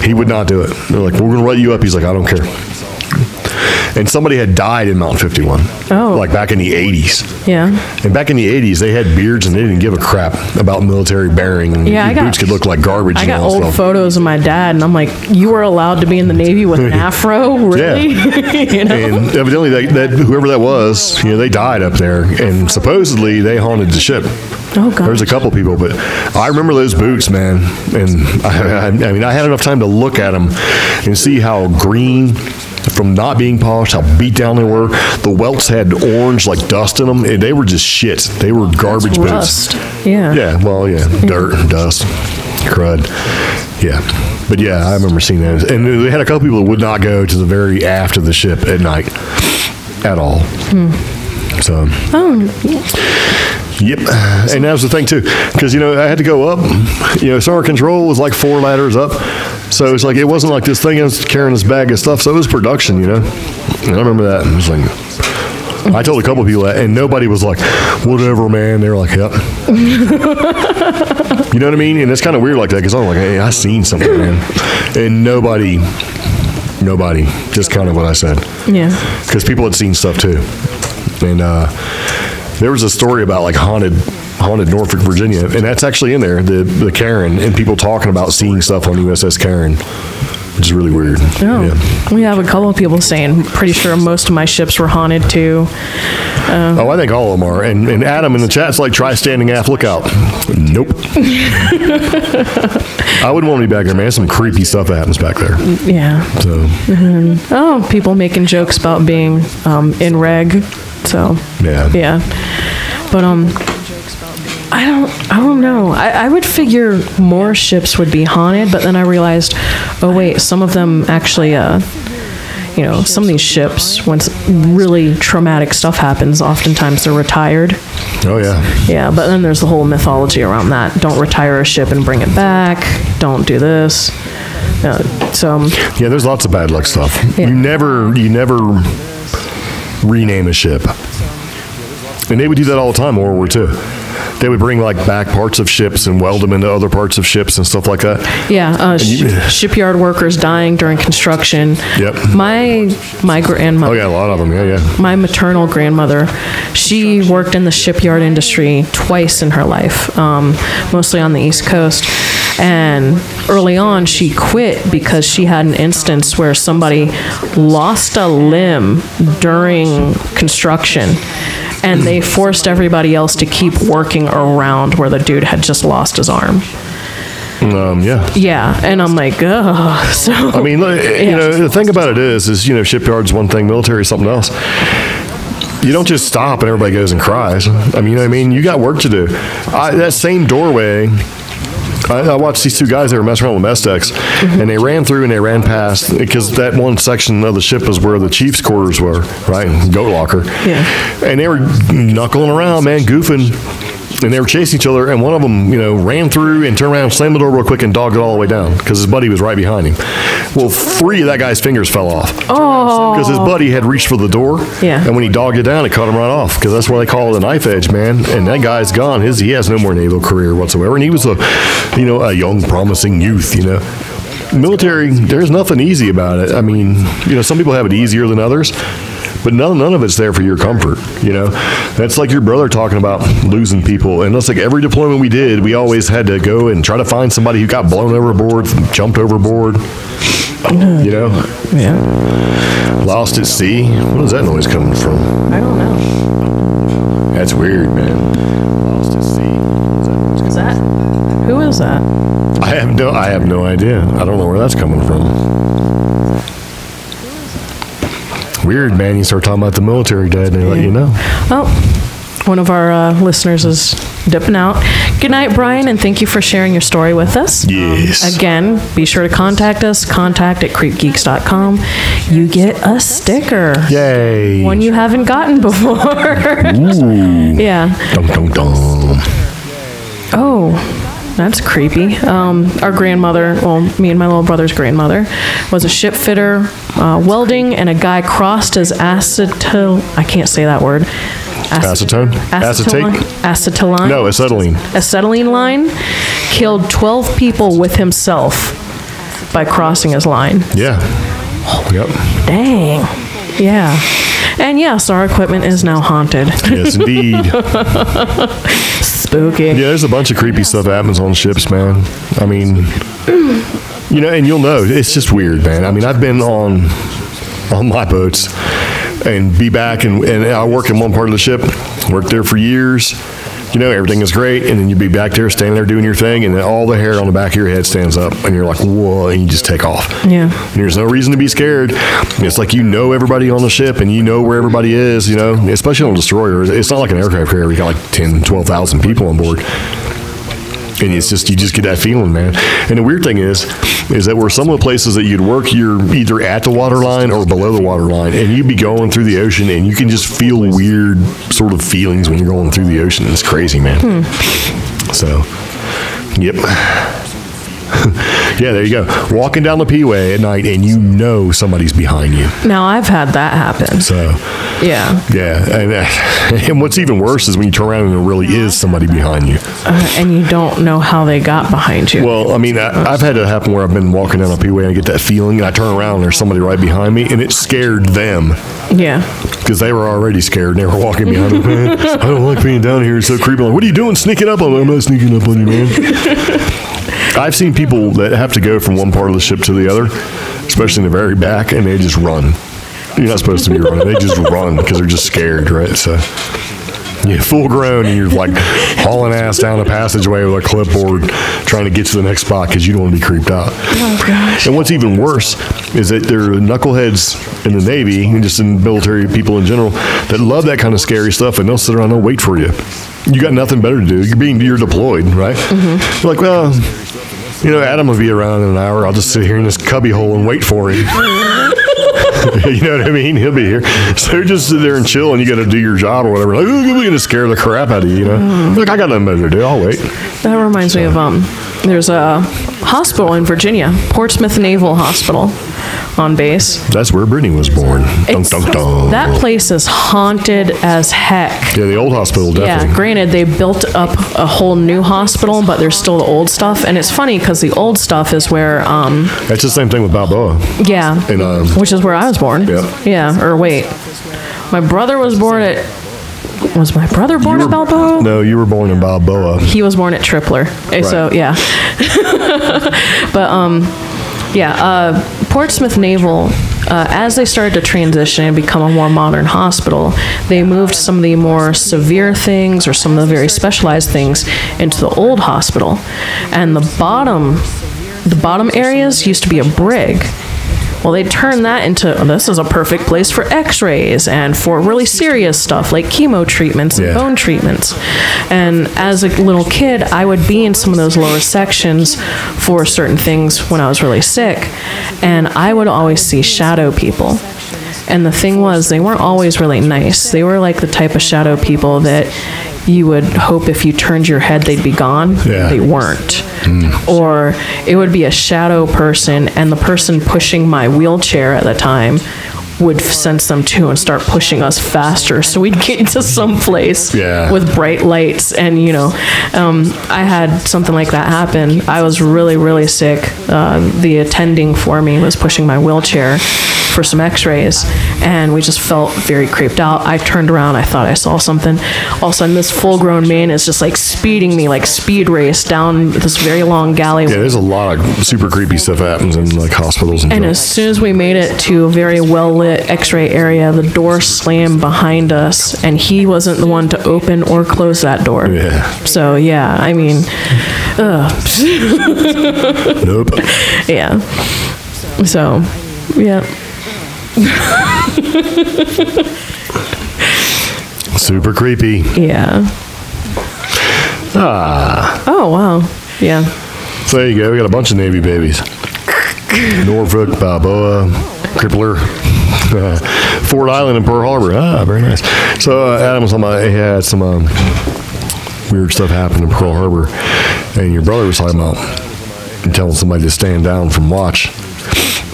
A: He would not do it. They're like, we're going to let you up. He's like, I don't care. And somebody had died in Mount 51.
B: Oh.
A: Like back in the 80s.
B: Yeah.
A: And back in the 80s, they had beards and they didn't give a crap about military bearing. And
B: Yeah,
A: boots could look like garbage.
B: I
A: and
B: got
A: all
B: old
A: stuff.
B: photos of my dad, and I'm like, you were allowed to be in the Navy with an afro? Really? You know?
A: And evidently, that whoever that was, they died up there. And supposedly, they haunted the ship.
B: Oh, God.
A: There's a couple people, but I remember those boots, man. And I mean, I had enough time to look at them and see how green from not being polished, how beat down they were. The welts had orange, like dust in them. And they were just shit. They were garbage
B: Rust.
A: boots.
B: Yeah.
A: Yeah, well, yeah. Dirt and dust. Crud. Yeah. But yeah, I remember seeing those. And they had a couple people that would not go to the very aft of the ship at night at all. So. Yep. And that was the thing too, because I had to go up. Summer control was like 4 ladders up, so it's like it wasn't like this thing I was carrying this bag of stuff. So it was production, And I remember that. It was like, I told a couple of people that, and nobody was like, whatever, man. They were like, yep. You know what I mean? And it's kind of weird like that, because I'm like, hey, I seen something, man, and nobody, just kind of what I said.
B: Yeah.
A: Because people had seen stuff too, and there was a story about like haunted Norfolk, Virginia, and that's actually in there, the Karen, and people talking about seeing stuff on USS Karen, which is really weird.
B: Oh. Yeah. We have a couple of people saying, pretty sure most of my ships were haunted too.
A: I think all of them are. And Adam in the chat's like, try standing aft lookout. Nope. I wouldn't want to be back there, man. Some creepy stuff that happens back there.
B: Yeah.
A: So.
B: People making jokes about being in reg. So.
A: Yeah.
B: But I don't know. I would figure more ships would be haunted, but then I realized, oh wait, some of them actually, some of these ships, when really traumatic stuff happens, oftentimes they're retired.
A: Oh yeah.
B: Yeah, but then there's the whole mythology around that. Don't retire a ship and bring it back. Don't do this.
A: Yeah, there's lots of bad luck stuff.
B: Yeah.
A: You never rename a ship. And they would do that all the time in World War II. They would bring like back parts of ships and weld them into other parts of ships and stuff like that.
B: Yeah, shipyard workers dying during construction.
A: Yep.
B: My grandmother.
A: Oh yeah, a lot of them. Yeah.
B: My maternal grandmother, she worked in the shipyard industry twice in her life, mostly on the East Coast. And early on, she quit because she had an instance where somebody lost a limb during construction, and they forced everybody else to keep working around where the dude had just lost his arm.
A: Yeah.
B: Yeah, and I'm like, ugh. So,
A: I mean, the thing about it is shipyard's one thing, military is something else. You don't just stop and everybody goes and cries. I mean, you know what I mean? You got work to do. That same doorway, I watched these two guys, they were messing around with mess decks, and they ran through and they ran past, because that one section of the ship was where the chief's quarters were, right? Goat locker.
B: Yeah.
A: And they were knuckling around, man, goofing. And they were chasing each other, and one of them, ran through and turned around, slammed the door real quick, and dogged it all the way down because his buddy was right behind him. Well, 3 of that guy's fingers fell off.
B: Oh.
A: Because his buddy had reached for the door,
B: Yeah.
A: and when he dogged it down, it cut him right off, because that's why they call it a knife edge, man. And that guy's gone. He has no more naval career whatsoever, and he was a young, promising youth, Military, there's nothing easy about it. I mean, some people have it easier than others. But none of it's there for your comfort, That's like your brother talking about losing people. And that's like every deployment we did, we always had to go and try to find somebody who got blown overboard, jumped overboard,
B: Yeah.
A: Lost at sea. What is that noise coming from?
B: I don't know.
A: That's weird, man. Lost at sea.
B: Is that? Who is that?
A: I have no idea. I don't know where that's coming from. Weird, man. You start talking about the military dead, and they let you know.
B: Oh, one of our listeners is dipping out. Good night, Brian, and thank you for sharing your story with us.
A: Yes.
B: Again, be sure to contact us. contact@creepgeeks.com. You get a sticker.
A: Yay.
B: One you haven't gotten before.
A: Ooh.
B: Yeah.
A: Dum, dum, dum.
B: Oh, that's creepy. Our grandmother, well, me and my little brother's grandmother, was a ship fitter, welding, and a guy crossed his I can't say that word.
A: Acetone? Acetate?
B: Acetylene?
A: No, acetylene.
B: Acetylene line. Killed 12 people with himself by crossing his line.
A: Yeah. Yep.
B: Dang. Yeah. And yes, our equipment is now haunted.
A: Yes, indeed.
B: Spooky.
A: Yeah, there's a bunch of creepy stuff that happens on ships, man. I mean, you know, and you'll know, it's just weird, man. I mean, I've been on my boats and be back, and I work in one part of the ship, worked there for years. You know, everything is great, and then you'd be back there, standing there doing your thing, and then all the hair on the back of your head stands up, and you're like, whoa, and you just take off.
B: Yeah.
A: And there's no reason to be scared. It's like you know everybody on the ship, and you know where everybody is, you know, especially on a destroyer. It's not like an aircraft carrier. You got like 10, 12,000 people on board. And it's just, you just get that feeling, man. And the weird thing is that where some of the places that you'd work, you're either at the water line or below the water line, and you'd be going through the ocean, and you can just feel weird sort of feelings when you're going through the ocean. It's crazy, man. So, yep. Yeah, there you go. Walking down the P-way at night, and you know somebody's behind you.
B: Now, I've had that happen.
A: So,
B: yeah.
A: And what's even worse is when you turn around and there really is somebody behind you.
B: And you don't know how they got behind you.
A: Well, I mean, I've had it happen where I've been walking down a P-way and I get that feeling, and I turn around and there's somebody right behind me, and it scared them.
B: Yeah.
A: Because they were already scared, and they were walking behind me. Man, I don't like being down here. It's so creepy. Like, what are you doing sneaking up on me? I'm not sneaking up on you, man. I've seen people that have to go from one part of the ship to the other, especially in the very back, and they just run. You're not supposed to be running. They just run because they're just scared, right? So, yeah, full grown, and you're like hauling ass down a passageway with a clipboard trying to get to the next spot because you don't want to be creeped out.
B: Oh, gosh.
A: And what's even worse is that there are knuckleheads in the Navy, and just in military people in general, that love that kind of scary stuff, and they'll sit around and wait for you. You got nothing better to do. You're deployed, right? Mm-hmm. You're like, well, you know, Adam will be around in an hour. I'll just sit here in this cubby hole and wait for him. You know what I mean? He'll be here. So they're just sit there and chill, and you got to do your job or whatever. Like, we're going to scare the crap out of you, you know? Look, I got nothing better to do. I'll wait.
B: That reminds me of, there's a hospital in Virginia, Portsmouth Naval Hospital on base.
A: That's where Brittany was born. Dun, dun, dun.
B: That place is haunted as heck.
A: Yeah, the old hospital, definitely.
B: Yeah, granted, they built up a whole new hospital, but there's still the old stuff. And it's funny because the old stuff is where...
A: That's the same thing with Balboa.
B: Yeah,
A: And,
B: which is where I was born.
A: Yeah.
B: Yeah, or wait. My brother was born at... Was my brother born at Balboa?
A: No, you were born in Balboa.
B: He was born at Tripler. So, yeah. But, Portsmouth Naval, as they started to transition and become a more modern hospital, they moved some of the more severe things or some of the very specialized things into the old hospital. And the bottom areas used to be a brig. Well, they turned that into, this is a perfect place for x-rays and for really serious stuff like chemo treatments and bone treatments. And as a little kid, I would be in some of those lower sections for certain things when I was really sick. And I would always see shadow people. And the thing was, they weren't always really nice. They were like the type of shadow people that you would hope if you turned your head, they'd be gone.
A: Yeah.
B: They weren't. Or it would be a shadow person, and the person pushing my wheelchair at the time would sense them too and start pushing us faster so we'd get to some place with bright lights. And I had something like that happen. I was really, really sick. The attending for me was pushing my wheelchair for some x-rays, and we just felt very creeped out. I turned around, I thought I saw something. All of a sudden, this full-grown man is just like speeding me, like speed race down this very long galley.
A: Yeah, there's a lot of super creepy stuff happens in like hospitals and
B: as soon as we made it to a very well-lit x-ray area, the door slammed behind us, and he wasn't the one to open or close that door.
A: Yeah.
B: So, yeah, I mean,
A: Nope.
B: Yeah. So, yeah.
A: Super creepy.
B: Yeah. Oh, wow. Yeah.
A: So there you go. We got a bunch of Navy babies. Norfolk, Balboa, Crippler, Ford Island, and Pearl Harbor. Very nice. So Adam was talking about he had some weird stuff happen in Pearl Harbor, and your brother was talking about telling somebody to stand down from watch,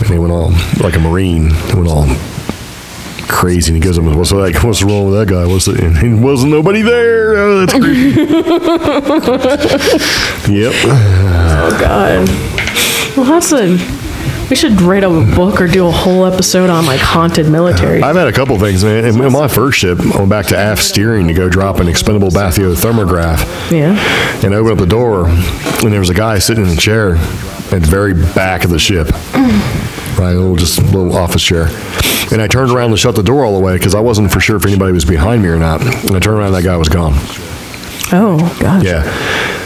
A: and they went all like a Marine. They went all crazy, and he goes up and what's wrong with that guy? And wasn't nobody there. Oh, that's creepy. Yep.
B: Oh God. Well, we should write a book or do a whole episode on like haunted military.
A: I've had a couple things, man. In my first ship, I went back to aft steering to go drop an expendable bathyothermograph.
B: Yeah.
A: And I opened up the door, and there was a guy sitting in a chair at the very back of the ship. Right, a little office chair. And I turned around to shut the door all the way because I wasn't for sure if anybody was behind me or not. And I turned around, and that guy was gone.
B: Oh, gosh.
A: Yeah.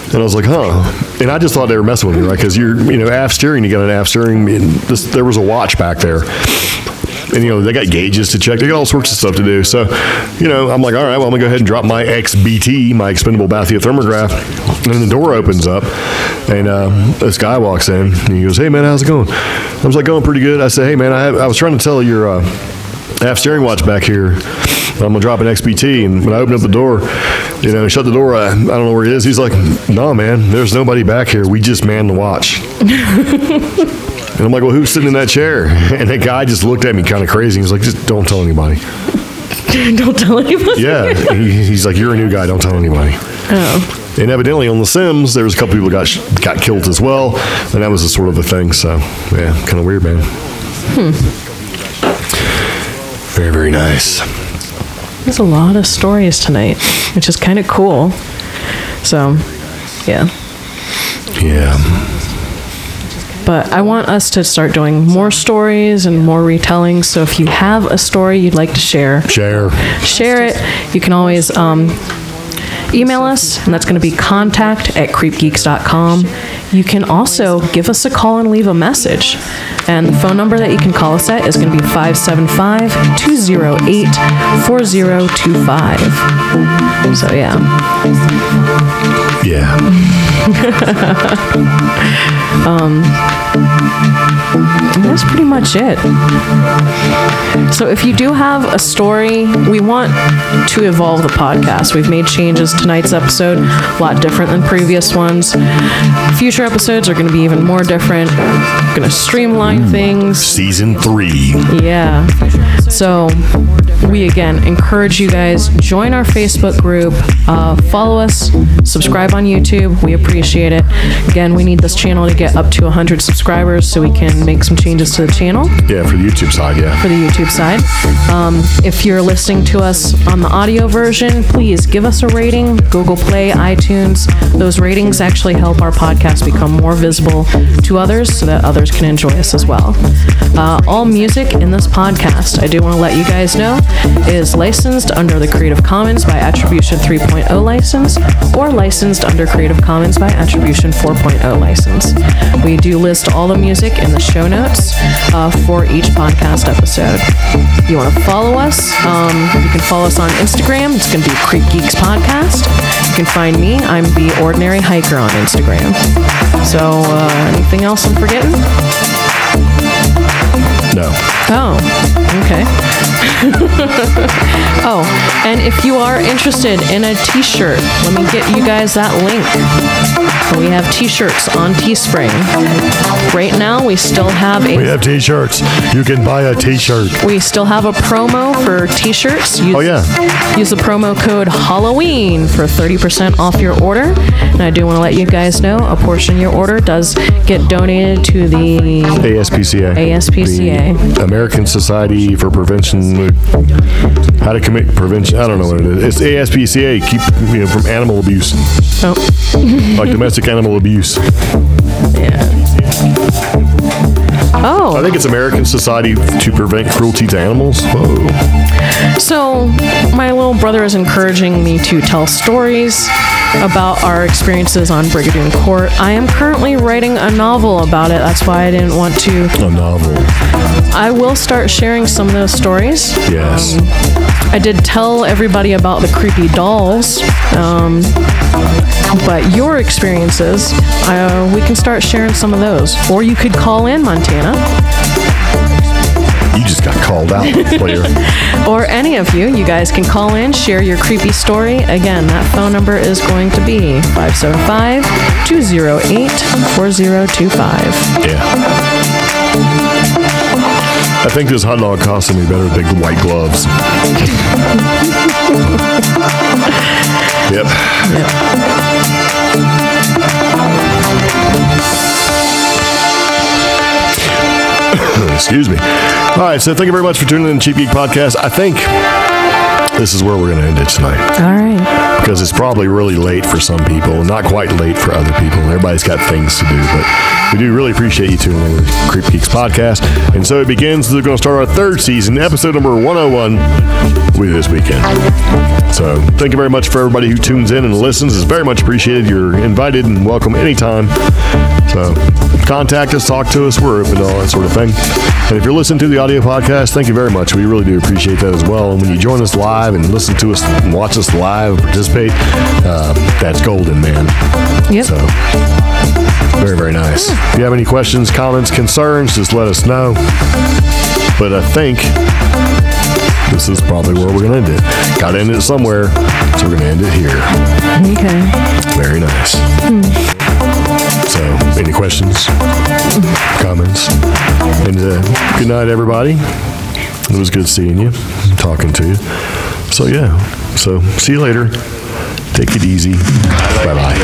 A: And I was like, huh. And I just thought they were messing with me, right? Because aft steering, you got an aft steering. There was a watch back there. And, they got gauges to check. They got all sorts of stuff to do. So, I'm like, all right, well, I'm going to go ahead and drop my XBT, my expendable bathyothermograph. And then the door opens up. And this guy walks in. And he goes, hey, man, how's it going? I was like, going pretty good. I said, hey, man, I was trying to tell your aft steering watch back here. I'm going to drop an XBT. And when I opened up the door, shut the door, I don't know where he is. He's like, no, man, there's nobody back here. We just manned the watch. And I'm like, well, who's sitting in that chair? And the guy just looked at me kind of crazy. He's like, just don't tell anybody.
B: Don't tell anybody?
A: Yeah. He's like, you're a new guy. Don't tell anybody.
B: Oh.
A: And evidently on The Sims, there was a couple people got killed as well. And that was a sort of a thing. So, yeah, kind of weird, man. Very, very nice.
B: There's a lot of stories tonight, which is kind of cool. So, yeah.
A: Yeah.
B: But I want us to start doing more stories and more retellings. So if you have a story you'd like to share it. You can always email us, and that's going to be contact@creepgeeks.com. You can also give us a call and leave a message. And the phone number that you can call us at is going to be 575-208-4025. So, yeah.
A: Yeah.
B: And that's pretty much it. So if you do have a story, we want to evolve the podcast. We've made changes. Tonight's episode a lot different than previous ones. Future episodes are going to be even more different. We're going to streamline things.
A: Season 3.
B: Yeah. So we again encourage you guys, join our Facebook group, follow us, subscribe on YouTube. We appreciate it. Again, we need this channel to get up to 100 subscribers so we can make some changes to the channel.
A: Yeah, for the YouTube side, yeah.
B: For the YouTube side. If you're listening to us on the audio version, please give us a rating. Google Play, iTunes. Those ratings actually help our podcast become more visible to others so that others can enjoy us as well. All music in this podcast, I do want to let you guys know, is licensed under the Creative Commons by Attribution 3.0 license or licensed under Creative Commons by Attribution 4.0 license. We do list all the music in the show notes for each podcast episode. If you want to follow us, you can follow us on Instagram. It's going to be CreepGeeks Podcast. You can find me. I'm the Ordinary Hiker on Instagram. So, anything else I'm forgetting?
A: No.
B: Oh, okay. Oh, and if you are interested in a t-shirt, let me get you guys that link. We have t-shirts on Teespring. Right now, we still have
A: We have t-shirts. You can buy a t-shirt.
B: We still have a promo for t-shirts. Use the promo code Halloween for 30% off your order. And I do want to let you guys know a portion of your order does get donated to the
A: ASPCA.
B: ASPCA.
A: The American Society for Prevention. How to commit prevention. I don't know what it is. It's ASPCA. Keep from animal abuse.
B: Oh.
A: Like domestic animal abuse.
B: Yeah. Oh.
A: I think it's American Society to Prevent Cruelty to Animals. Whoa.
B: So, my little brother is encouraging me to tell stories. about our experiences on Brigadoon Court. I am currently writing a novel about it. That's why I didn't want to.
A: A novel.
B: I will start sharing some of those stories.
A: Yes.
B: I did tell everybody about the creepy dolls, but your experiences, we can start sharing some of those. Or you could call in, Montana.
A: You just got called out, player.
B: Or any of you. You guys can call in, share your creepy story. Again, that phone number is going to be 575-208-4025.
A: Yeah. I think this hot dog costume would be better with big white gloves. Yep. Excuse me. All right, so thank you very much for tuning in to Cheap Geek Podcast. I think this is where we're going to end it tonight.
B: All right.
A: Because it's probably really late for some people, not quite late for other people. Everybody's got things to do, but we do really appreciate you tuning in to CreepGeeks Podcast. And so it begins. We're going to start our third season, episode number 101, with this weekend. So thank you very much for everybody who tunes in and listens. It's very much appreciated. You're invited and welcome anytime. So contact us, talk to us. We're open to all that sort of thing. And if you're listening to the audio podcast, thank you very much. We really do appreciate that as well. And when you join us live and listen to us and watch us live, participate, that's golden, man.
B: Yep.
A: So very, very nice. If you have any questions, comments, concerns, just let us know. But I think this is probably where we're going to end it. Got to end it somewhere, so we're going to end it here.
B: Okay.
A: Very nice. So, any questions, comments? And good night, everybody. It was good seeing you, talking to you. So, yeah. So, see you later. Take it easy. Bye-bye.